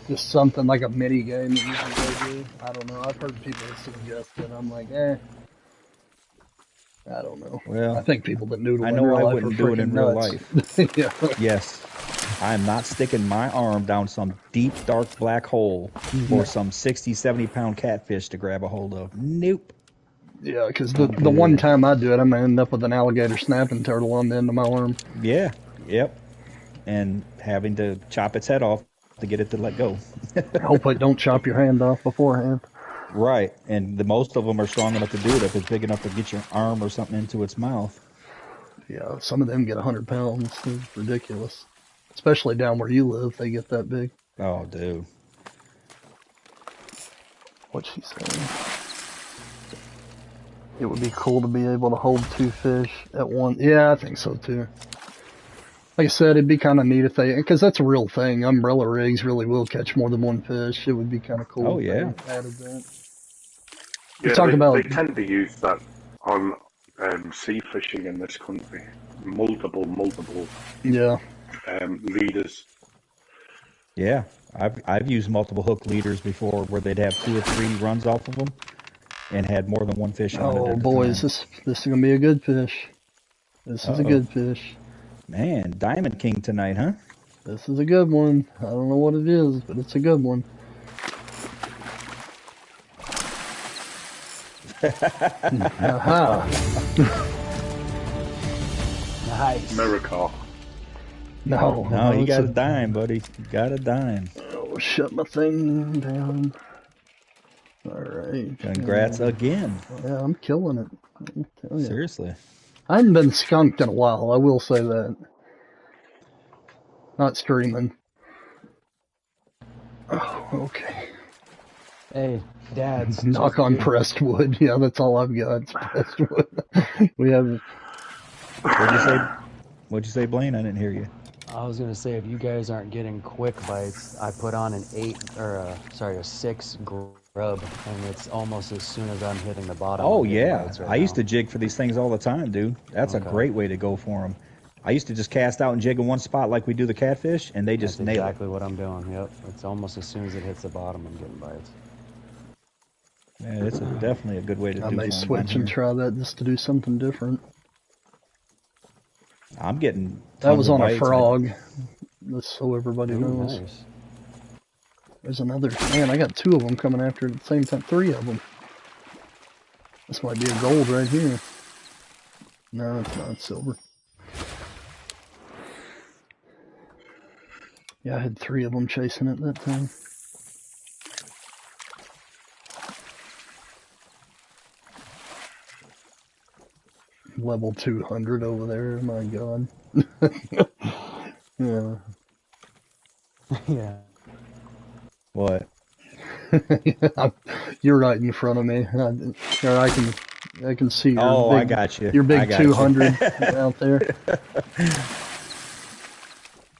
Just something like a mini game that you can go do. I don't know. I've heard people suggest it. I'm like, I don't know. Well, I think people that noodle I in know real I life wouldn't are do it in freaking real nuts. life. Yeah. Yes, I am not sticking my arm down some deep, dark black hole for some 60, 70-pound catfish to grab a hold of. Nope. Yeah, because the one time I do it, I'm going to end up with an alligator snapping turtle on the end of my arm. Yeah, yep. And having to chop its head off to get it to let go. Hope it don't chop your hand off beforehand. Right, and most of them are strong enough to do it if it's big enough to get your arm or something into its mouth. Yeah, some of them get 100 pounds. It's ridiculous. Especially down where you live, they get that big. Oh, dude. What's she saying? It would be cool to be able to hold 2 fish at once. Yeah, I think so too. Like I said, it'd be kind of neat if they, because that's a real thing. Umbrella rigs really will catch more than one fish. It would be kind of cool. Oh, if yeah. they added that. Yeah, Talk about- they tend to use that on sea fishing in this country. Multiple Yeah. leaders. Yeah, I've used multiple hook leaders before where they'd have 2 or 3 runs off of them and had more than one fish on it. Oh at the boy, time. this is gonna be a good fish. This is a Uh-oh. good fish. Man, Diamond King tonight, huh? This is a good one. I don't know what it is, but it's a good one. Aha. Nice. Miracle. No. No, you it's got a dime, buddy. You got a dime. Oh, shut my thing down. Alright. Congrats again. Yeah, I'm killing it. I'll tell ya. Seriously. I haven't been skunked in a while, I will say that. Not streaming. Oh, okay. Hey, Dads. Knock on pressed wood. Yeah, that's all I've got. It's pressed wood. We have. What'd you say, Blaine? I didn't hear you. I was gonna say, if you guys aren't getting quick bites, I put on a 6 grub, and it's almost as soon as I'm hitting the bottom. Oh I'm getting yeah, bites right I used now. to jig for these things all the time, dude. That's a Okay. great way to go for them. I used to just cast out and jig in one spot like we do the catfish, and they just That's nail exactly what I'm doing. Yep, it's almost as soon as it hits the bottom, I'm getting bites. it. Man, it's definitely a good way to I do. may for 'em switch down and here. try that just to do something different. I'm getting. That tons was of on a bites. frog. Just so everybody Ooh, knows. nice. There's another. Man, I got 2 of them coming after it at the same time. 3 of them. This might be a gold right here. No, it's not. It's silver. Yeah, I had 3 of them chasing it that time. Level 200 over there. My God. Yeah. Yeah. What? You're right in front of me. Or I can see your Oh, big, I got you. your I big got you. 200 out there.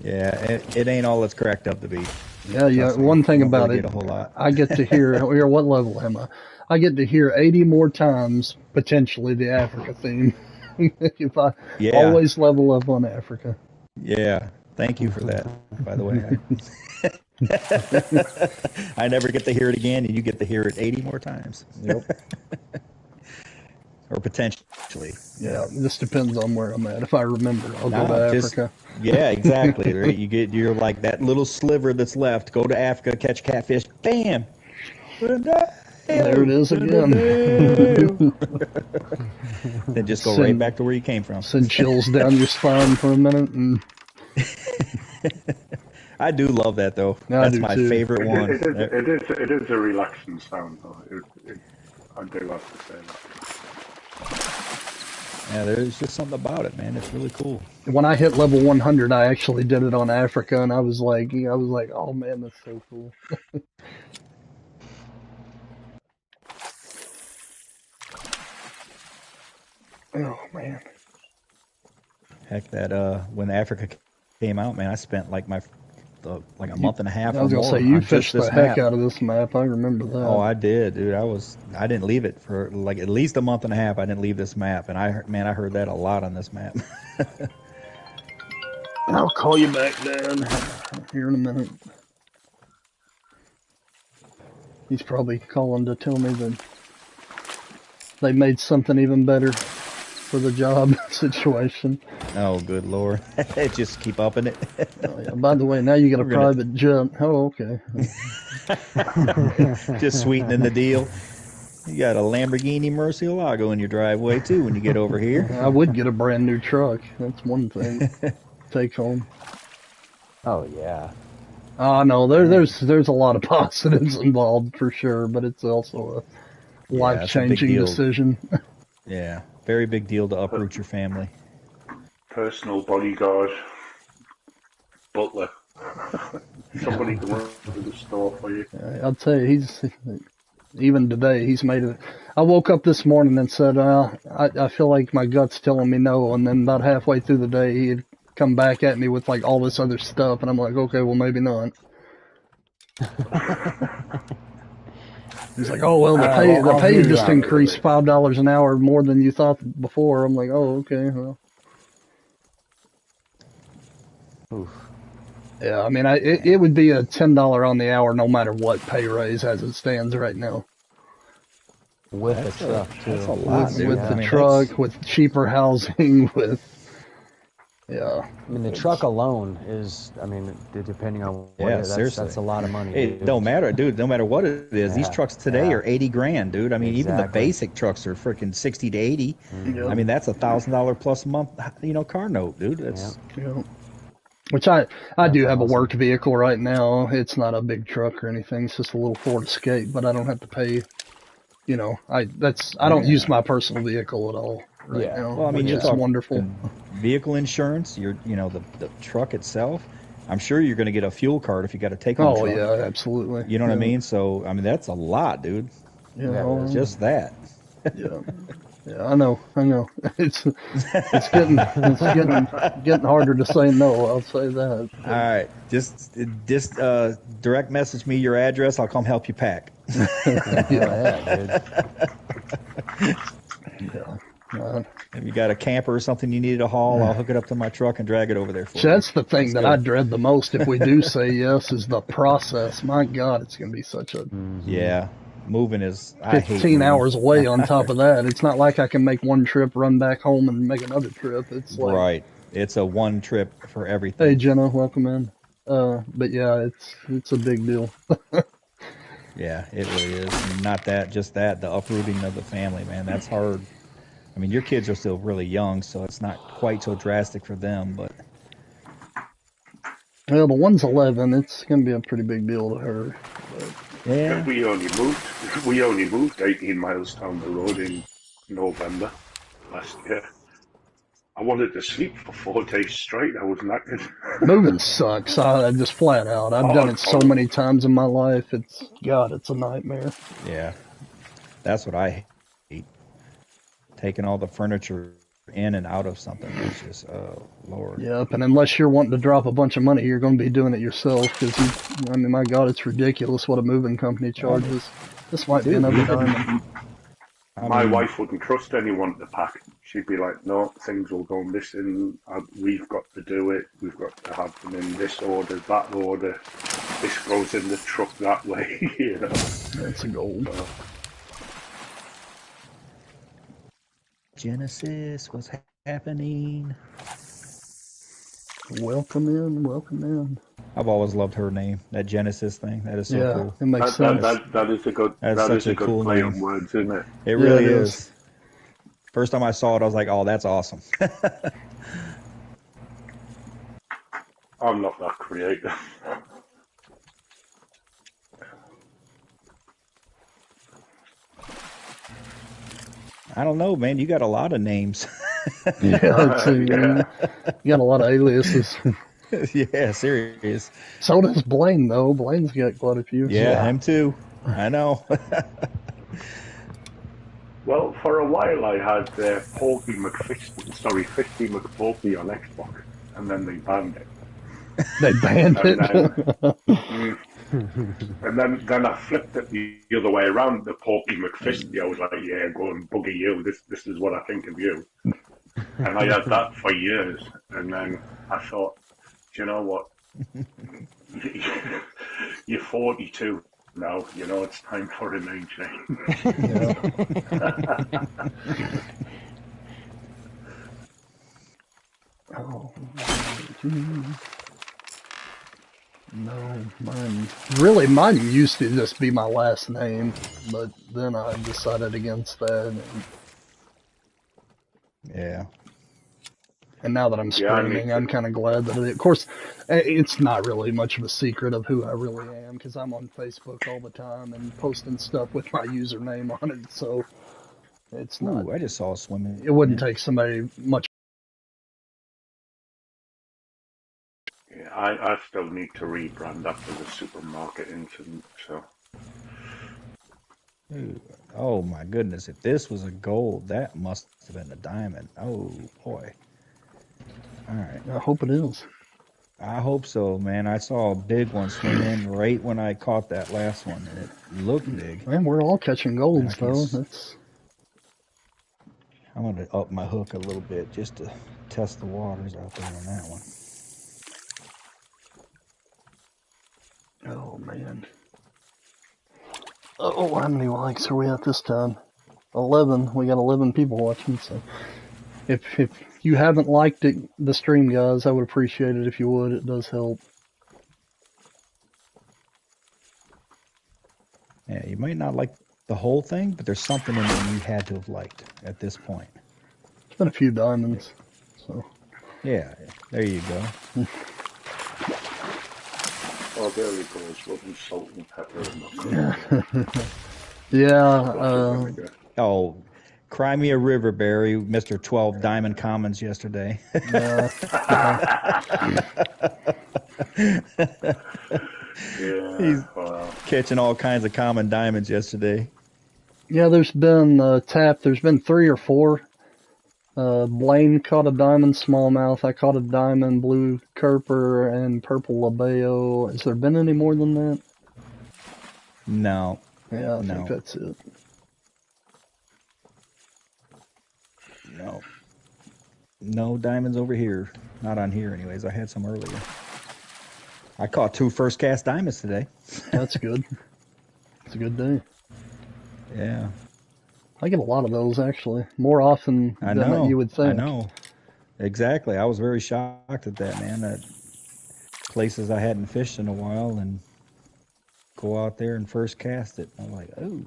Yeah, it ain't all it's cracked up to be. Yeah, yeah. Trust me, One thing don't about really it, get a whole lot. I get to hear. Here, what level am I? I get to hear 80 more times potentially the Africa theme. If I Yeah. always level up on Africa. Yeah, thank you for that. By the way, I never get to hear it again, and you get to hear it 80 more times. Yep. Or potentially. Yeah, this depends on where I'm at. If I remember, I'll Nah, go to just- Africa. Yeah, exactly. Right? You're like that little sliver that's left. Go to Africa, catch catfish, bam. There it is again. Then just go Send- right back to where you came from. Send chills down your spine for a minute, and I do love that though. I That's do my too. favorite one. It is a relaxing sound, though. I do have to say that. Yeah, there's just something about it, man. It's really cool. When I hit level 100, I actually did it on Africa, and I was like, oh man, that's so cool. Oh man. Heck, that when Africa came out, man, I spent like a month and a half. I was or gonna more say you on just fished the this heck map. out of this map. I remember that. Oh, I did, dude. I didn't leave it for like at least a month and a half. I didn't leave this map, and I heard that a lot on this map. I'll call you back, Dad, here in a minute. He's probably calling to tell me that they made something even better for the job situation. Oh, good lord! Just keep upping it. Oh, yeah. By the way, now you got a We're gonna- private jet. Oh, okay. Just sweetening the deal. You got a Lamborghini Murcielago in your driveway too when you get over here. I would get a brand new truck. That's one thing. Take home. Oh yeah. Oh no, there's a lot of positives involved for sure, but it's also a Yeah, it's a big life-changing deal. decision. Yeah, very big deal to uproot your family. Personal bodyguard, butler, somebody to run to the store for you. I'll tell you, even today he's made it. I woke up this morning and said, I feel like my gut's telling me no, and then about halfway through the day he had come back at me with like all this other stuff, and I'm like, okay, well maybe not. He's like, oh well, the I'll pay hear you just out. increased $5 an hour more than you thought before. I'm like, oh okay, well. Oof. Yeah, I mean, it would be a $10 on the hour no matter what pay raise as it stands right now. With That's the truck too. that's a lot, With, dude. with I the mean, truck, that's- with cheaper housing, with yeah. I mean, the truck alone is. I mean, depending on what Yeah, it is, seriously. that's a lot of money. It dude. don't matter, dude. No matter what it is, these Yeah, trucks today yeah. are 80 grand, dude. I mean, even the Exactly. basic trucks are freaking 60 to 80. Yeah. I mean, that's $1,000 plus a month, car note, dude. That's Yeah. Which I do have awesome. a work vehicle right now. It's not a big truck or anything. It's just a little Ford Escape, but I don't have to pay. I don't use my personal vehicle at all right Yeah. now, well, I mean, which you're is talking wonderful. vehicle insurance. The truck itself. I'm sure you're going to get a fuel card if you got a take-home Oh truck. yeah, absolutely. You know what I Yeah. mean? So I mean, that's a lot, dude. Yeah, Yeah, well, Just that. yeah. Yeah, I know. It's getting harder to say no. I'll say that. All right, just direct message me your address. I'll come help you pack. Yeah, dude. Yeah. If you got a camper or something you need to haul, I'll hook it up to my truck and drag it over there for So you. that's the thing that good. I dread the most if we do say yes is the process. My God, it's going to be such a Yeah, moving is. I hate 15 moving. hours away on top of that. It's not like I can make one trip, run back home, and make another trip. It's like, Right. It's a one trip for hey, everything. Jenna, welcome in. But yeah, it's a big deal. Yeah, it really is. And not that, just that, the uprooting of the family, man. That's hard. I mean, your kids are still really young, so it's not quite so drastic for them, but Well, the one's 11. It's going to be a pretty big deal to her. yeah. We only moved 18 miles down the road in November last year. I wanted to sleep for 4 days straight. I was knackered. Moving sucks. I just flat out. I've done it so many times in my life. It's a nightmare. Yeah. That's what I hate. Taking all the furniture in and out of something. It's just, oh, Lord. Yep, and unless you're wanting to drop a bunch of money, you're going to be doing it yourself because I mean, my God, it's ridiculous what a moving company charges. This might be Dude, another even- diamond. My wife wouldn't trust anyone to pack. She'd be like, no, things will go missing. We've got to do it. We've got to have them in this order, that order. This goes in the truck that way, you know. That's a gold. Genesis, what's happening? Welcome in, welcome in. I've always loved her name. That Genesis thing. That is so Yeah, cool. it makes That sense. that is a good That's such a cool play name. on words, isn't it? It Yeah, really it is. is. First time I saw it, I was like, "Oh, that's awesome." I'm not that creative. I don't know, man. You got a lot of names. Yeah, it's, Yeah. you got a lot of aliases. Yeah, serious. So does Blaine, though. Blaine's got quite a few. Yeah, Yeah. him too. I know. Well, for a while I had Porky Fisty McPorky on Xbox, and then they banned it. They banned And then, it. mm, then I flipped it the other way around. The Porky McFisty, I was like, yeah, go and bugger you. This is what I think of you. And I had that for years. And then I thought, do you know what? You're 42 now. You know it's time for a name change. Yeah. Oh, no, mine used to just be my last name, but then I decided against that, Yeah. and now that I'm Yeah, I need streaming, I'm to. kind of glad that of course, it's not really much of a secret of who I really am, because I'm on Facebook all the time and posting stuff with my username on it, so it's not, Ooh, I just saw a swimming. it wouldn't take somebody much. Yeah, I still need to rebrand after the supermarket incident. So Ooh. Oh my goodness! If this was a gold, that must have been a diamond. Oh boy! All right. I hope it is. I hope so, man. I saw a big one swim in right when I caught that last one, and it looked big. Man, we're all catching And I golds can. though. That's I'm gonna up my hook a little bit just to test the waters out there on that one. oh man. Oh, how many likes are we at this time? 11. We got 11 people watching. So if you haven't liked the stream, guys, I would appreciate it if you would. It does help. Yeah, you might not like the whole thing, but there's something in there you had to have liked at this point. It's been a few diamonds. So Yeah, there you go. oh, there he goes, rubbing salt and pepper in the cup. yeah. Oh, cry me a river, Barry, Mr. 12 Diamond Commons yesterday. Yeah. Yeah, He's well, catching all kinds of common diamonds yesterday. Yeah, there's been there's been 3 or 4. Blaine caught a diamond smallmouth. I caught a diamond blue kerper and purple labeo. Has there been any more than that? No, Yeah, I think no, that's it. no. No diamonds over here. Not on here, anyways. I had some earlier. I caught 2 first cast diamonds today. That's good. It's a good day. Yeah, I get a lot of those actually, more often I than know. you would I think. know. Exactly. I was very shocked at that, man. That places I hadn't fished in a while and go out there and first cast it. I'm like, oh.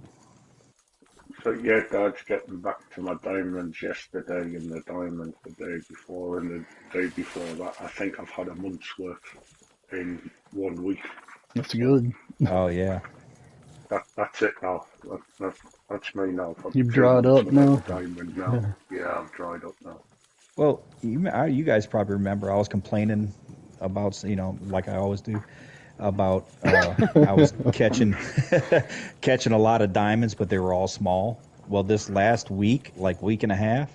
so yeah, Dad's getting back to my diamonds yesterday and the diamonds the day before and the day before that. I think I've had a month's worth in 1 week. That's good. Oh, yeah. That's it now. That's me now. For You've 2 dried months up without now. a diamond now. Yeah, I've dried up now. Well, you guys probably remember I was complaining about, like I always do, about I was catching catching a lot of diamonds, but they were all small. Well, this last week, like week and a half,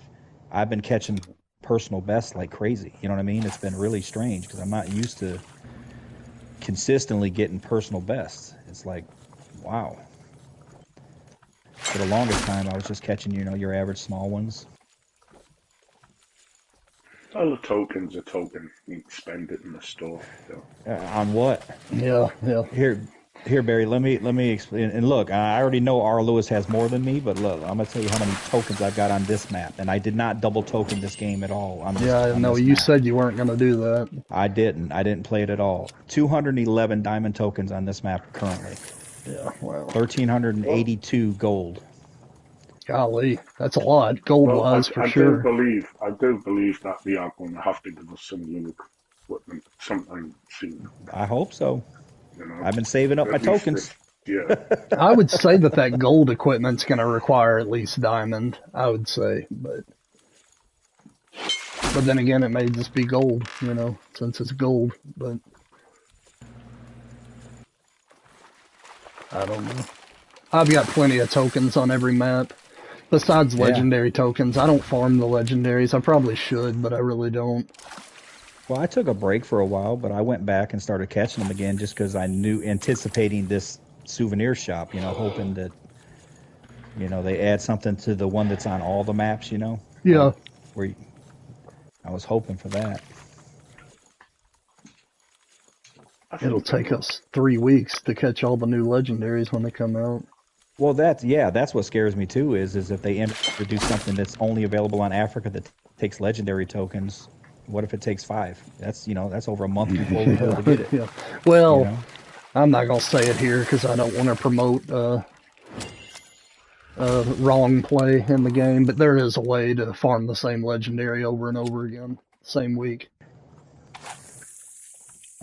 I've been catching personal bests like crazy. You know what I mean? It's been really strange because I'm not used to consistently getting personal bests. It's like, wow. For the longest time, I was just catching, your average small ones. Well, a token's a token. You can spend it in the store. So. On what? Yeah, yeah. Here, Here, Barry, let me explain. And look, I already know R. Lewis has more than me, but look, I'm gonna tell you how many tokens I've got on this map, and I did not double token this game at all on this. Yeah, I on know. this You map. said you weren't going to do that. I didn't. I didn't play it at all. 211 diamond tokens on this map currently. Yeah, well, 1,382 gold. golly, that's a lot, gold-wise, for I sure. do believe that they are going to have to give us some new equipment sometime soon. I hope so. You know, I've been saving up my at least tokens. Yeah. I would say that gold equipment's going to require at least diamond, I would say, but then again, it may just be gold, since it's gold, but I don't know. I've got plenty of tokens on every map. Besides Yeah. legendary tokens, I don't farm the legendaries. I probably should, but I really don't. Well, I took a break for a while, but I went back and started catching them again just because I knew, anticipating this souvenir shop, hoping that, they add something to the one that's on all the maps, Yeah. I was hoping for that. It'll take us 3 weeks to catch all the new legendaries when they come out. Well, that's what scares me too, is if they introduce something that's only available on Africa that takes legendary tokens. What if it takes 5? That's over a month before we're able to get it. Yeah. Well, You know? I'm not going to say it here because I don't want to promote wrong play in the game, but there is a way to farm the same legendary over and over again, same week.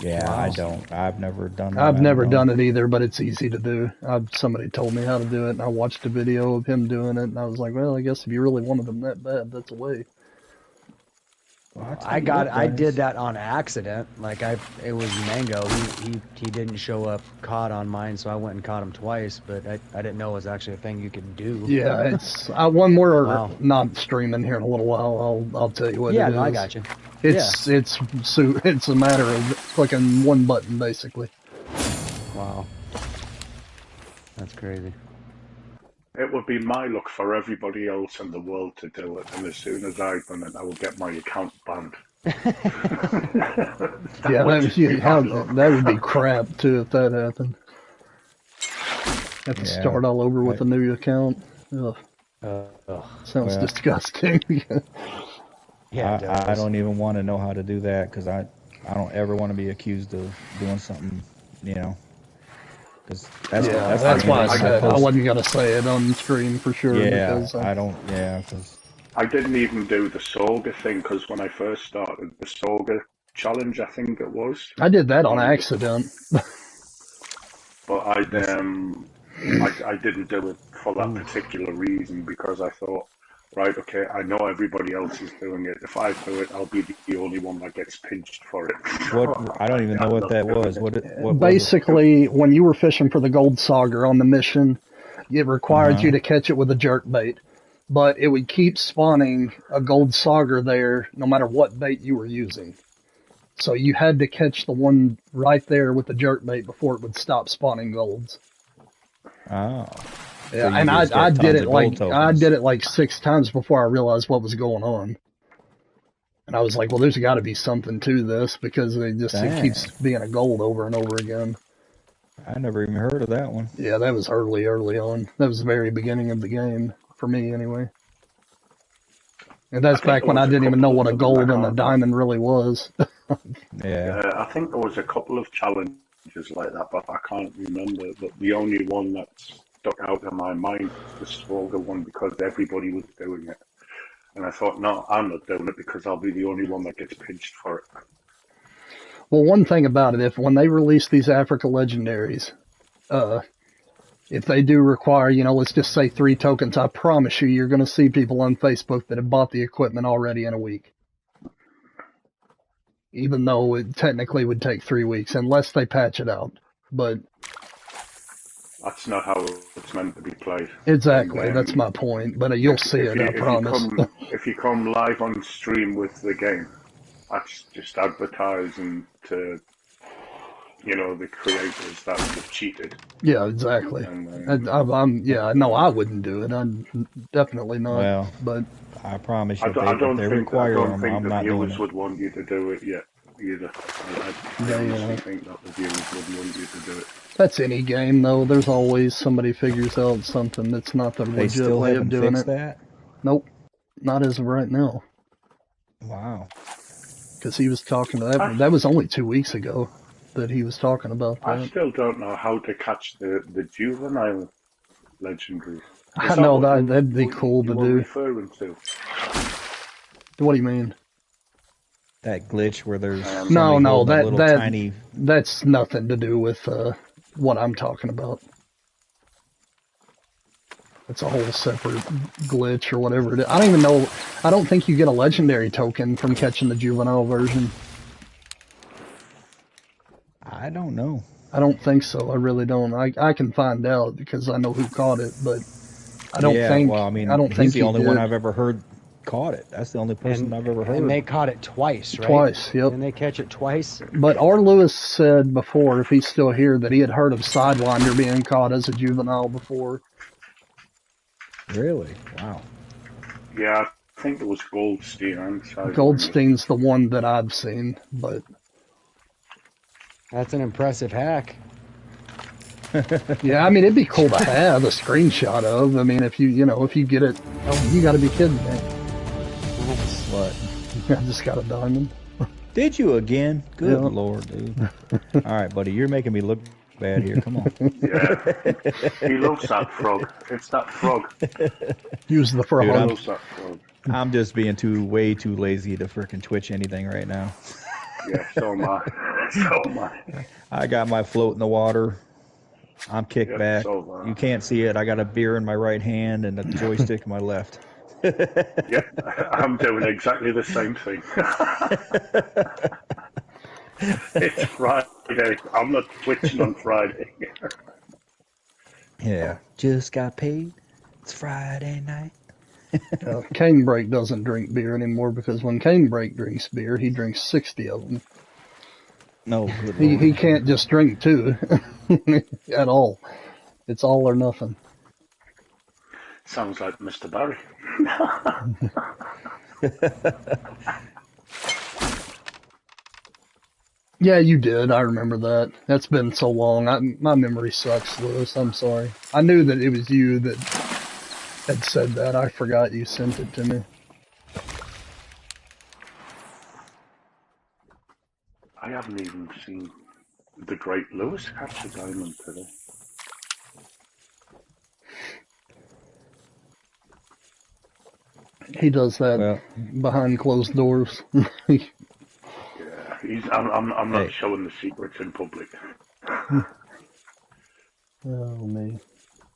Yeah, Wow. I don't. I've never done that. I've never done it either, but it's easy to do. Somebody told me how to do it, and I watched a video of him doing it, and I was like, well, I guess if you really wanted them that bad, that's a way. Well, I did that on accident. It was Mango. He didn't show up caught on mine, so I went and caught him twice. But I didn't know it was actually a thing you could do. Yeah, it's when we're Wow. not streaming here in a little while, I'll tell you what Yeah, it is. no, I got you. It's it's a matter of clicking one button basically. Wow, that's crazy. It would be my luck for everybody else in the world to do it, and as soon as I've done it, I will get my account banned. Yeah, that would be crap too if that happened. Have to Yeah. start all over with a new account. Ugh, sounds Well. disgusting. Yeah, it I does. don't even want to know how to do that because I don't ever want to be accused of doing something, Because that's why I said I post. wasn't gonna say it on stream for sure. Yeah, because I don't. Yeah, because I didn't even do the Soga thing because when I first started the Soga challenge, I think it was, I did that on accident. but I didn't do it for that particular reason because I thought, right, okay, I know everybody else is doing it. If I do it, I'll be the only one that gets pinched for it. I don't even know what that was. What was it? Basically, when you were fishing for the gold sauger on the mission, it required you to catch it with a jerk bait. But it would keep spawning a gold sauger there no matter what bait you were using. So you had to catch the one right there with the jerk bait before it would stop spawning golds. Oh. Yeah, you and just I get did tons it of like gold I tokens. did it like 6 times before I realized what was going on. And I was like, well, there's got to be something to this because it keeps being a gold over and over again. I never even heard of that one. Yeah, that was early on. That was the very beginning of the game, for me anyway. And that's I think back when there I was a didn't even know couple what a of gold them and a that diamond really was. Yeah. I think there was a couple of challenges like that, but I can't remember. But the only one that stuck out in my mind was the Soga one because everybody was doing it. And I thought, no, I'm not doing it because I'll be the only one that gets pinched for it. Well, one thing about it, when they release these Africa legendaries, if they do require, let's just say 3 tokens, I promise you're going to see people on Facebook that have bought the equipment already in a week. Even though it technically would take 3 weeks, unless they patch it out. But That's not how it's meant to be played. exactly, And, that's my point. But you'll see it, I promise. If you come live on stream with the game, that's just advertising to, the creators that you've cheated. Yeah, exactly. And, No, I wouldn't do it. I'm definitely not. Well, but I promise you, I if don't they think require them, the I'm not doing viewers it. would want you to do it yet. either. I Yeah, honestly yeah. think that the viewers wouldn't want you to do it. That's any game, though. There's always somebody figures out something that's not the They legit still way of haven't doing fixed it. that? Nope, not as of right now. Wow. Because he was talking to I, that was only 2 weeks ago that he was talking about I that. still don't know how to catch the juvenile legendaries. I Is that know what that'd be cool you to were do. referring to? What do you mean? That glitch where there's No, somebody no, holding a little tiny. that's nothing to do with what I'm talking about. It's a whole separate glitch or whatever it is. I don't even know. I don't think you get a legendary token from catching the juvenile version. I don't know. I don't think so. I really don't. I can find out because I know who caught it, but I don't Yeah, well, I I mean, don't he's think the you only one did. I've ever heard caught it. That's the only person I've ever heard. And they caught it twice, right? Twice, yep. Didn't they catch it twice? But R. Lewis said before, if he's still here, that he had heard of Sidewinder being caught as a juvenile before. Really? Wow. Yeah, I think it was Goldstein and Sidewinder. Goldstein's the one that I've seen, but That's an impressive hack. yeah, I mean, it'd be cool to have a screenshot of. I mean, if you get it, oh, you got to be kidding me. What? I just got a diamond. Did you again? Good Yeah. Lord, dude. All right, buddy, you're making me look bad here. Come on. Yeah, he loves that frog. It's that frog. Use the Dude, frog. He loves that frog. I'm just being way too lazy to frickin' Twitch anything right now. Yeah, so am I. So am I. I got my float in the water. I'm kicked Yep, back. so am I. You can't see it. I got a beer in my right hand and a joystick in my left. Yeah, I'm doing exactly the same thing. It's Friday. I'm not twitching on Friday. Yeah. Just got paid. It's Friday night. Canebrake doesn't drink beer anymore because when Canebrake drinks beer, he drinks 60 of them. No, good He Lord. can't just drink two at all. It's all or nothing. Sounds like Mr. Barry. Yeah, you did. I remember that. That's been so long. My memory sucks, Lewis. I'm sorry. I knew that it was you that had said that. I forgot you sent it to me. I haven't even seen the great Lewis catch a diamond today. He does that Well, behind closed doors. Yeah, I'm not Hey. showing the secrets in public. Oh, me.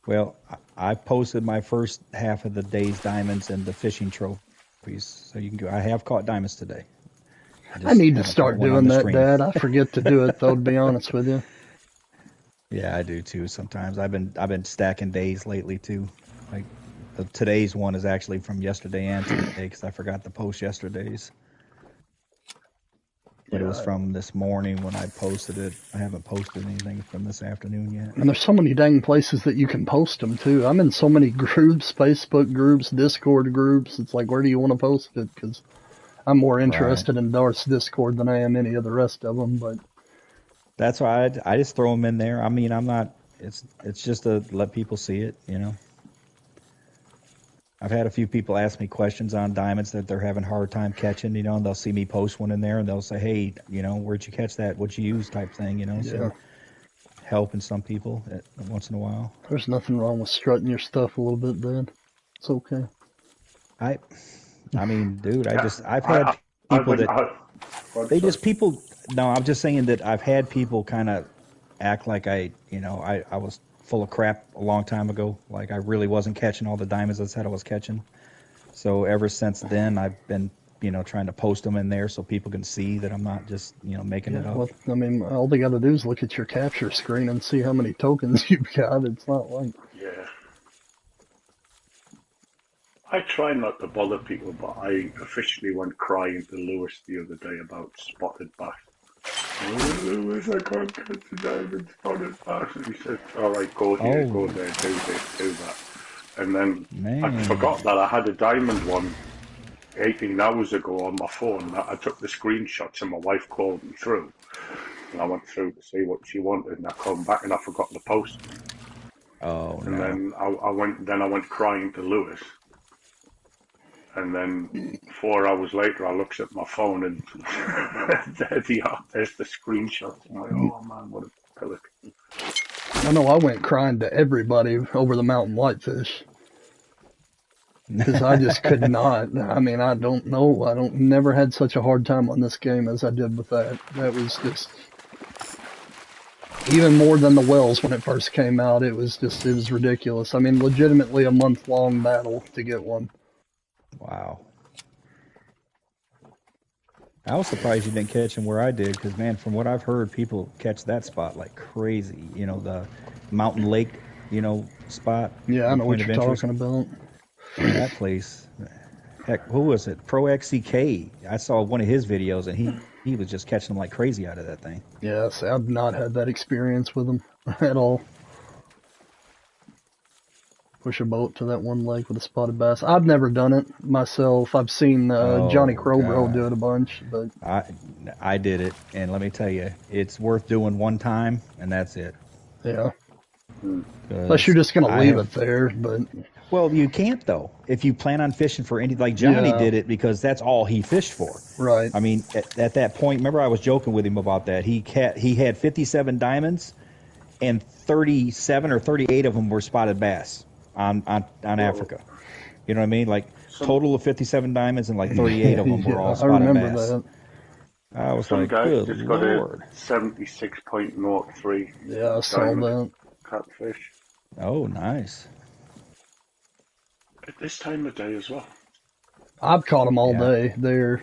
well, I posted my first half of the day's diamonds and the fishing trophies, so you can go. I have caught diamonds today. I just need to haven't start caught one on doing the that, stream. Dad. I forget to do it, though, to be honest with you. Yeah, I do too. Sometimes I've been stacking days lately too. Like today's one is actually from yesterday and today because I forgot to post yesterday's. But it was from this morning when I posted it. I haven't posted anything from this afternoon yet. And there's so many dang places that you can post them, too. I'm in so many groups, Facebook groups, Discord groups. It's like, where do you want to post it? Because I'm more interested in Darth's Discord than I am any of the rest of them, but That's why I just throw them in there. I mean, I'm not. It's just to let people see it, you know. I've had a few people ask me questions on diamonds that they're having a hard time catching, you know, and they'll see me post one in there and they'll say, hey, you know, where'd you catch that? What'd you use type thing, you know? yeah. So helping some people once in a while. There's nothing wrong with strutting your stuff a little bit, Dad. It's okay. I mean, dude, I've I- had people that I'm they sorry. just people. No, I'm just saying that I've had people kind of act like I was full of crap a long time ago. Like I really wasn't catching all the diamonds I said I was catching. So ever since then, I've been, you know, trying to post them in there so people can see that I'm not just, you know, making it Yeah, up. well, I mean, all they got to do is look at your capture screen and see how many tokens you've got. It's not like, Yeah. I try not to bother people, but I officially went crying to Lewis the other day about spotted bass. Oh, Lewis, I can't catch the diamond spotted bass. And he said, all right, go here, go there, do this, do that. And then I Man. forgot that I had a diamond one 18 hours ago on my phone. I took the screenshots and my wife called me through. And I went through to see what she wanted, and I come back and I forgot the post. Oh And no. then I went crying to Lewis. And then 4 hours later, I looked at my phone and there's the screenshot. I'm like, oh man, what a pelican. I know I went crying to everybody over the mountain whitefish because I just could not. I mean, I don't know. Never had such a hard time on this game as I did with that. That was just even more than the whales when it first came out. It was ridiculous. I mean, legitimately a month-long battle to get one. Wow. I was surprised you didn't catch him where I did, because man, from what I've heard, people catch that spot like crazy. You know, the Mountain Lake, spot. Yeah, I the know what point of you're interest. talking about. That place. Heck, who was it? Pro XCK. I saw one of his videos, and he was just catching them like crazy out of that thing. Yeah, see, I've not had that experience with them at all. Push a boat to that one lake with a spotted bass. I've never done it myself. I've seen Johnny Crowbro do it a bunch, but I did it, and let me tell you, it's worth doing one time, and that's it. yeah. Unless you're just gonna leave it there, but well, you can't though. If you plan on fishing for any, like Johnny Yeah. did it because that's all he fished for. right. I mean, at that point, remember I was joking with him about that. He had 57 diamonds, and 37 or 38 of them were spotted bass on Africa. You know what I mean? Like total of 57 diamonds, and like 38 of them were all I spotted remember bass. that. I was Some like, guy good just got Lord. a 76.03 Yeah, I saw diamond that. catfish Oh, nice. at this time of day as well. I've caught them all Yeah. day there.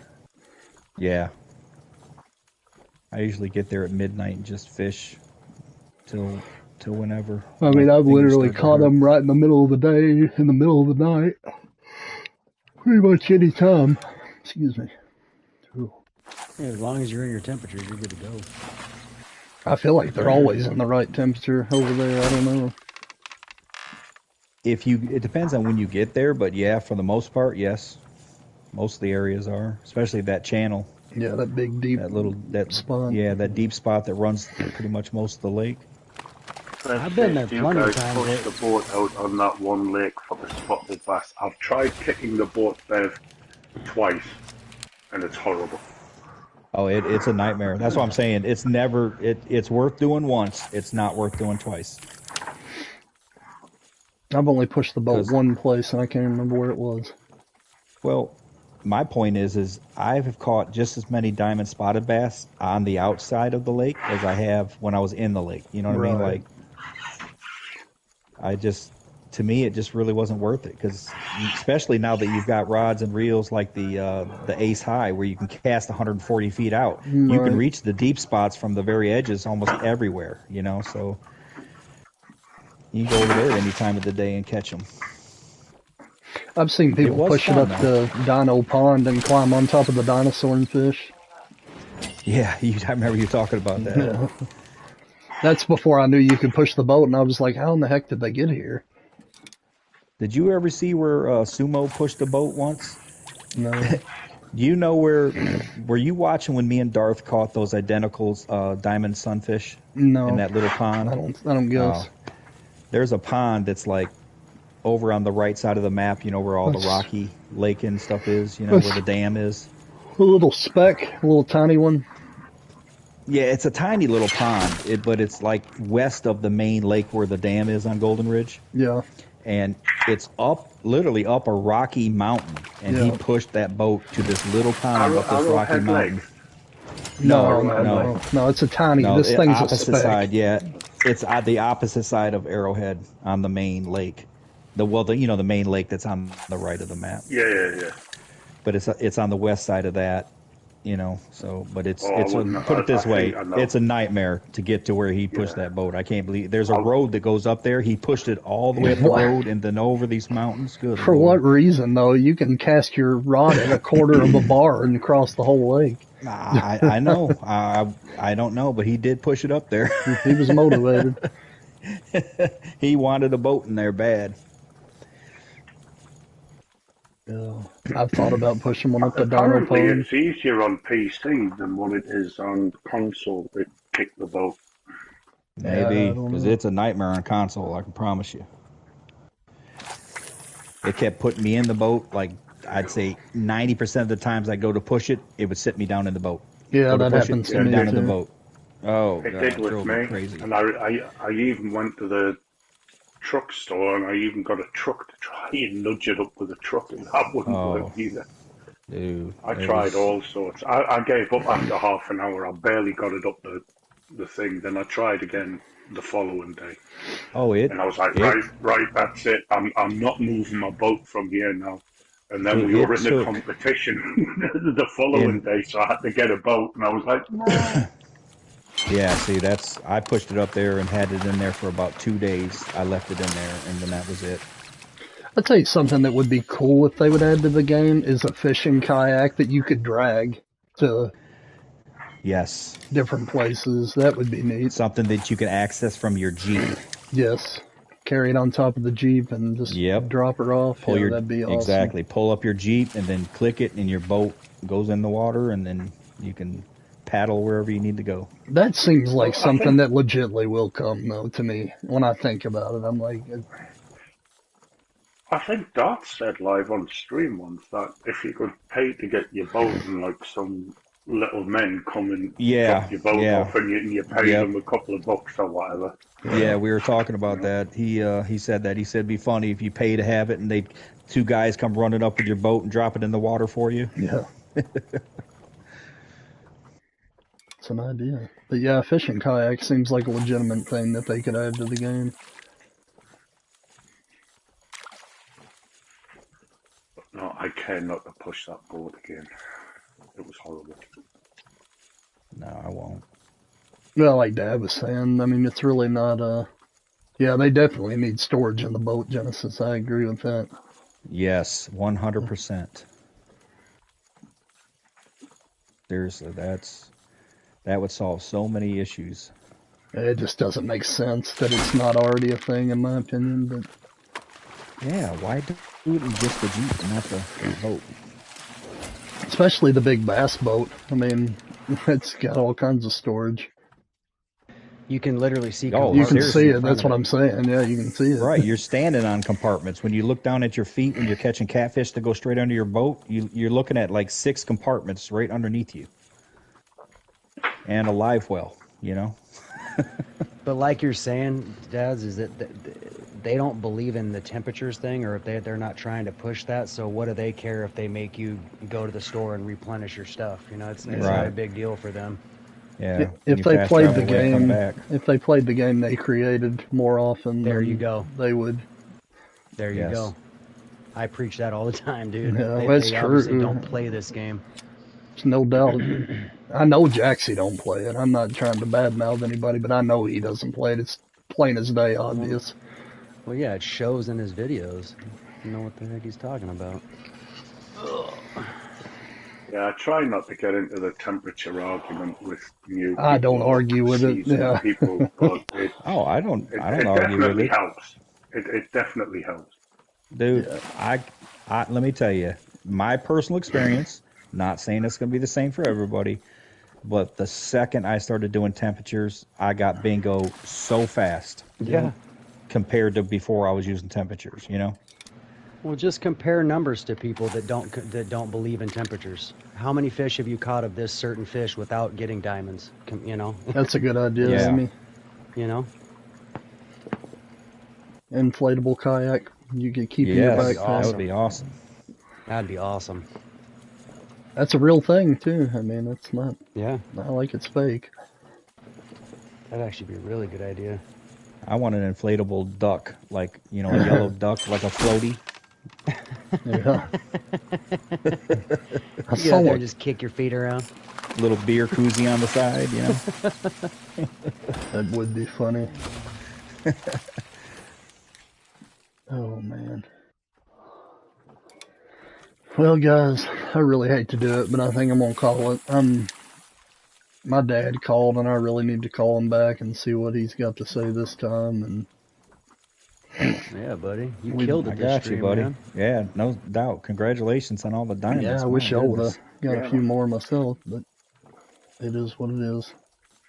Yeah. I usually get there at midnight and just fish till whenever. I mean, my I've fingers literally start to caught hurt. them right in the middle of the day, in the middle of the night, pretty much any time. Excuse me. Ooh. Yeah, as long as you're in your temperatures, you're good to go. I feel like they're always in the right temperature over there. I don't know. It depends on when you get there, but yeah, for the most part, yes. Most of the areas are, especially that channel, Yeah, that big deep that spot. Yeah, that deep spot that runs pretty much most of the lake. I've been there You plenty of guys times. pushed the boat out on that one lake for the spotted bass. I've tried kicking the boat there twice, and it's horrible. Oh, it's a nightmare. That's what I'm saying. It's never it's worth doing once. It's not worth doing twice. I've only pushed the boat 'Cause- one place, and I can't remember where it was. Well, my point is I have caught just as many diamond spotted bass on the outside of the lake as I have when I was in the lake. You know what I mean? Right. Like, to me, it just really wasn't worth it, because especially now that you've got rods and reels like the Ace High, where you can cast 140 feet out. You can Right. reach the deep spots from the very edges almost everywhere. So you can go over there any time of the day and catch them. I've seen people was push it fun, up the Dino Pond and climb on top of the dinosaur and fish. Yeah, I remember you talking about that. Yeah. That's before I knew you could push the boat, and I was like, how in the heck did they get here? Did you ever see where Sumo pushed a boat once? No. Do you know were you watching when me and Darth caught those identical diamond sunfish No. in that little pond? I don't guess. Oh. There's a pond that's like over on the right side of the map, where all the rocky lake and stuff is, where the dam is. A little speck, a little tiny one. Yeah, it's a tiny little pond, but it's like west of the main lake where the dam is on Golden Ridge. Yeah. And it's literally up a rocky mountain, and he Yeah. pushed that boat to this little pond up this rocky Arrowhead mountain. Lake. No, it's a tiny. No, this thing's a opposite speck. side. Yeah, it's at the opposite side of Arrowhead on the main lake. The main lake that's on the right of the map. Yeah. But it's on the west side of that. So but I wouldn't- put it this I way, think I know. it's a nightmare to get to where he pushed Yeah. that boat. I can't believe there's a road that goes up there. He pushed it all the way up the What? road and then over these mountains. Good For Lord. what reason, though? You can cast your rod at a quarter of a bar and cross the whole lake. I know. I don't know, but he did push it up there. He was motivated. He wanted a boat in there bad. Yeah. I've thought about pushing one up the Dino Apparently, Pond. it's easier on PC than what it is on console to kick the boat. Yeah, I Maybe, don't because know. it's a nightmare on console, I can promise you. It kept putting me in the boat. Like, I'd say 90% of the times I go to push it, it would sit me down in the boat. Yeah, Go to that push it, happens to sit Yeah, me me down in the too. boat. Oh, it did God, it with drove me me. crazy. And I even went to the truck store and I even got a truck to try and nudge it up with a truck, and that wouldn't work Oh, either. dude, I it tried was, all sorts. I gave up after half an hour. I barely got it up the thing. Then I tried again the following day, oh, and I was like, it, right, that's it. I'm not moving my boat from here now. And then we were it in a took competition the following in, day, so I had to get a boat, and I was like, no. yeah, see, I pushed it up there and had it in there for about 2 days. I left it in there, and then that was it. I'll tell you something that would be cool if they would add to the game is a fishing kayak that you could drag to Yes, different places. That would be neat. something that you can access from your Jeep. Yes. Carry it on top of the Jeep and just Yep. drop her off. Pull Yeah, your that'd be awesome. exactly. Pull up your Jeep and then click it, and your boat goes in the water, and then you can paddle wherever you need to go. That seems like Well, something that legitimately will come, though, to me. When I think about it, I'm like, I think Dart said live on stream once that if you could pay to get your boat and like some little men come and drop Yeah, your boat yeah, off and you pay yep, them a couple of bucks or whatever, yeah. We were talking you about know. that. He said that. He said it'd be funny if you pay to have it, and they two guys come running up with your boat and drop it in the water for you. yeah, it's an idea. But yeah, fishing kayak seems like a legitimate thing that they could add to the game. No, I care not to push that boat again. It was horrible. No, I won't. Well, like Dad was saying, I mean, it's really not, yeah, they definitely need storage in the boat, Genesis. I agree with that. Yes, 100%. Seriously, that would solve so many issues. It just doesn't make sense that it's not already a thing, in my opinion, but Yeah, why do it in just the Jeep and not the boat? especially the big bass boat. I mean, it's got all kinds of storage. You can literally see Oh, You can compartments see in seriously. it. front That's of what it. I'm saying. Yeah, you can see it. Right, you're standing on compartments. When you look down at your feet when you're catching catfish to go straight under your boat, you're looking at like 6 compartments right underneath you, and a live well. You know. But like you're saying, Dads, is that they don't believe in the temperatures thing, or if they're not trying to push that. So what do they care if they make you go to the store and replenish your stuff? You know, it's not a Right. big deal for them. Yeah. When If you they fast played travel the away and come game, back. if they played the game they created more often, There you then go. they would. There you Yes. go. I preach that all the time, dude. Yeah, that's They obviously true. don't play this game. There's no doubt. I know Jaxie don't play it. I'm not trying to badmouth anybody, but I know he doesn't play it. It's plain as day obvious. Well, yeah, it shows in his videos. You know what the heck he's talking about. Yeah, I try not to get into the temperature argument with new I people don't or argue with it. seasoned Yeah, people, but Oh, I don't it argue with definitely it. helps. It definitely helps. Dude, yeah. I let me tell you, my personal experience, not saying it's going to be the same for everybody, but the second I started doing temperatures, I got bingo so fast Yeah. compared to before I was using temperatures, you know? Well, just compare numbers to people that don't believe in temperatures. How many fish have you caught of this certain fish without getting diamonds? You know, That's a good idea, Yeah. Amy. you know. Inflatable kayak. You can keep in your Yes, That'd be backpack. that would awesome. be awesome. That'd be awesome. That's a real thing too. I mean, it's not. Yeah, Not like it's fake. that'd actually be a really good idea. I want an inflatable duck, like, you know, a yellow duck, like a floaty. Yeah. I You saw get out there one. and just kick your feet around. Little beer koozie on the side, you know? That would be funny. Oh man. Well, guys, I really hate to do it, but I think I'm gonna call it. My dad called, and I really need to call him back and see what he's got to say this time. And Yeah, buddy. You We- killed I it this got stream, you, buddy. man. Yeah, no doubt. Congratulations on all the diamonds. Yeah, I My wish I would goodness. have got Yeah, a few man. more myself, but it is what it is.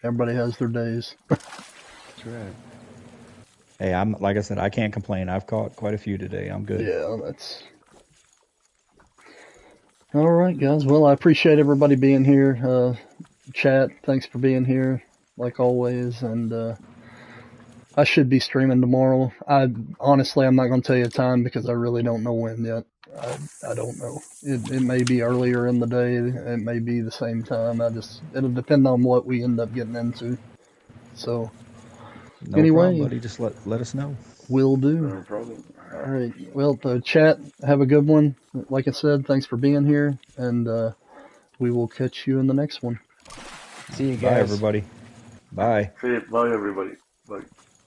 Everybody has their days. That's right. Hey, I'm like I said, I can't complain. I've caught quite a few today. I'm good. Yeah, that's all right, guys. Well, I appreciate everybody being here. Chat, thanks for being here, like always. And I should be streaming tomorrow. Honestly, I'm not going to tell you a time because I really don't know when yet. I don't know. It may be earlier in the day. It may be the same time. It'll depend on what we end up getting into. So No anyway, problem, buddy. Just let us know. will do. No problem. All right. Well, chat, have a good one. Like I said, thanks for being here, and we will catch you in the next one. See you guys. Bye, everybody. Bye. See you. Bye, everybody. Bye.